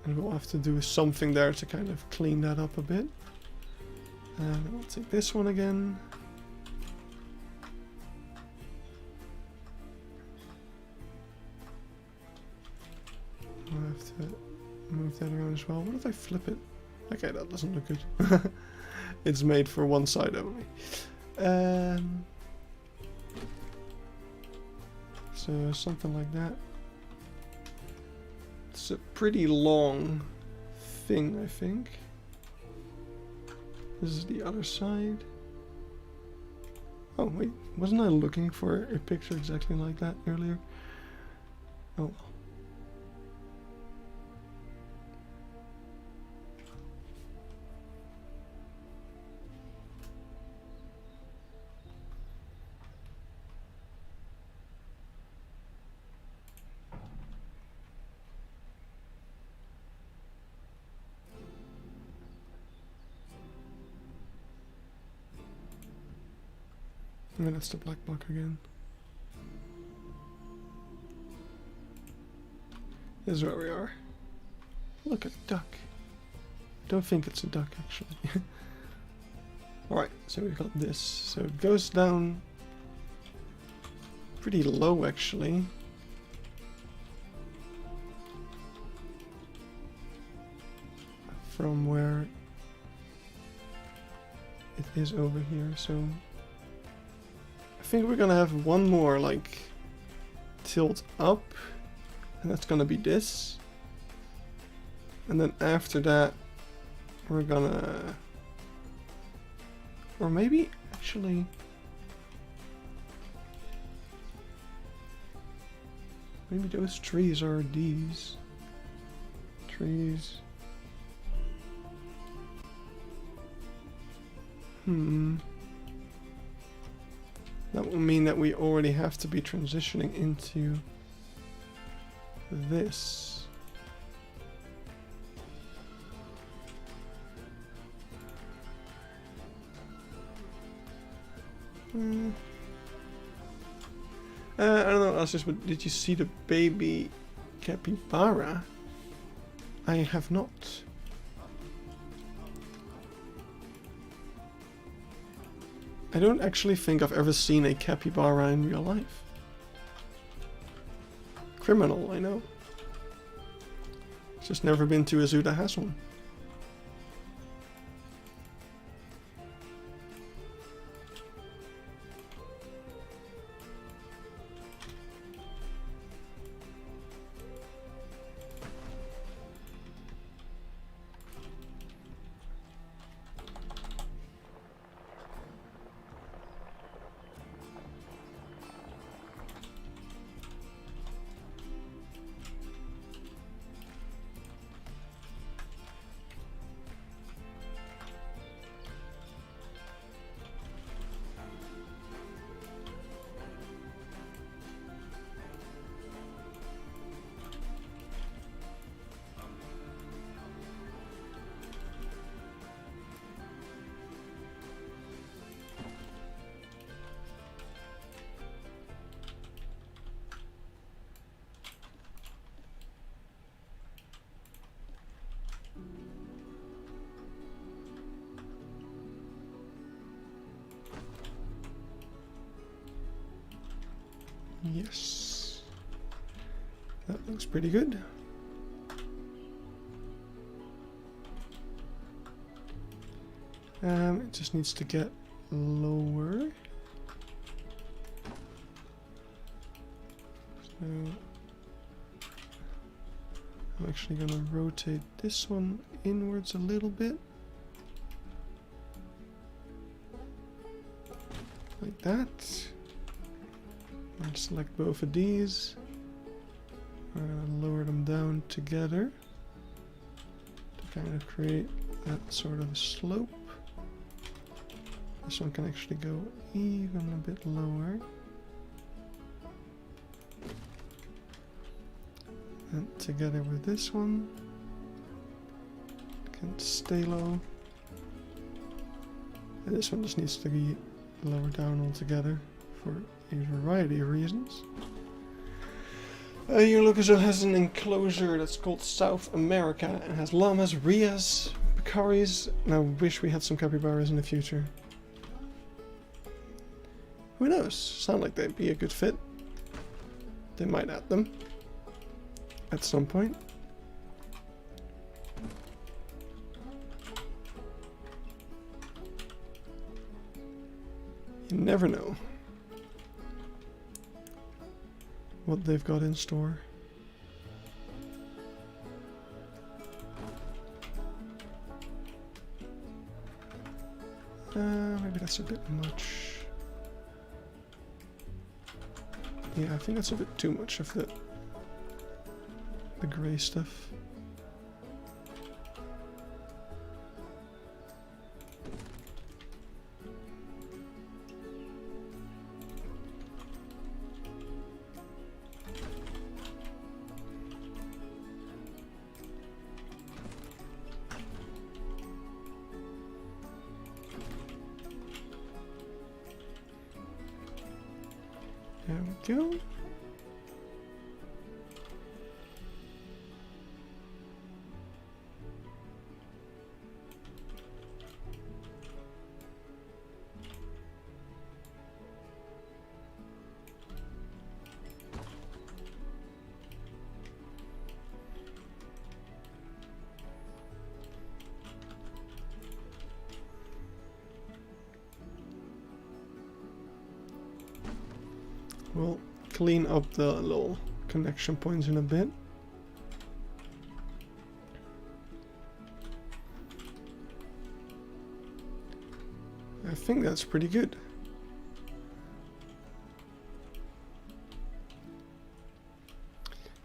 And we'll have to do something there to kind of clean that up a bit. And I'll take this one again. I'll have to move that around as well. What if I flip it? Okay, that doesn't look good. It's made for one side only. So something like that. It's a pretty long thing, I think. This is the other side. Oh wait, wasn't I looking for a picture exactly like that earlier? Oh. And that's the black block again. This is where we are. Look at the duck. Don't think it's a duck actually. Alright, so we've got this. So it goes down pretty low actually. From where it is over here, so I think we're gonna have one more like tilt up, and that's gonna be this, and then after that we're gonna, or maybe actually maybe those trees are these trees. That will mean that we already have to be transitioning into this. I don't know, Alcius, but did you see the baby capybara? I have not. I don't actually think I've ever seen a capybara in real life. Criminal, I know. Just never been to a zoo that has one. Yes, that looks pretty good. It just needs to get lower. So I'm actually going to rotate this one inwards a little bit. Like that. And select both of these. I'm going to lower them down together to kind of create that sort of slope. This one can actually go even a bit lower. And together with this one, can stay low. And this one just needs to be lower down altogether for a variety of reasons. Eurolocazo has an enclosure that's called South America and has llamas, rheas, pecaris, and I wish we had some capybaras in the future. Who knows? Sound like they'd be a good fit. They might add them at some point. You never know what they've got in store. Maybe that's a bit much. Yeah, I think that's a bit too much of the grey stuff. There we go. We'll clean up the little connection points in a bit. I think that's pretty good.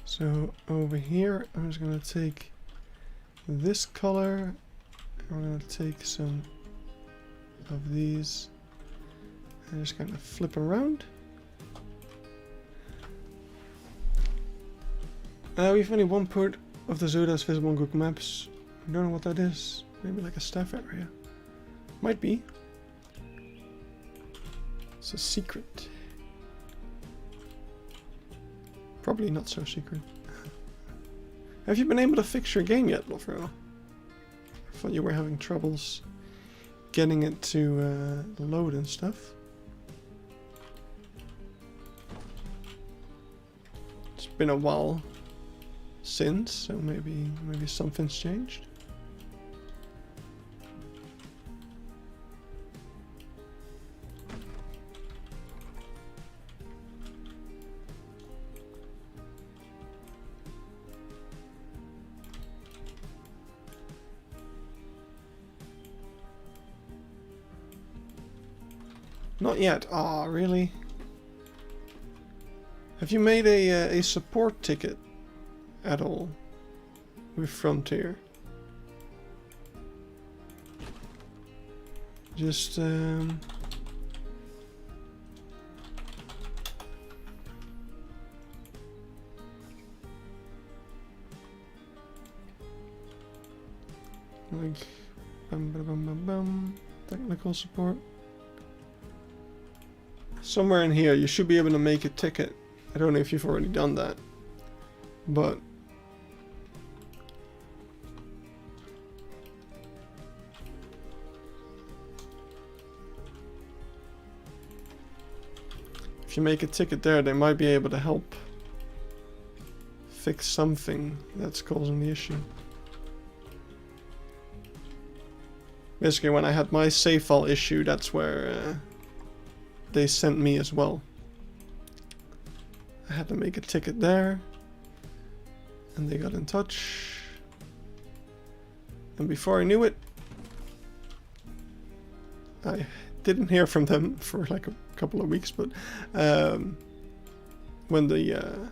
So over here, I'm just gonna take this color. I'm gonna take some of these and just kind of flip around. We've only one part of the zoo that's visible on Google Maps. I don't know what that is. Maybe like a staff area. Might be. It's a secret. Probably not so secret. Have you been able to fix your game yet, Lofro? I thought you were having troubles getting it to load and stuff. It's been a while since, so maybe something's changed. Not yet. Ah, really? Have you made a support ticket at all with Frontier? Just like technical support. Somewhere in here you should be able to make a ticket. I don't know if you've already done that, but if you make a ticket there, they might be able to help fix something that's causing the issue. Basically, when I had my save file issue, that's where they sent me as well. I had to make a ticket there, and they got in touch. And before I knew it, I didn't hear from them for like a couple of weeks, but when the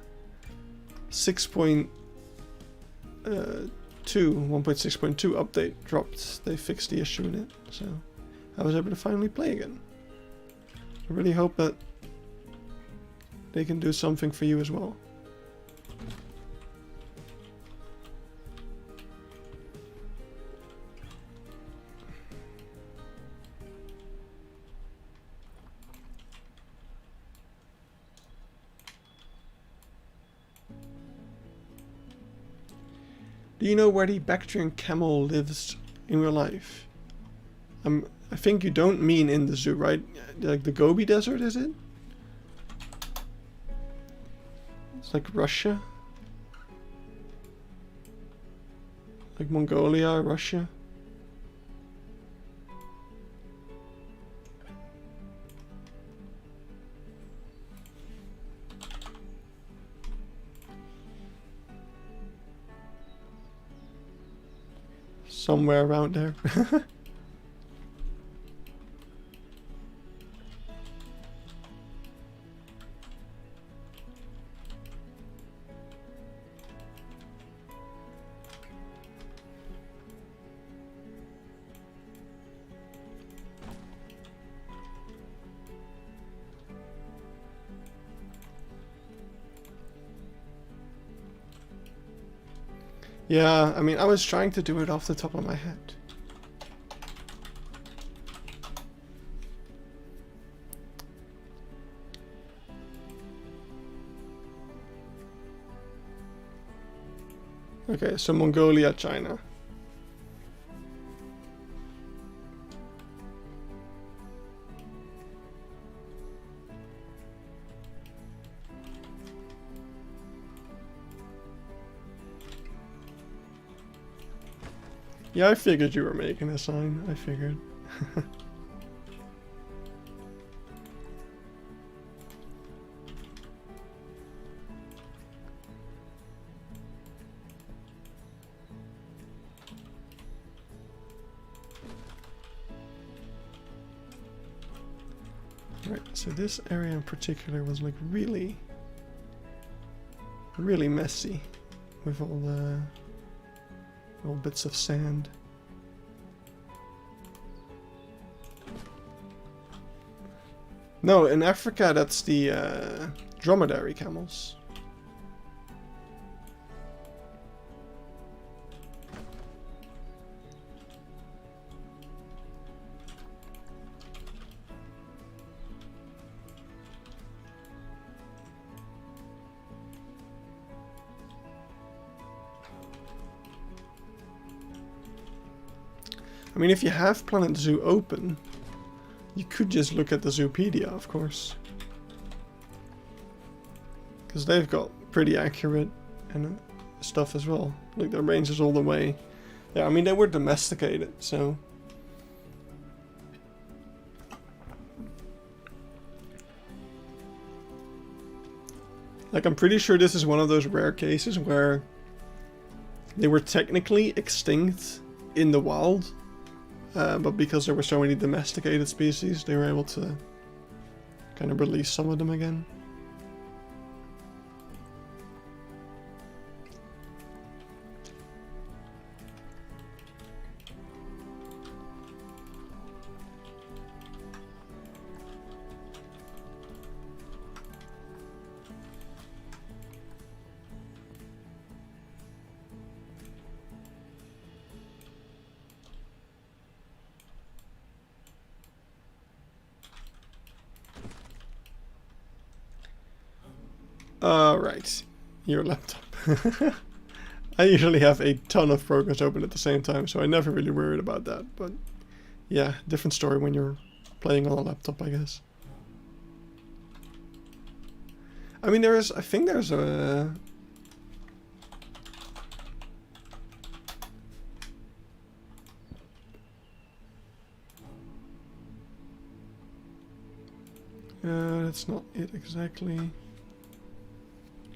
1.6.2 update dropped, they fixed the issue in it, so I was able to finally play again. I really hope that they can do something for you as well. Do you know where the Bactrian camel lives in real life? I think you don't mean in the zoo, right? Like the Gobi Desert, is it? It's like Russia. Like Mongolia, Russia. Somewhere around there. Yeah, I mean, I was trying to do it off the top of my head. Okay, so Mongolia, China. Yeah, I figured you were making a sign. I figured. Right, so this area in particular was like really messy with all the little bits of sand. No, in Africa that's the dromedary camels. I mean, if you have Planet Zoo open, you could just look at the Zoopedia, of course. Because they've got pretty accurate and stuff as well. Like, their range is all the way. Yeah, I mean, they were domesticated, so... Like, I'm pretty sure this is one of those rare cases where they were technically extinct in the wild. But because there were so many domesticated species, they were able to kind of release some of them again. Right, your laptop. I usually have a ton of programs open at the same time, so I never really worried about that. But yeah, different story when you're playing on a laptop, I guess. I mean, I think there's a... that's not it exactly.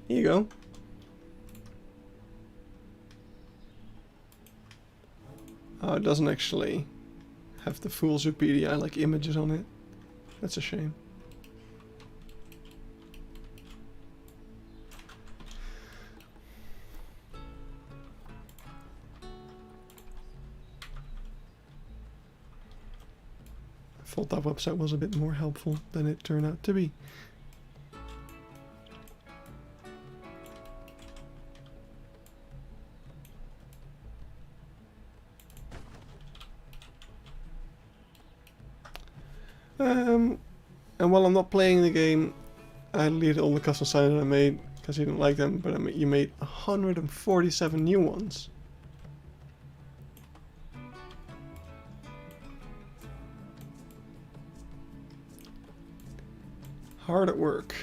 Here you go. Oh, it doesn't actually have the full Zoopedia, like images on it. That's a shame. I thought that website was a bit more helpful than it turned out to be. And while I'm not playing the game, I deleted all the custom signs that I made because I didn't like them, but you made 147 new ones. Hard at work,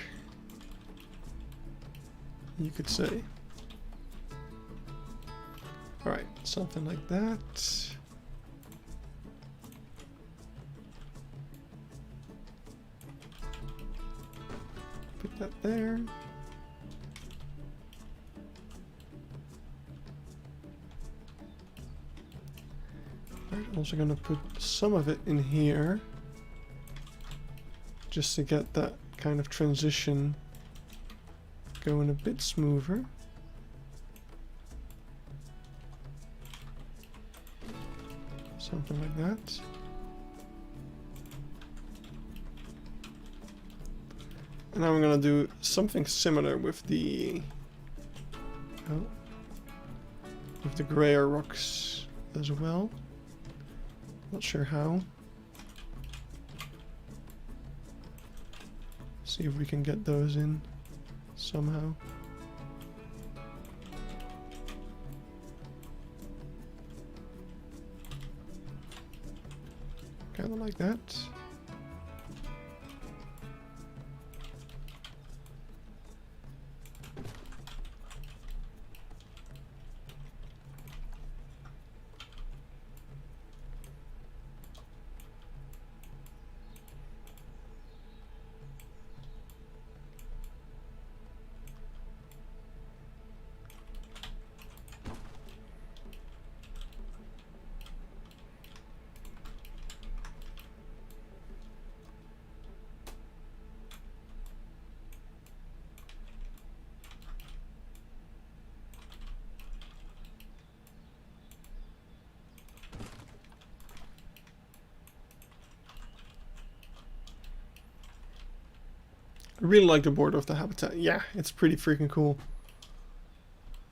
you could say. Alright, something like that. Put that there. Alright, also gonna put some of it in here, just to get that kind of transition going a bit smoother. Something like that. And now I'm gonna do something similar with the grayer rocks as well. Not sure how. See if we can get those in somehow. Kind of like that. I really like the border of the habitat. Yeah, it's pretty freaking cool.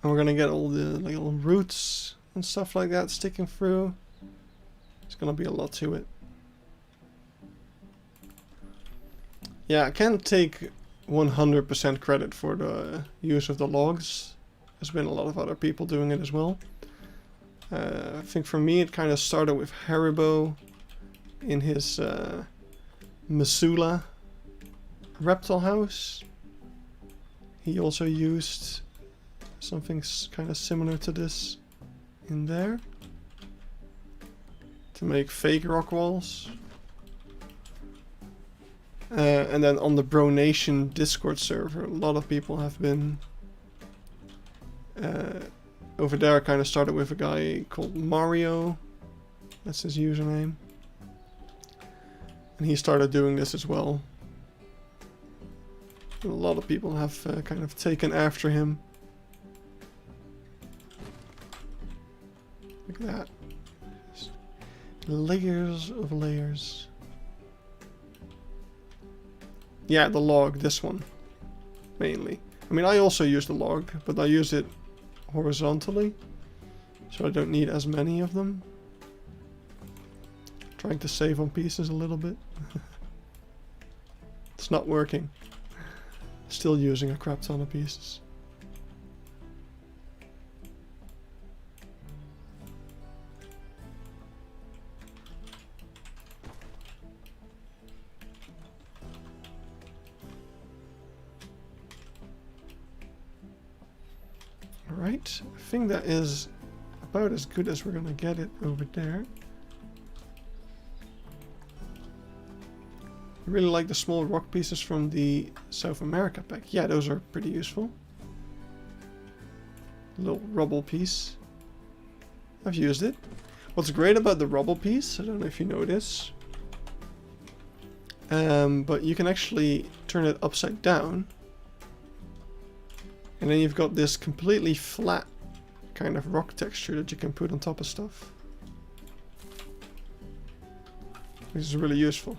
And we're gonna get all the little roots and stuff like that sticking through. There's gonna be a lot to it. Yeah, I can't take 100% credit for the use of the logs. There's been a lot of other people doing it as well. I think for me it kind of started with Haribo in his Missoula reptile house. He also used something kind of similar to this in there to make fake rock walls. And then on the Bro Nation Discord server, a lot of people have been over there. I kind of started with a guy called Mario. That's his username. And he started doing this as well. And a lot of people have kind of taken after him. Look at that. Just layers of layers. Yeah, the log, this one. Mainly. I mean, I also use the log, but I use it horizontally. So I don't need as many of them. Trying to save on pieces a little bit. It's not working. Still using a crap ton of pieces. Alright, I think that is about as good as we're gonna get it over there. I really like the small rock pieces from the South America pack. Yeah, those are pretty useful. Little rubble piece. I've used it. What's great about the rubble piece, I don't know if you know this, but you can actually turn it upside down. And then you've got this completely flat kind of rock texture that you can put on top of stuff. This is really useful.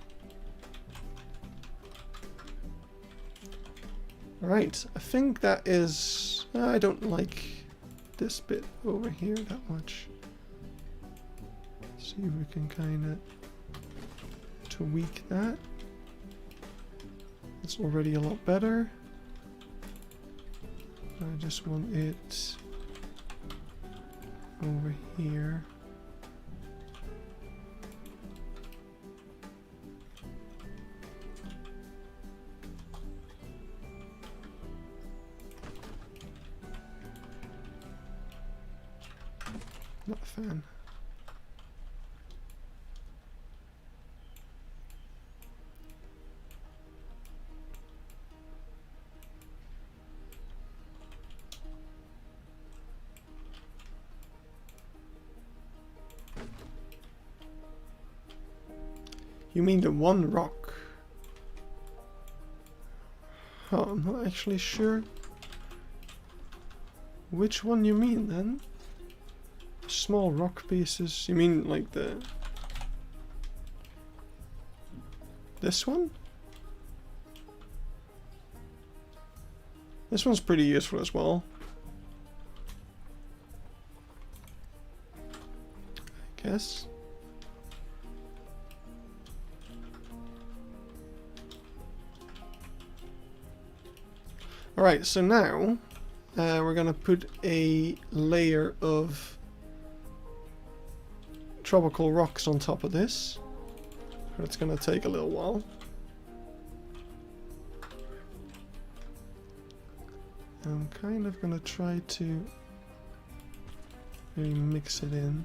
Alright, I think that is... I don't like this bit over here that much. Let's see if we can kind of tweak that. It's already a lot better. I just want it over here. Not a fan. You mean the one rock? Oh, I'm not actually sure which one you mean then. Small rock pieces. You mean like this one? This one's pretty useful as well. I guess. Alright, so now we're gonna put a layer of tropical rocks on top of this. But it's gonna take a little while. I'm kind of gonna try to really mix it in.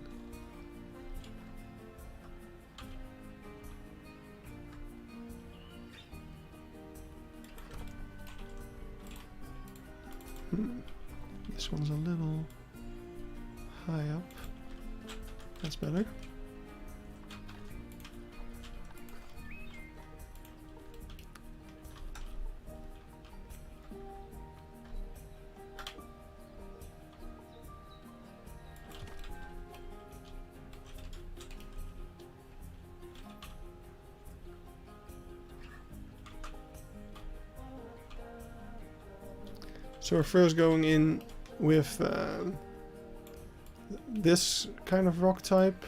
This one's a little high up. That's better. So we're first going in with this kind of rock type,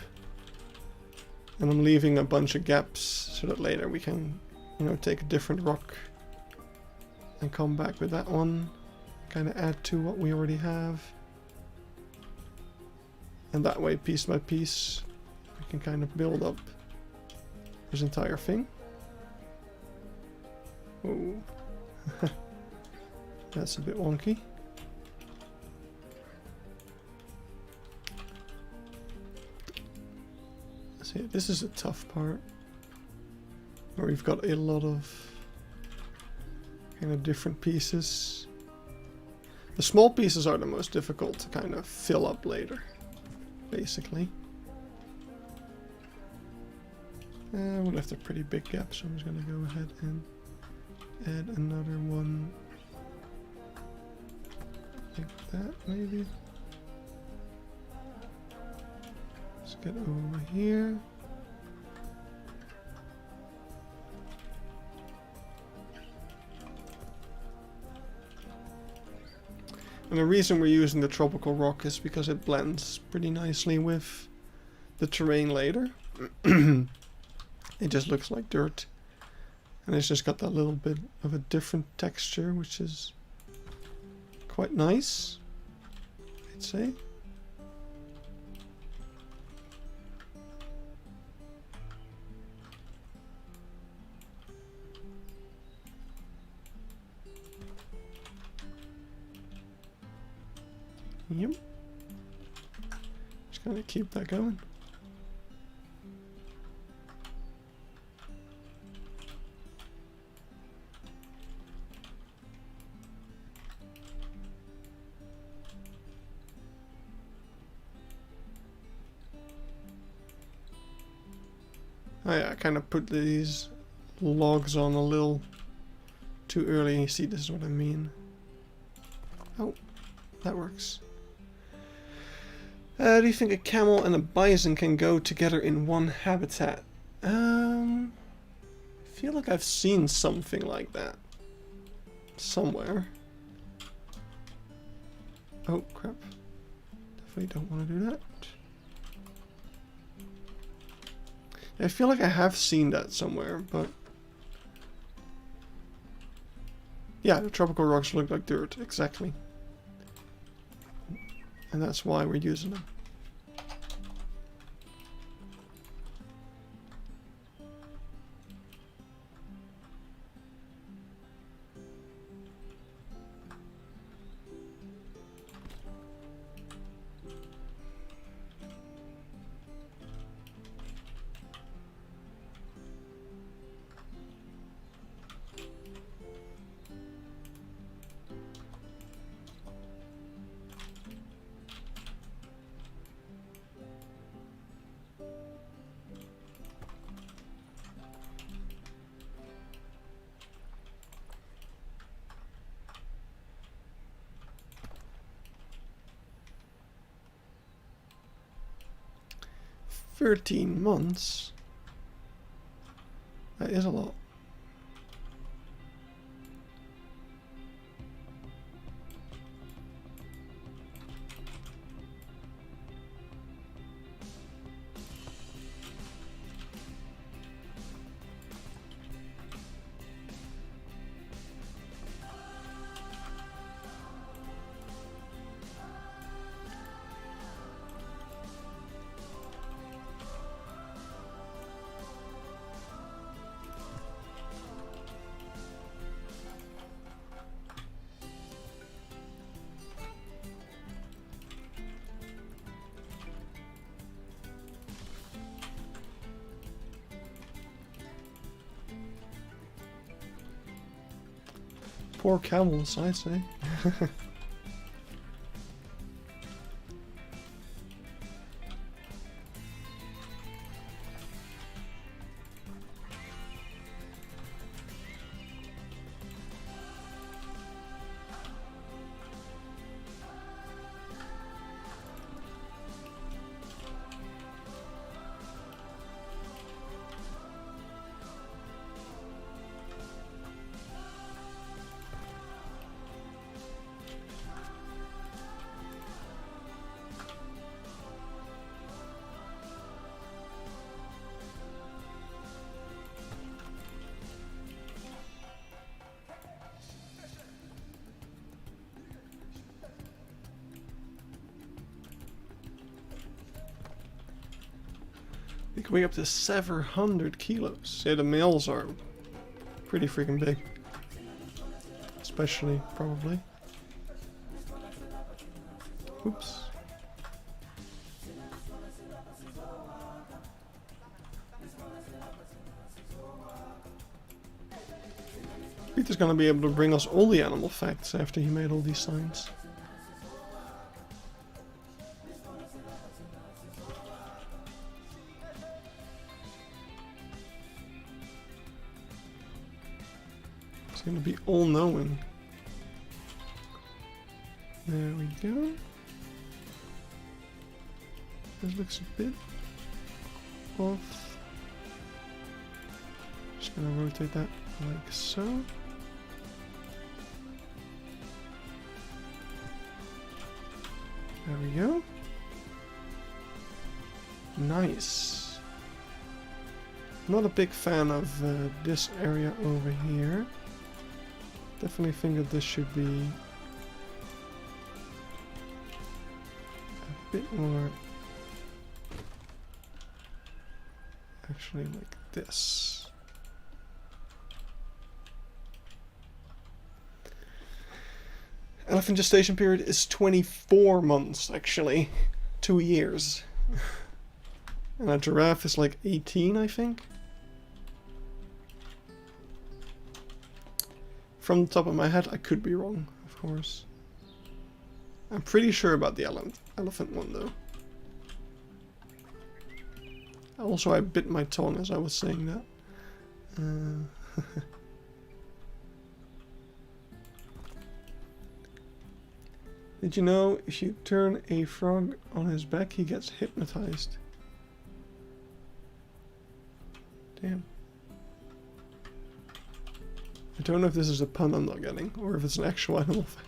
and I'm leaving a bunch of gaps so that later we can, you know, take a different rock and come back with that one, kind of add to what we already have, and that way, piece by piece, we can kind of build up this entire thing. Oh. That's a bit wonky. See, this is a tough part, where we've got a lot of kind of different pieces. The small pieces are the most difficult to kind of fill up later, basically. We left a pretty big gap, so I'm just going to go ahead and add another one. Like that, maybe. Let's get over here. And the reason we're using the tropical rock is because it blends pretty nicely with the terrain later. It just looks like dirt. And it's just got that little bit of a different texture, which is quite nice, I'd say. Yep. Just gonna keep that going. Oh yeah, I kind of put these logs on a little too early. You see, this is what I mean. Oh, that works. Do you think a camel and a bison can go together in one habitat? I feel like I've seen something like that somewhere. Oh crap. Definitely don't want to do that. I feel like I have seen that somewhere, but yeah, the tropical rocks look like dirt, exactly. And that's why we're using them. $13 months? That is a lot. Poor camels, I'd say. They can weigh up to 700 kilos. Yeah, the males are pretty freaking big. Especially, probably. Oops. Peter's gonna be able to bring us all the animal facts after he made all these signs. It's gonna be all-knowing. There we go. This looks a bit off. Just gonna rotate that like so. There we go. Nice. Not a big fan of this area over here. Definitely think that this should be a bit more actually like this. Elephant gestation period is 24 months actually. 2 years. And a giraffe is like 18, I think. From the top of my head, I could be wrong, of course. I'm pretty sure about the elephant one, though. Also, I bit my tongue as I was saying that. Did you know if you turn a frog on his back, he gets hypnotized? Damn. I don't know if this is a pun I'm not getting, or if it's an actual animal fact.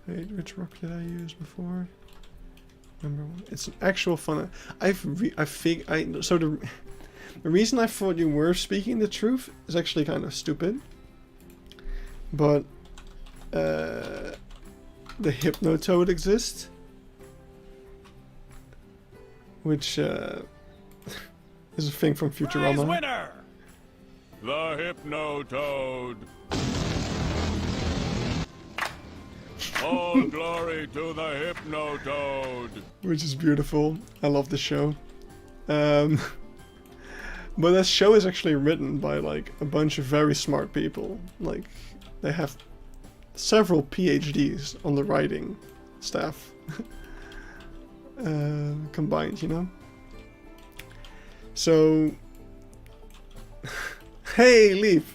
Wait, which rock did I use before? Remember one? It's an actual fun. So the reason I thought you were speaking the truth is actually kind of stupid. But the Hypnotoad exists, which is a thing from Futurama. Prize winner, the Hypnotoad. All glory to the Hypnotoad. Which is beautiful. I love the show. But that show is actually written by like a bunch of very smart people. Like they have several PhDs on the writing staff combined, you know. So, hey, Leaf.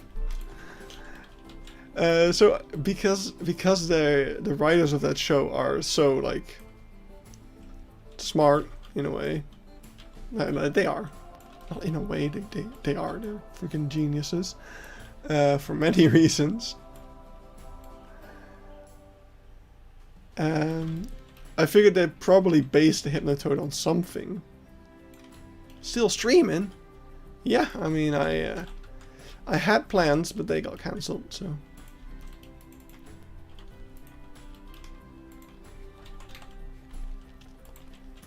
So because the writers of that show are so like smart in a way, they are not in a way they are, they're freaking geniuses for many reasons. I figured they'd probably base the Hypnotoad on something. Still streaming? Yeah, I mean I had plans, but they got cancelled, so.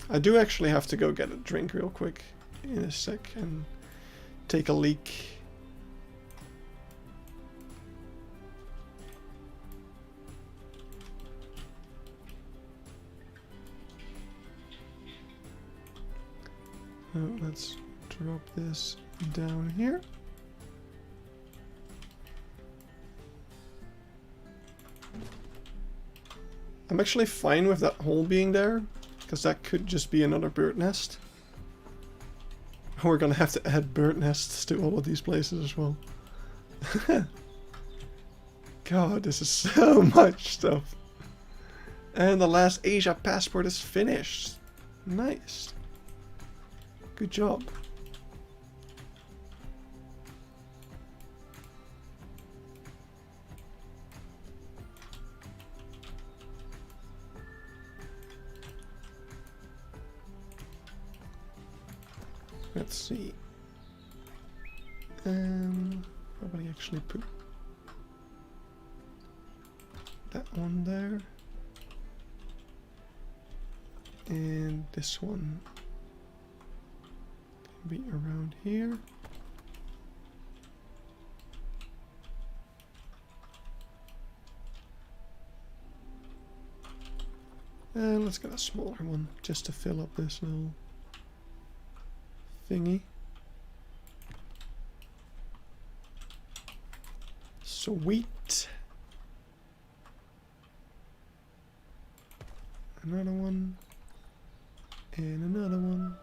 I do actually have to go get a drink real quick in a sec, and take a leak. Let's drop this down here. I'm actually fine with that hole being there, because that could just be another bird nest. We're gonna have to add bird nests to all of these places as well. God, this is so much stuff. And the last Asia passport is finished. Nice. Good job. Let's see. Probably actually put that one there. And this one can be around here. And let's get a smaller one just to fill up this little thingy. Sweet. Another one. And another one.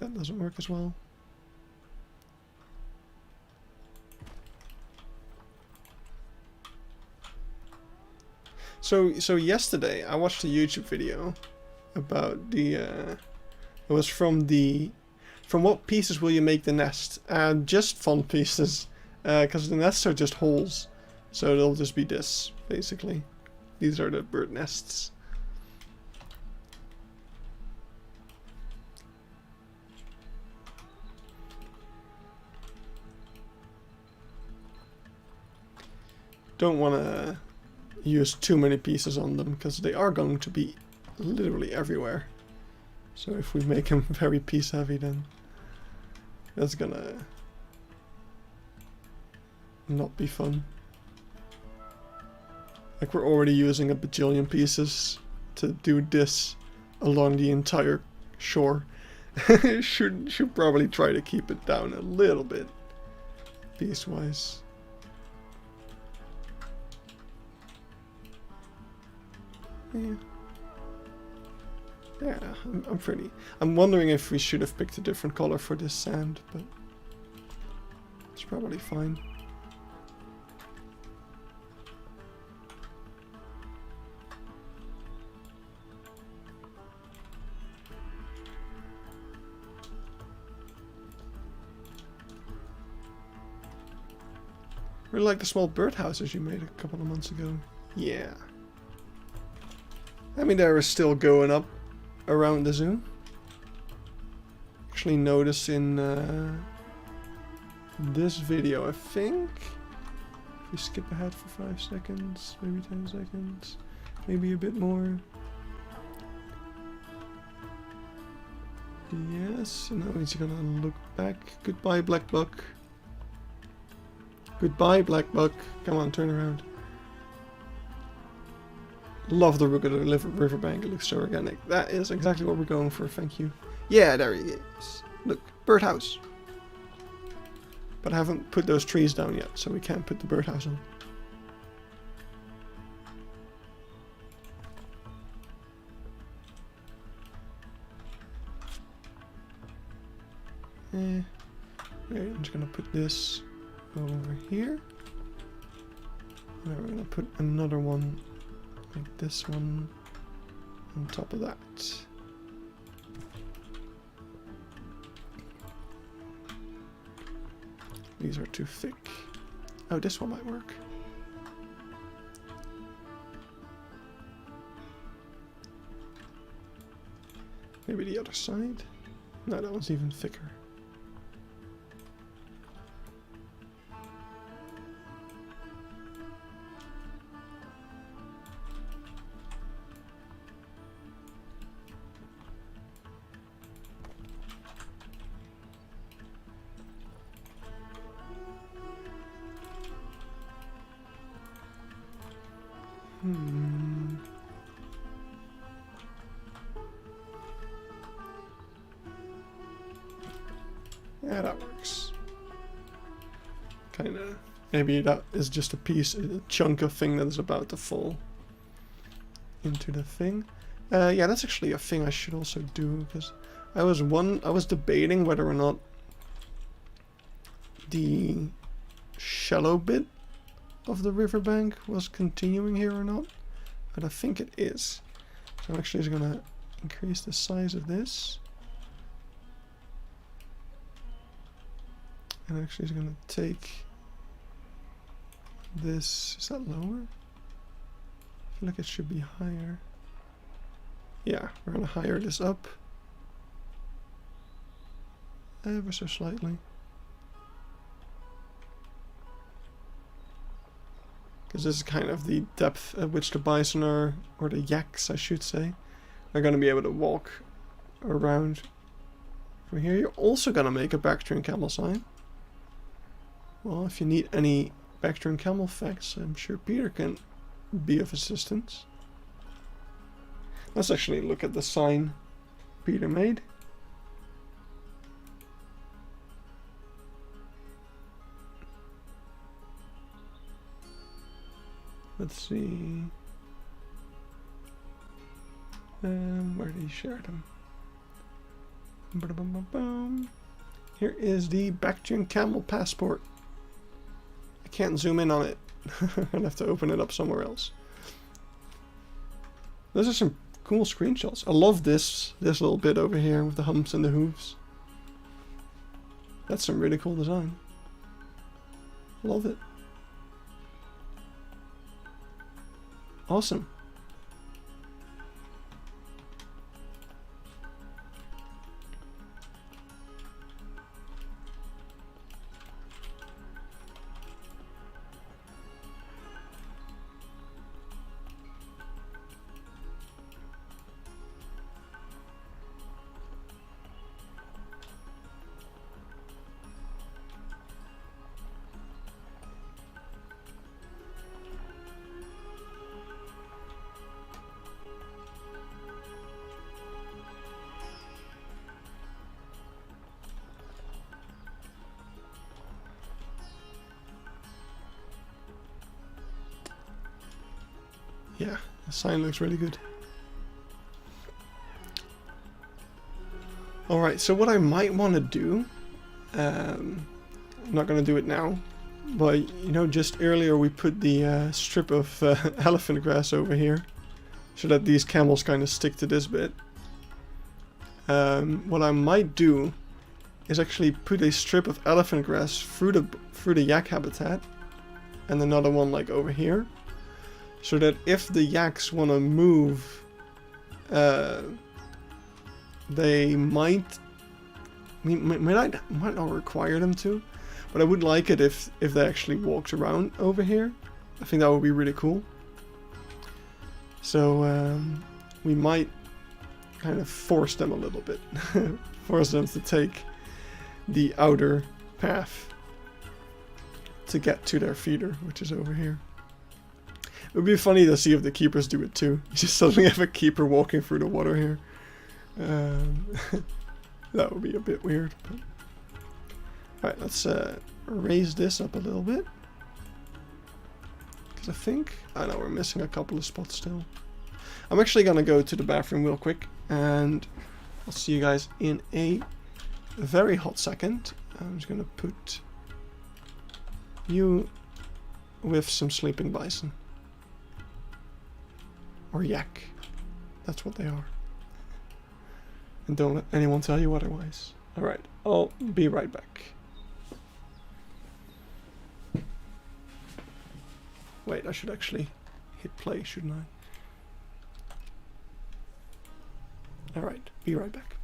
That doesn't work as well. So yesterday I watched a YouTube video about the it was from what pieces will you make the nest? Just fun pieces, because the nests are just holes, so it'll just be this basically. These are the bird nests. Don't want to use too many pieces on them, because they are going to be literally everywhere. So if we make them very piece heavy, then that's gonna not be fun. Like, we're already using a bajillion pieces to do this along the entire shore. should probably try to keep it down a little bit piece-wise. Yeah. Yeah, I'm pretty. I'm wondering if we should have picked a different color for this sand, but it's probably fine. Really like the small birdhouses you made a couple of months ago. Yeah. I mean, they are still going up around the zoo. Actually noticed in this video, I think, if we skip ahead for 5 seconds, maybe 10 seconds, maybe a bit more. Yes, and now he's gonna look back. Goodbye, Black Buck. Goodbye, Black Buck. Come on, turn around. Love the look of the riverbank. It looks so organic. That is exactly what we're going for. Thank you. Yeah, there he is. Look, birdhouse. But I haven't put those trees down yet, so we can't put the birdhouse on. Right, I'm just gonna put this over here. Now we're gonna put another one, like this one, on top of that. These are too thick. Oh, this one might work. Maybe the other side? No, that one's even thicker. maybe that is just a piece, a chunk of thing that is about to fall into the thing. Yeah, that's actually a thing I should also do, because I was debating whether or not the shallow bit of the riverbank was continuing here or not, but I think it is. So I'm actually just gonna increase the size of this, and actually just gonna take this. Is that lower? I feel like it should be higher. Yeah, we're gonna higher this up ever so slightly. Because this is kind of the depth at which the bison are, or the yaks I should say, are going to be able to walk around from here. You're also going to make a Bactrian camel sign. Well, if you need any Bactrian camel facts, I'm sure Peter can be of assistance. Let's actually look at the sign Peter made. Let's see. Where did he share them? Here is the Bactrian camel passport. I can't zoom in on it. I'll have to open it up somewhere else. Those are some cool screenshots. I love this little bit over here with the humps and the hooves. That's some really cool design. Love it. Awesome. Yeah, the sign looks really good. Alright, so what I might want to do, I'm not going to do it now, but you know, just earlier we put the strip of elephant grass over here, so that these camels kind of stick to this bit. What I might do is actually put a strip of elephant grass through the yak habitat, and another one like over here. So that if the yaks want to move, they might not require them to, but I would like it if they actually walked around over here. I think that would be really cool. So we might kind of force them a little bit, force them to take the outer path to get to their feeder, which is over here. It would be funny to see if the keepers do it too. You just suddenly have a keeper walking through the water here. That would be a bit weird. But... Alright, let's raise this up a little bit. Because I think... I know we're missing a couple of spots still. I'm actually going to go to the bathroom real quick. And I'll see you guys in a very hot second. I'm just going to put you with some sleeping bison. Or yak. That's what they are. And don't let anyone tell you otherwise. Alright, I'll be right back. Wait, I should actually hit play, shouldn't I? Alright, be right back.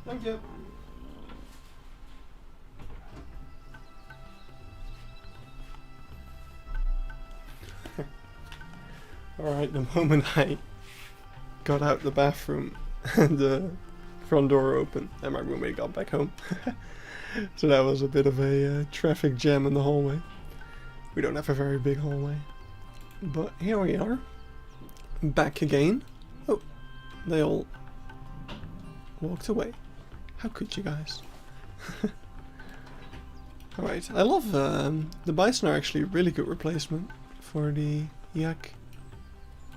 Thank you. Alright, the moment I got out the bathroom and the front door open and my roommate got back home. So that was a bit of a traffic jam in the hallway. We don't have a very big hallway. But here we are. Back again. Oh, they all walked away. How could you guys? Alright, I love the bison are actually a really good replacement for the yak.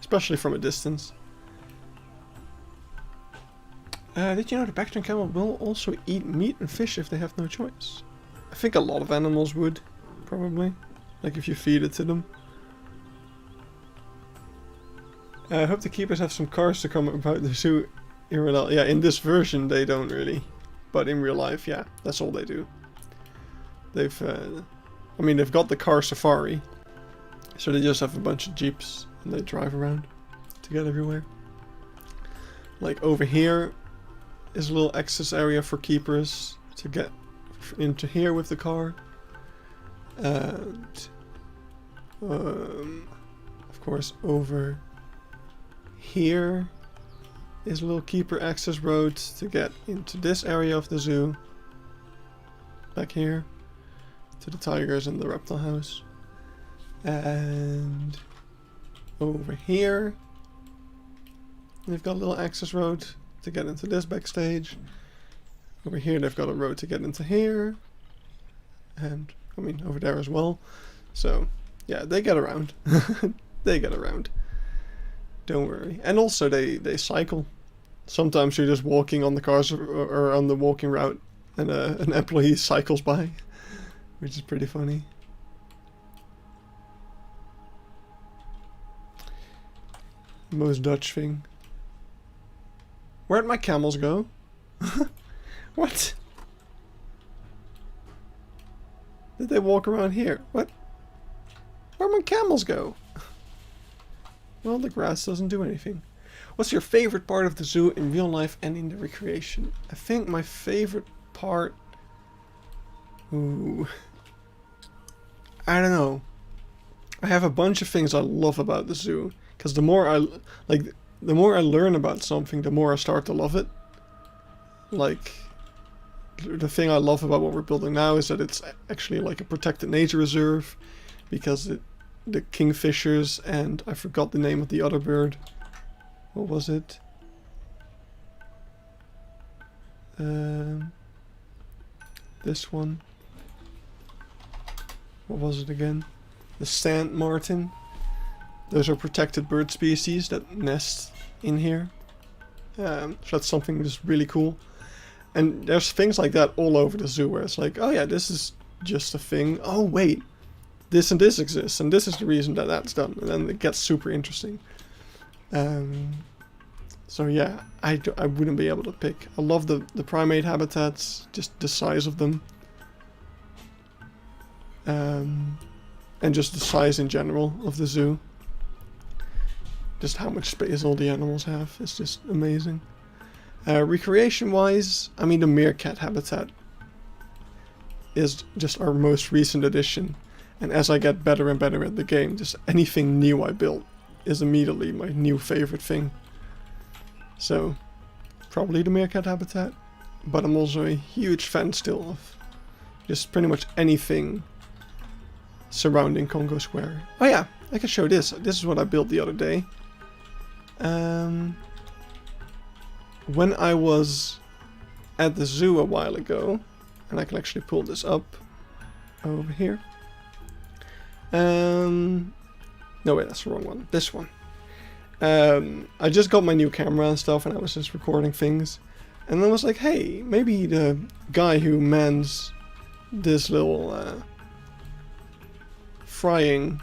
Especially from a distance. Did you know the Beckton camel will also eat meat and fish if they have no choice? I think a lot of animals would, probably. Like if you feed it to them. I hope the keepers have some cars to come about the zoo in real life. Yeah, in this version they don't really. But in real life, yeah, that's all they do. They've, I mean, they've got the car safari. So they just have a bunch of jeeps and they drive around to get everywhere. Like over here is a little access area for keepers to get into here with the car. And of course over here is a little keeper access road to get into this area of the zoo. Back here to the tigers and the reptile house. And over here they've got a little access road to get into this backstage. Over here they've got a road to get into here. And I mean over there as well. So yeah, they get around. They get around. Don't worry. And also they cycle. Sometimes you're just walking on the cars or on the walking route and an employee cycles by. Which is pretty funny. Most Dutch thing. Where'd my camels go? What? Did they walk around here? What? Where'd my camels go? Well, the grass doesn't do anything. What's your favorite part of the zoo in real life and in the recreation? I think my favorite part... Ooh... I don't know. I have a bunch of things I love about the zoo. Because the more I learn about something, the more I start to love it. Like, the thing I love about what we're building now is that it's actually like a protected nature reserve. Because the kingfishers and I forgot the name of the other bird. What was it? This one. What was it again? The sand martin. Those are protected bird species that nest in here. So that's something that's really cool. And there's things like that all over the zoo where it's like, oh yeah, this is just a thing. Oh wait, this and this exists, and this is the reason that that's done. And then it gets super interesting. So yeah, I wouldn't be able to pick. I love the primate habitats, just the size of them. And just the size in general of the zoo. Just how much space all the animals have. It's just amazing. Recreation wise, I mean the meerkat habitat is just our most recent addition. And as I get better and better at the game, just anything new I built is immediately my new favorite thing. So, probably the meerkat habitat. But I'm also a huge fan still of just pretty much anything surrounding Congo Square. Oh yeah, I can show this. This is what I built the other day. When I was at the zoo a while ago, and I can actually pull this up over here. No wait, that's the wrong one. This one. I just got my new camera and stuff, and I was just recording things. And I was like, hey, maybe the guy who mans this little frying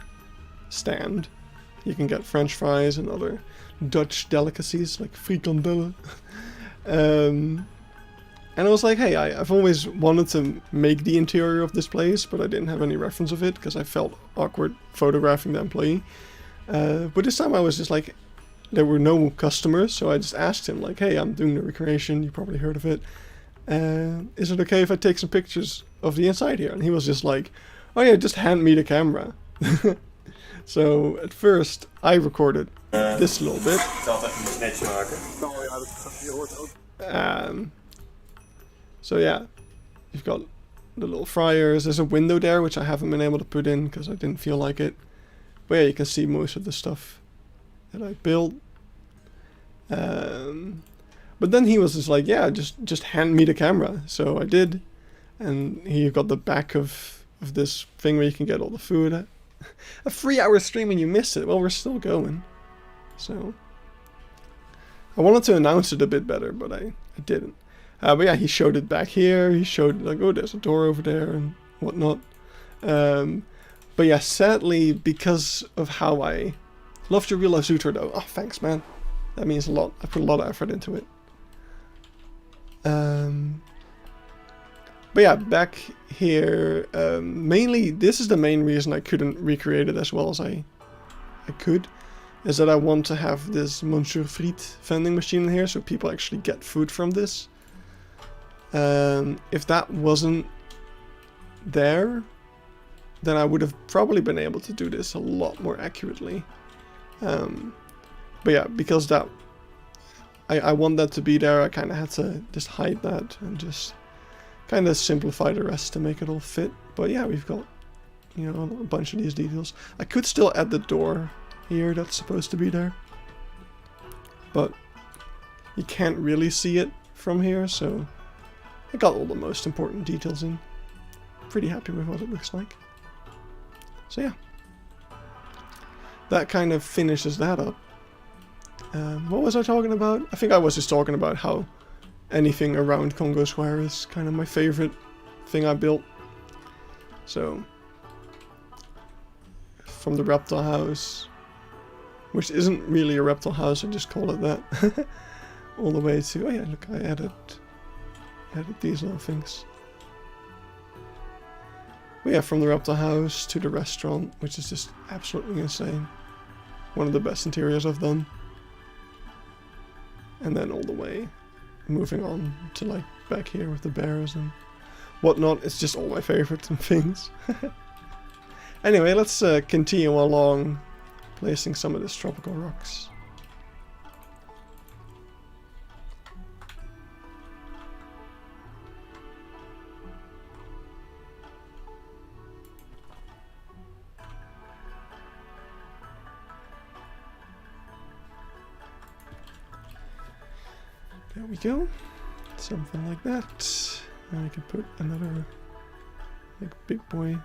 stand, you can get French fries and other Dutch delicacies like frikandellen. And I was like, hey, I've always wanted to make the interior of this place, but I didn't have any reference of it because I felt awkward photographing the employee. But this time I was just like, there were no customers, so I just asked him like, hey, I'm doing the recreation, you probably heard of it. Is it okay if I take some pictures of the inside here? And he was just like, oh yeah, just hand me the camera. So at first I recorded this little bit. So yeah, you've got the little fryers. There's a window there which I haven't been able to put in because I didn't feel like it. But yeah, you can see most of the stuff that I built. But then he was just like, yeah, just hand me the camera. So I did. And here you've got the back of this thing where you can get all the food. A 3-hour stream and you miss it. Well, we're still going. So I wanted to announce it a bit better, but I didn't. But yeah, he showed it back here. He showed like, oh, there's a door over there and whatnot. But yeah, sadly, because of how I loved your real life Zooter though. Oh, thanks, man. That means a lot. I put a lot of effort into it. But yeah, back here, mainly, this is the main reason I couldn't recreate it as well as I could, is that I want to have this Monsieur Friet vending machine in here, so people actually get food from this. If that wasn't there, then I would have probably been able to do this a lot more accurately. But yeah, because that I want that to be there, I kind of had to just hide that and just kind of simplify the rest to make it all fit. But yeah, we've got, you know, a bunch of these details. I could still add the door here that's supposed to be there, but you can't really see it from here, so I got all the most important details in. Pretty happy with what it looks like. So yeah, that kind of finishes that up. What was I talking about? I think I was just talking about how anything around Congo Square is kind of my favorite thing I built. So, from the reptile house, which isn't really a reptile house, I just call it that, all the way to, oh yeah, look, I added these little things. But yeah, from the reptile house to the restaurant, which is just absolutely insane. One of the best interiors I've done. And then all the way, moving on to like back here with the bears and whatnot. It's just all my favorites and things. Anyway, let's continue along placing some of these tropical rocks. There we go. Something like that. And I can put another like big boy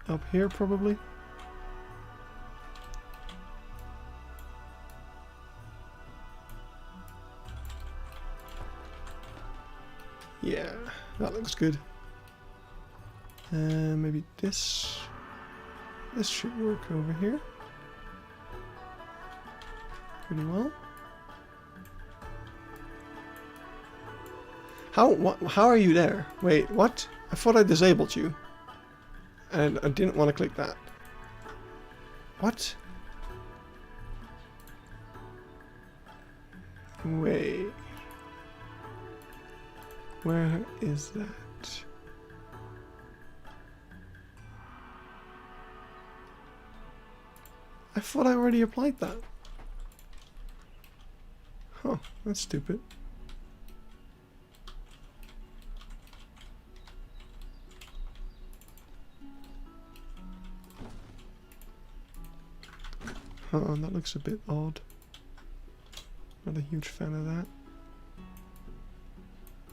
up here probably. Yeah, that looks good. And maybe this should work over here pretty well. How are you there? Wait, what? I thought I disabled you. And I didn't want to click that. What? Wait. Where is that? I thought I already applied that. Huh, that's stupid. That looks a bit odd. Not a huge fan of that.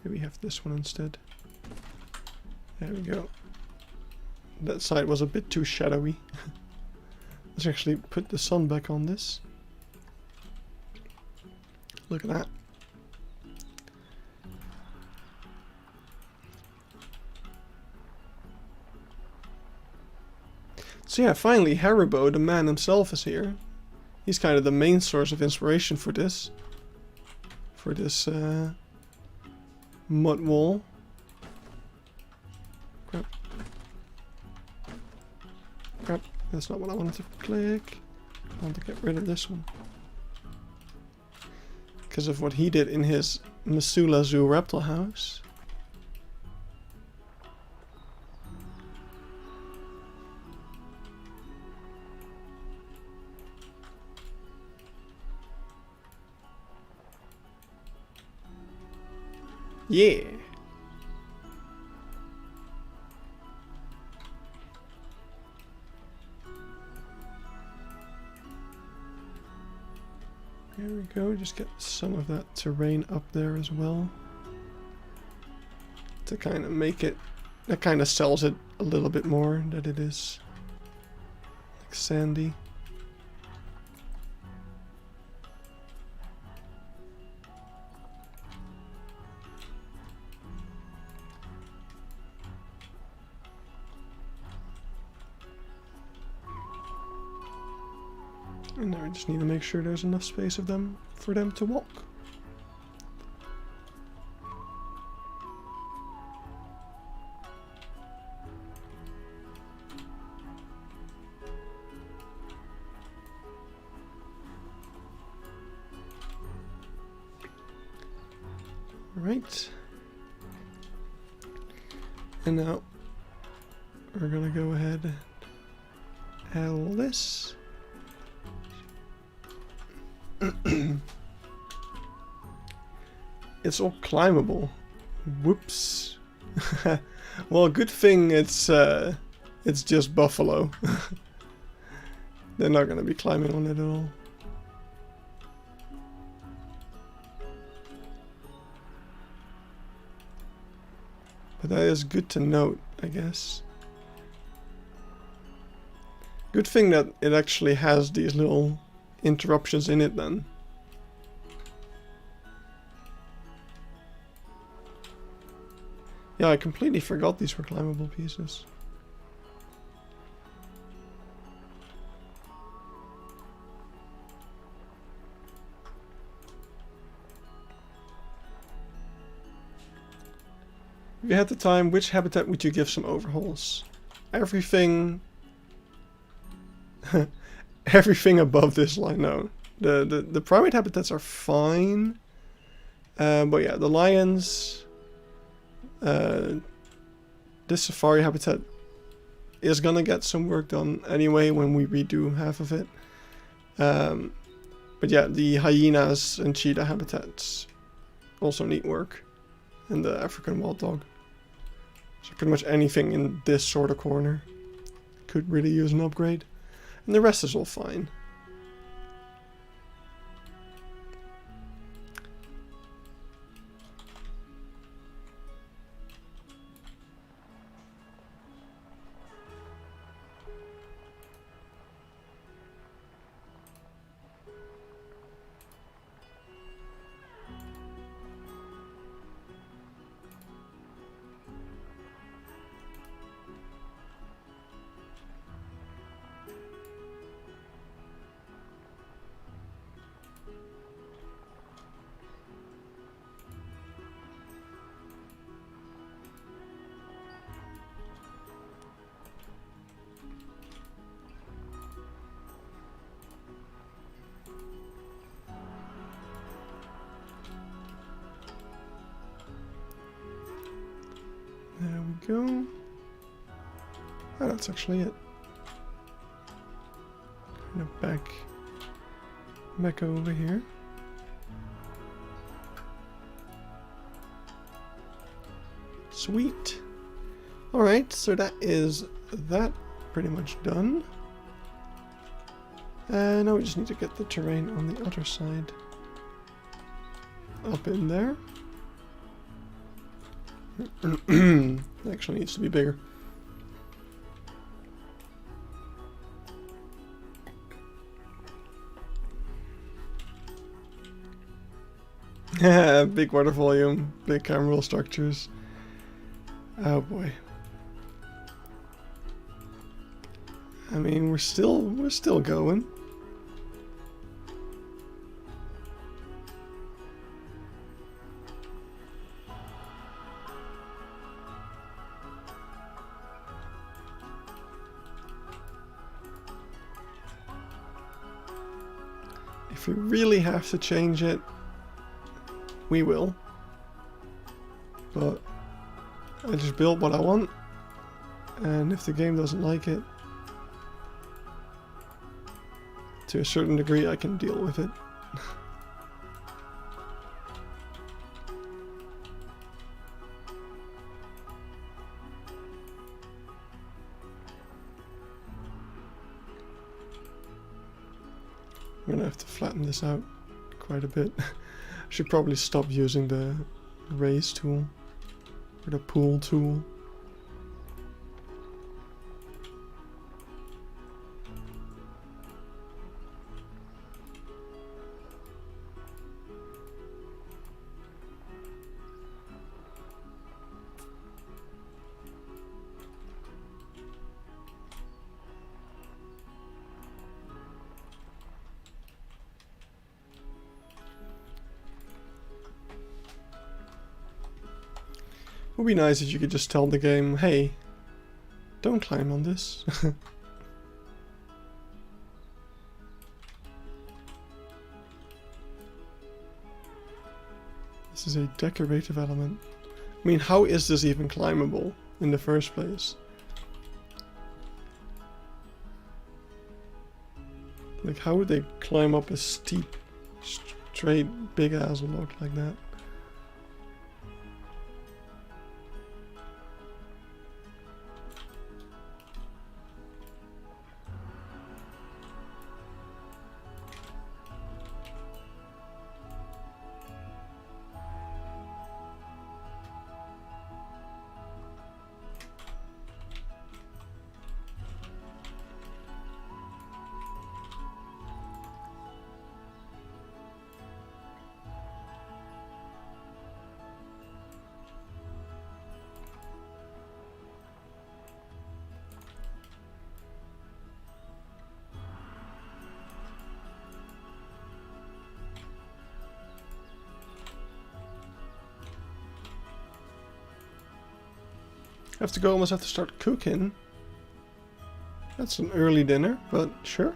Maybe have this one instead. There we go. That side was a bit too shadowy. Let's actually put the sun back on this. Look at that. So yeah, finally Haribo, the man himself, is here. He's kind of the main source of inspiration for this. Mud wall. Crap. Crap, that's not what I wanted to click. I want to get rid of this one. because of what he did in his Missoula Zoo reptile house. Yeah. There we go, just get some of that terrain up there as well. To kind of make it, that kind of sells it a little bit more, that it is like sandy. And now I just need to make sure there's enough space of them for them to walk. Right. And now we're gonna go ahead and add all this. It's all climbable. Whoops. Well, good thing it's just buffalo. They're not gonna be climbing on it at all. But that is good to note, I guess. Good thing that it actually has these little interruptions in it then. Yeah, I completely forgot these were climbable pieces. If you had the time, which habitat would you give some overhauls? Everything... Everything above this line, no. The primate habitats are fine. But yeah, the lions... this safari habitat is gonna get some work done anyway when we redo half of it. But yeah, the hyenas and cheetah habitats also need work. And the African wild dog. So pretty much anything in this sort of corner could really use an upgrade. And the rest is all fine. There we go. Oh, that's actually it. Kind of back over here. Sweet. Alright, so that is that pretty much done. And now we just need to get the terrain on the other side up in there. Actually needs to be bigger. Big water volume, big cameral structures. Oh boy. I mean, we're still going. If we really have to change it, we will. But I just build what I want, and if the game doesn't like it, to a certain degree I can deal with it. I'm gonna have to flatten this out quite a bit. I should probably stop using the raise tool or the pool tool. It would be nice if you could just tell the game, hey, don't climb on this. This is a decorative element. I mean, how is this even climbable in the first place? Like, how would they climb up a steep, straight, big-ass log like that? Almost have to start cooking. That's an early dinner, but sure.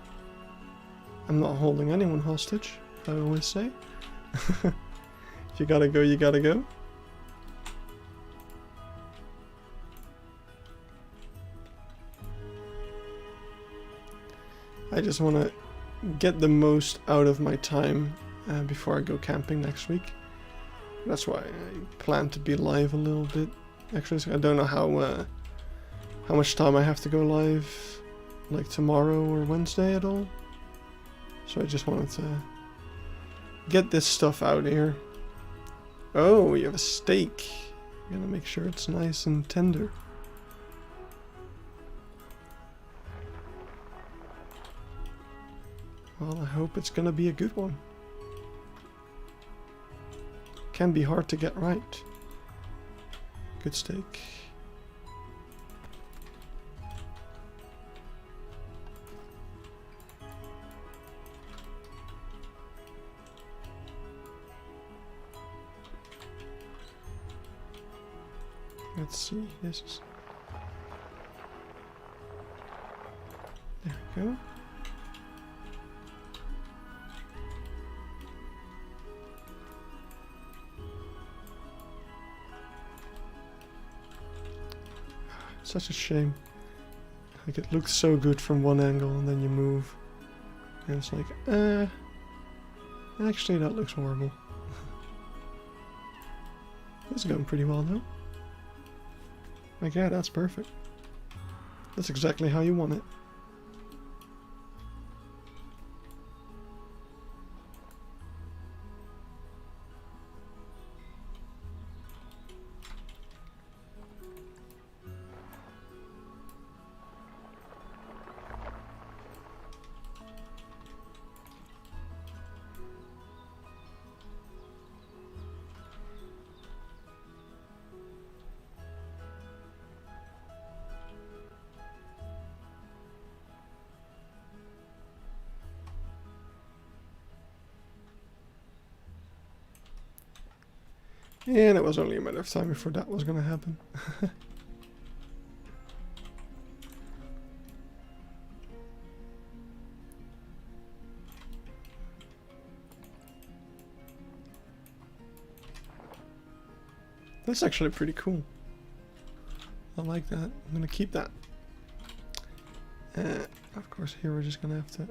I'm not holding anyone hostage, I always say. If you gotta go, you gotta go. I just want to get the most out of my time before I go camping next week. That's why I plan to be live a little bit. Actually, so I don't know how much time I have to go live, like tomorrow or Wednesday at all. So I just wanted to get this stuff out here. Oh, you have a steak. I'm gonna make sure it's nice and tender. Well, I hope it's gonna be a good one. Can be hard to get right. Good steak. Let's see, this is... There we go. Such a shame. Like, it looks so good from one angle and then you move. And it's like, actually that looks horrible. This is going pretty well though. Like, yeah, that's perfect. That's exactly how you want it. And it was only a matter of time before that was gonna happen. That's actually pretty cool. I like that. I'm gonna keep that. Of course, here we're just gonna have to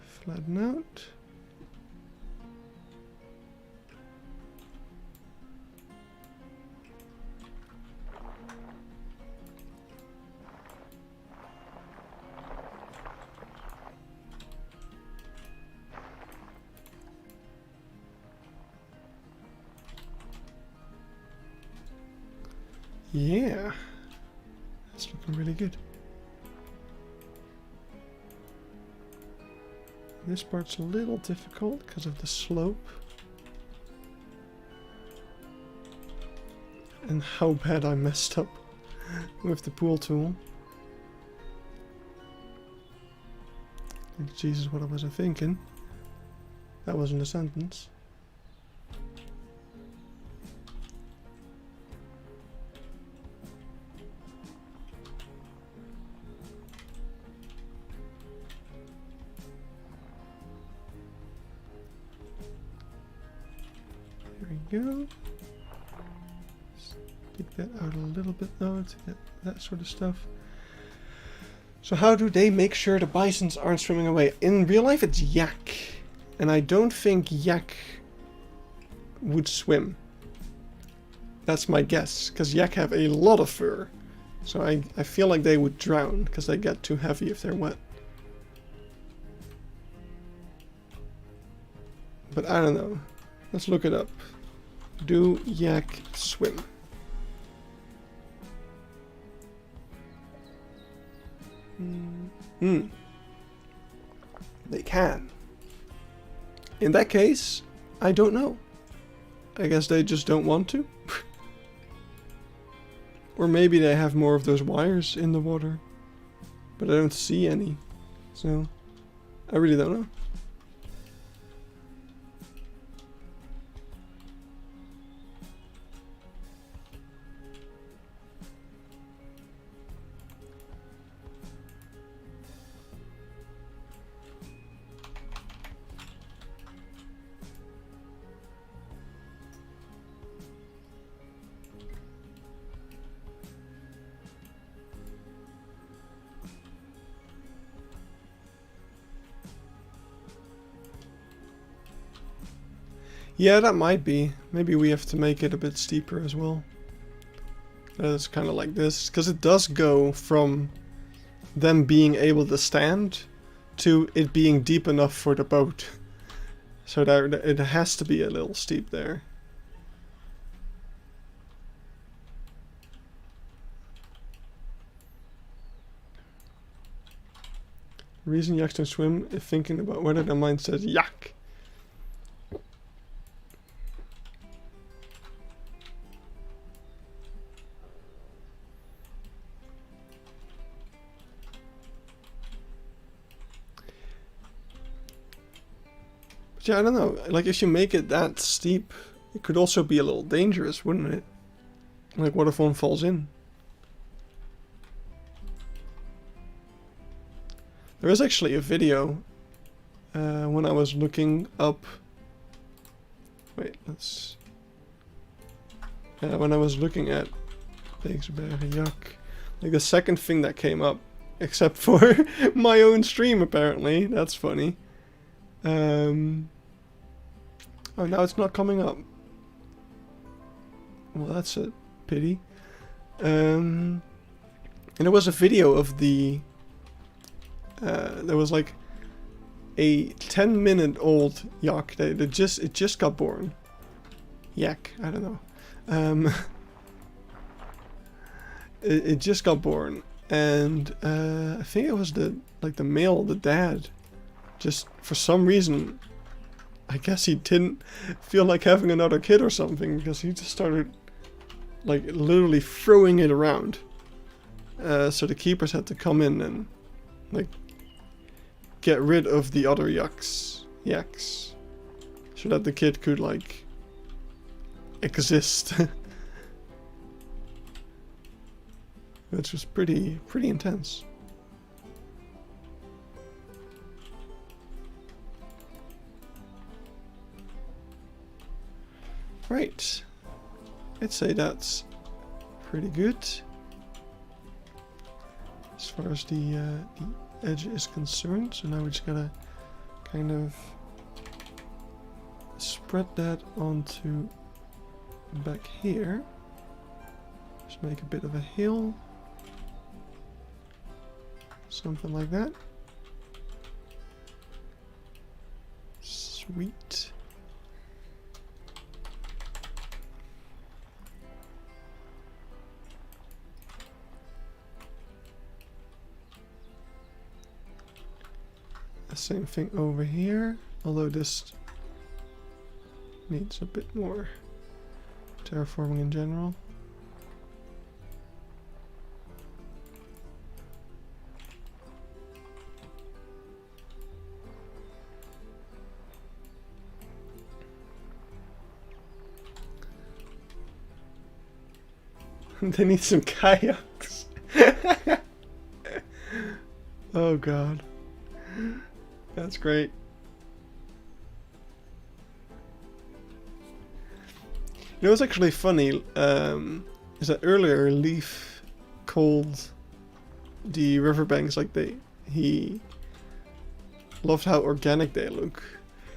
flatten out. Yeah, that's looking really good. This part's a little difficult because of the slope and how bad I messed up with the pool tool. Jesus, what was I thinking? That wasn't a sentence. There we go. Stick that out a little bit though to get that sort of stuff. So how do they make sure the bisons aren't swimming away? In real life it's yak. And I don't think yak would swim. That's my guess. Because yak have a lot of fur. So I feel like they would drown because they get too heavy if they're wet. But I don't know. Let's look it up. Do yak swim? They can. In that case, I don't know. I guess they just don't want to. Or maybe they have more of those wires in the water. But I don't see any. So, I really don't know. Yeah, that might be. Maybe we have to make it a bit steeper as well. It's kind of like this, because it does go from them being able to stand to it being deep enough for the boat. So that it has to be a little steep there. The reason yaks don't swim is thinking about whether their mind says yak. But yeah, I don't know. Like, if you make it that steep, it could also be a little dangerous, wouldn't it? Like, what if one falls in? There is actually a video when I was looking up. Wait, let's. When I was looking at Beekse Bergen Yak, like the second thing that came up, except for my own stream, apparently. That's funny. Oh, now it's not coming up. Well, that's a pity. And there was a video of the. There was like a 10-minute-old yak. It just got born. Yak, I don't know. It just got born, and I think it was the male, the dad. Just for some reason, I guess he didn't feel like having another kid or something, because he just started like literally throwing it around. So the keepers had to come in and like get rid of the other yaks, so that the kid could like exist. Which was pretty intense. Right. I'd say that's pretty good as far as the edge is concerned. So now we just gotta kind of spread that onto back here. Just make a bit of a hill. Something like that. Sweet. The same thing over here, although this needs a bit more terraforming in general. They need some kayaks. Oh god. That's great. You know what's actually funny is that earlier Leaf called the riverbanks like he loved how organic they look.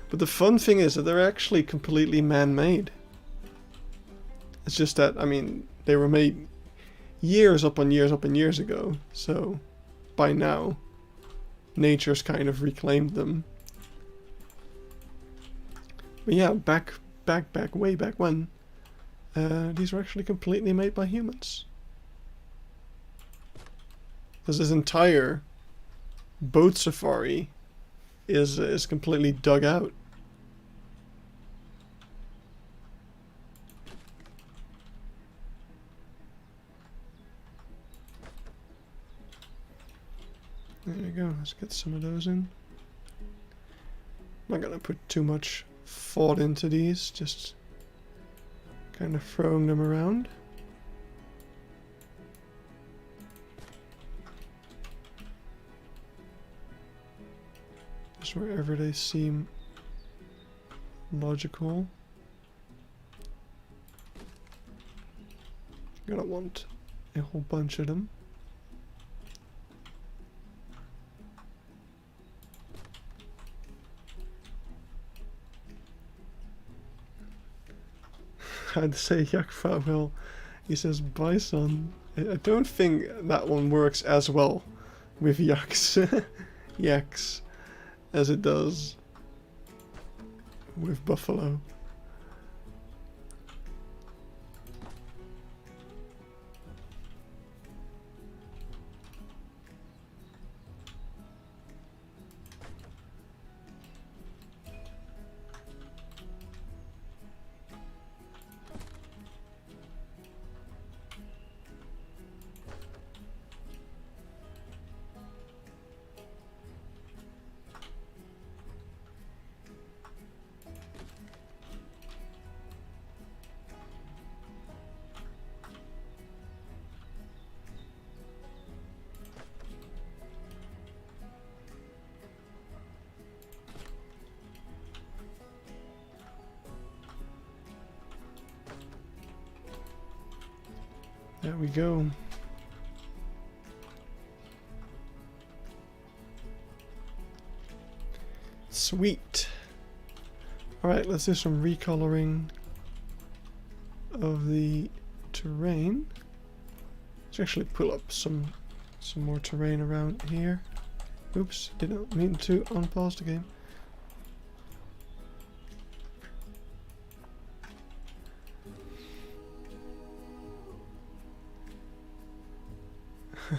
But the fun thing is that they're actually completely man-made. It's just that, I mean, they were made years upon years ago, so by now nature's kind of reclaimed them. But yeah, way back when, these were actually completely made by humans. Because this entire boat safari is completely dug out. There you go, let's get some of those in. I'm not gonna put too much thought into these, just kind of throwing them around. Just wherever they seem logical. Gonna want a whole bunch of them. I'd say Yak Farewell. He says bison. I don't think that one works as well with yaks, yaks as it does with buffalo. There we go. Sweet. Alright, let's do some recoloring of the terrain. Let's actually pull up some more terrain around here. Oops, didn't mean to unpause the game.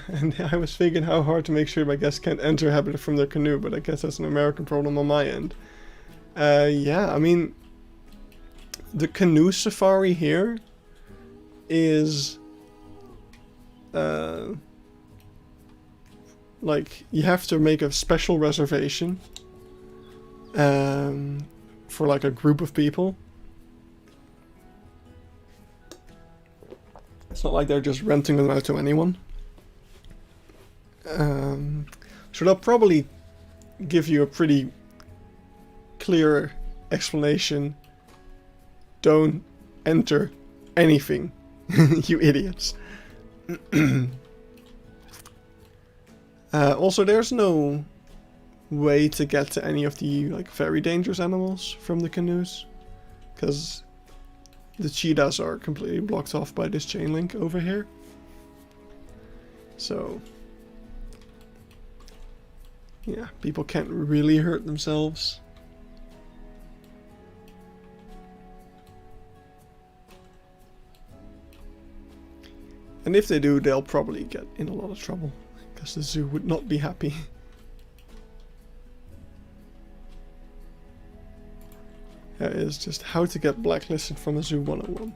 And I was thinking how hard to make sure my guests can't enter habitat from their canoe, but I guess that's an American problem on my end. Yeah, I mean, the canoe safari here is like you have to make a special reservation for like a group of people. It's not like they're just renting them out to anyone. So they'll probably give you a pretty clear explanation. Don't enter anything. You idiots. Also, there's no way to get to any of the like very dangerous animals from the canoes, because the cheetahs are completely blocked off by this chain link over here. So yeah, people can't really hurt themselves. And if they do, they'll probably get in a lot of trouble, because the zoo would not be happy. That is just how to get blacklisted from a zoo 101.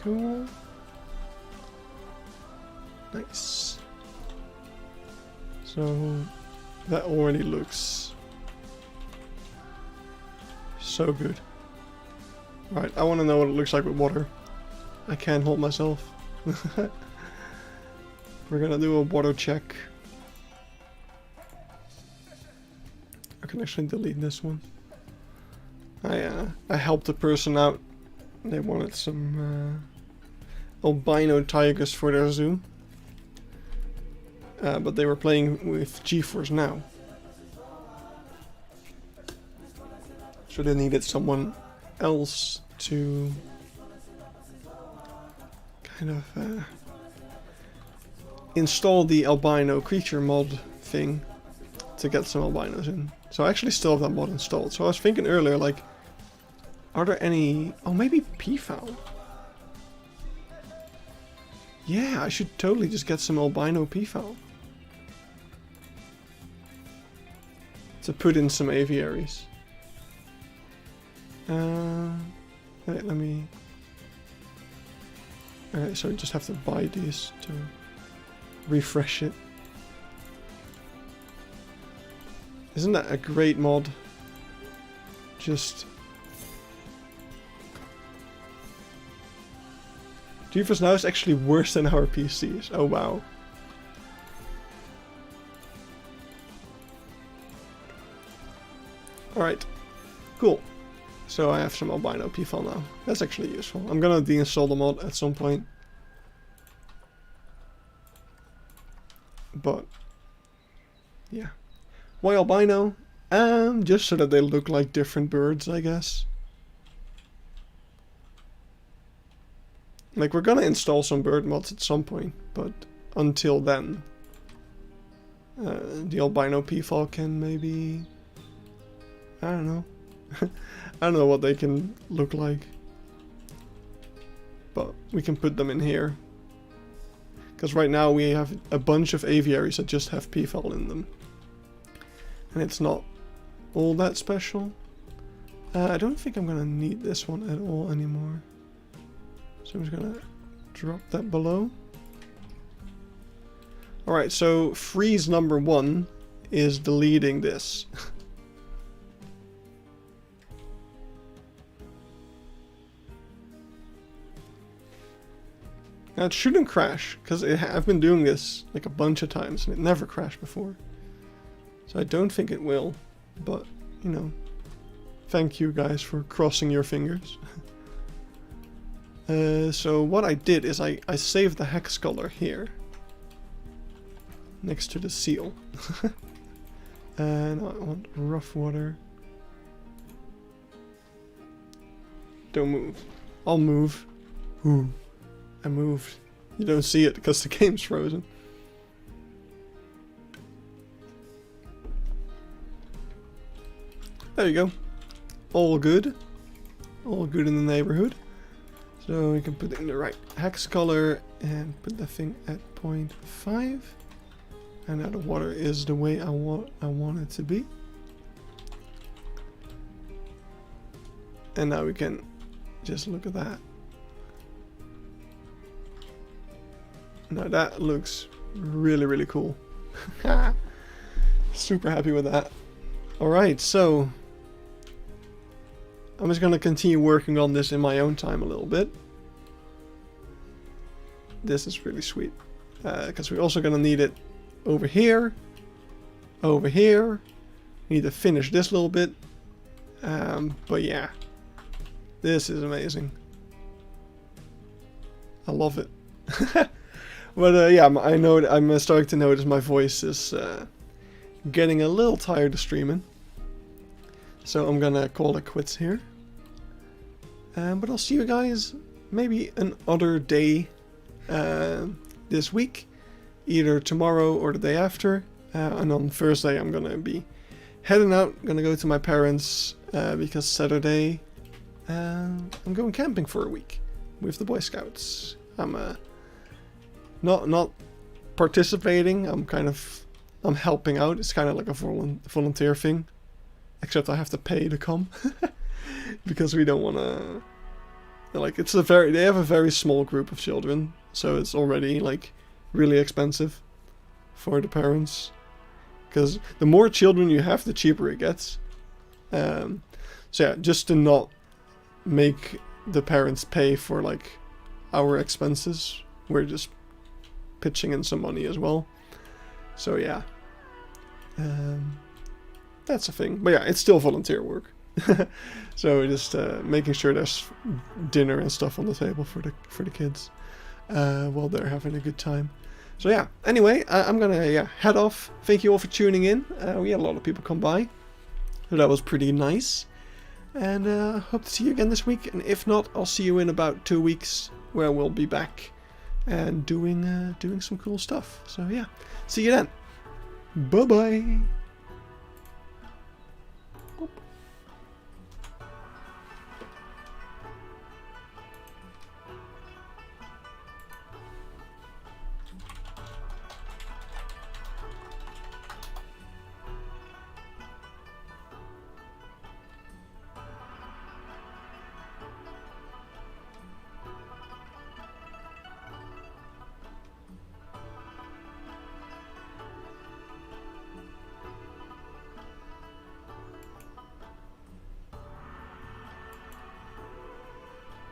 Cool. Nice. So that already looks so good. Right, I want to know what it looks like with water. I can't hold myself. We're gonna do a water check. I can actually delete this one. I helped a person out. They wanted some albino tigers for their zoo. But they were playing with GeForce Now. So they needed someone else to kind of install the albino creature mod thing to get some albinos in. So I actually still have that mod installed. So I was thinking earlier, like, are there any... Oh, maybe peafowl. Yeah, I should totally just get some albino peafowl. To put in some aviaries. Wait, let me... Alright, so I just have to buy these to refresh it. Isn't that a great mod? Just... GeForce Now is actually worse than our PCs. Oh wow. Alright. Cool. So I have some albino peafowl now. That's actually useful. I'm gonna deinstall the mod at some point. But... yeah. Why albino? Just so that they look like different birds, I guess. Like, we're gonna install some bird mods at some point, but until then, the albino peafowl can maybe... I don't know. I don't know what they can look like. But we can put them in here. Because right now we have a bunch of aviaries that just have peafowl in them. And it's not all that special. I don't think I'm gonna need this one at all anymore. So I'm just gonna drop that below. Alright, so freeze number 1 is deleting this. Now it shouldn't crash, because I've been doing this like a bunch of times and it never crashed before. So I don't think it will, but, you know, thank you guys for crossing your fingers. So what I did is I saved the hex color here, next to the seal. And I want rough water. Don't move. I'll move. Ooh. I moved. You don't see it because the game's frozen. There you go. All good. All good in the neighborhood. So we can put it in the right hex color and put the thing at 0.5. And now the water is the way I want it to be. And now we can just look at that. Now that looks really, really cool. Super happy with that. Alright, so I'm just going to continue working on this in my own time a little bit. This is really sweet. Because we're also going to need it over here. Over here. We need to finish this little bit. But yeah. This is amazing. I love it. But yeah, I know I'm starting to notice my voice is getting a little tired of streaming. So I'm gonna call it quits here. But I'll see you guys maybe another day this week. Either tomorrow or the day after. And on Thursday I'm gonna be heading out. Gonna go to my parents because Saturday I'm going camping for a week with the Boy Scouts. I'm not participating. I'm helping out. It's kind of like a volunteer thing, except I have to pay to come because we don't want to. Like they have a very small group of children, so it's already like really expensive for the parents. Because the more children you have, the cheaper it gets. So yeah, just to not make the parents pay for like our expenses, we're just pitching in some money as well. So yeah, that's a thing. But yeah, it's still volunteer work. So just making sure there's dinner and stuff on the table for the kids while they're having a good time. So yeah, anyway, I'm gonna head off. Thank you all for tuning in. We had a lot of people come by, so that was pretty nice. And hope to see you again this week. And if not, I'll see you in about 2 weeks, where we'll be back and doing some cool stuff. So yeah, see you then. Bye bye.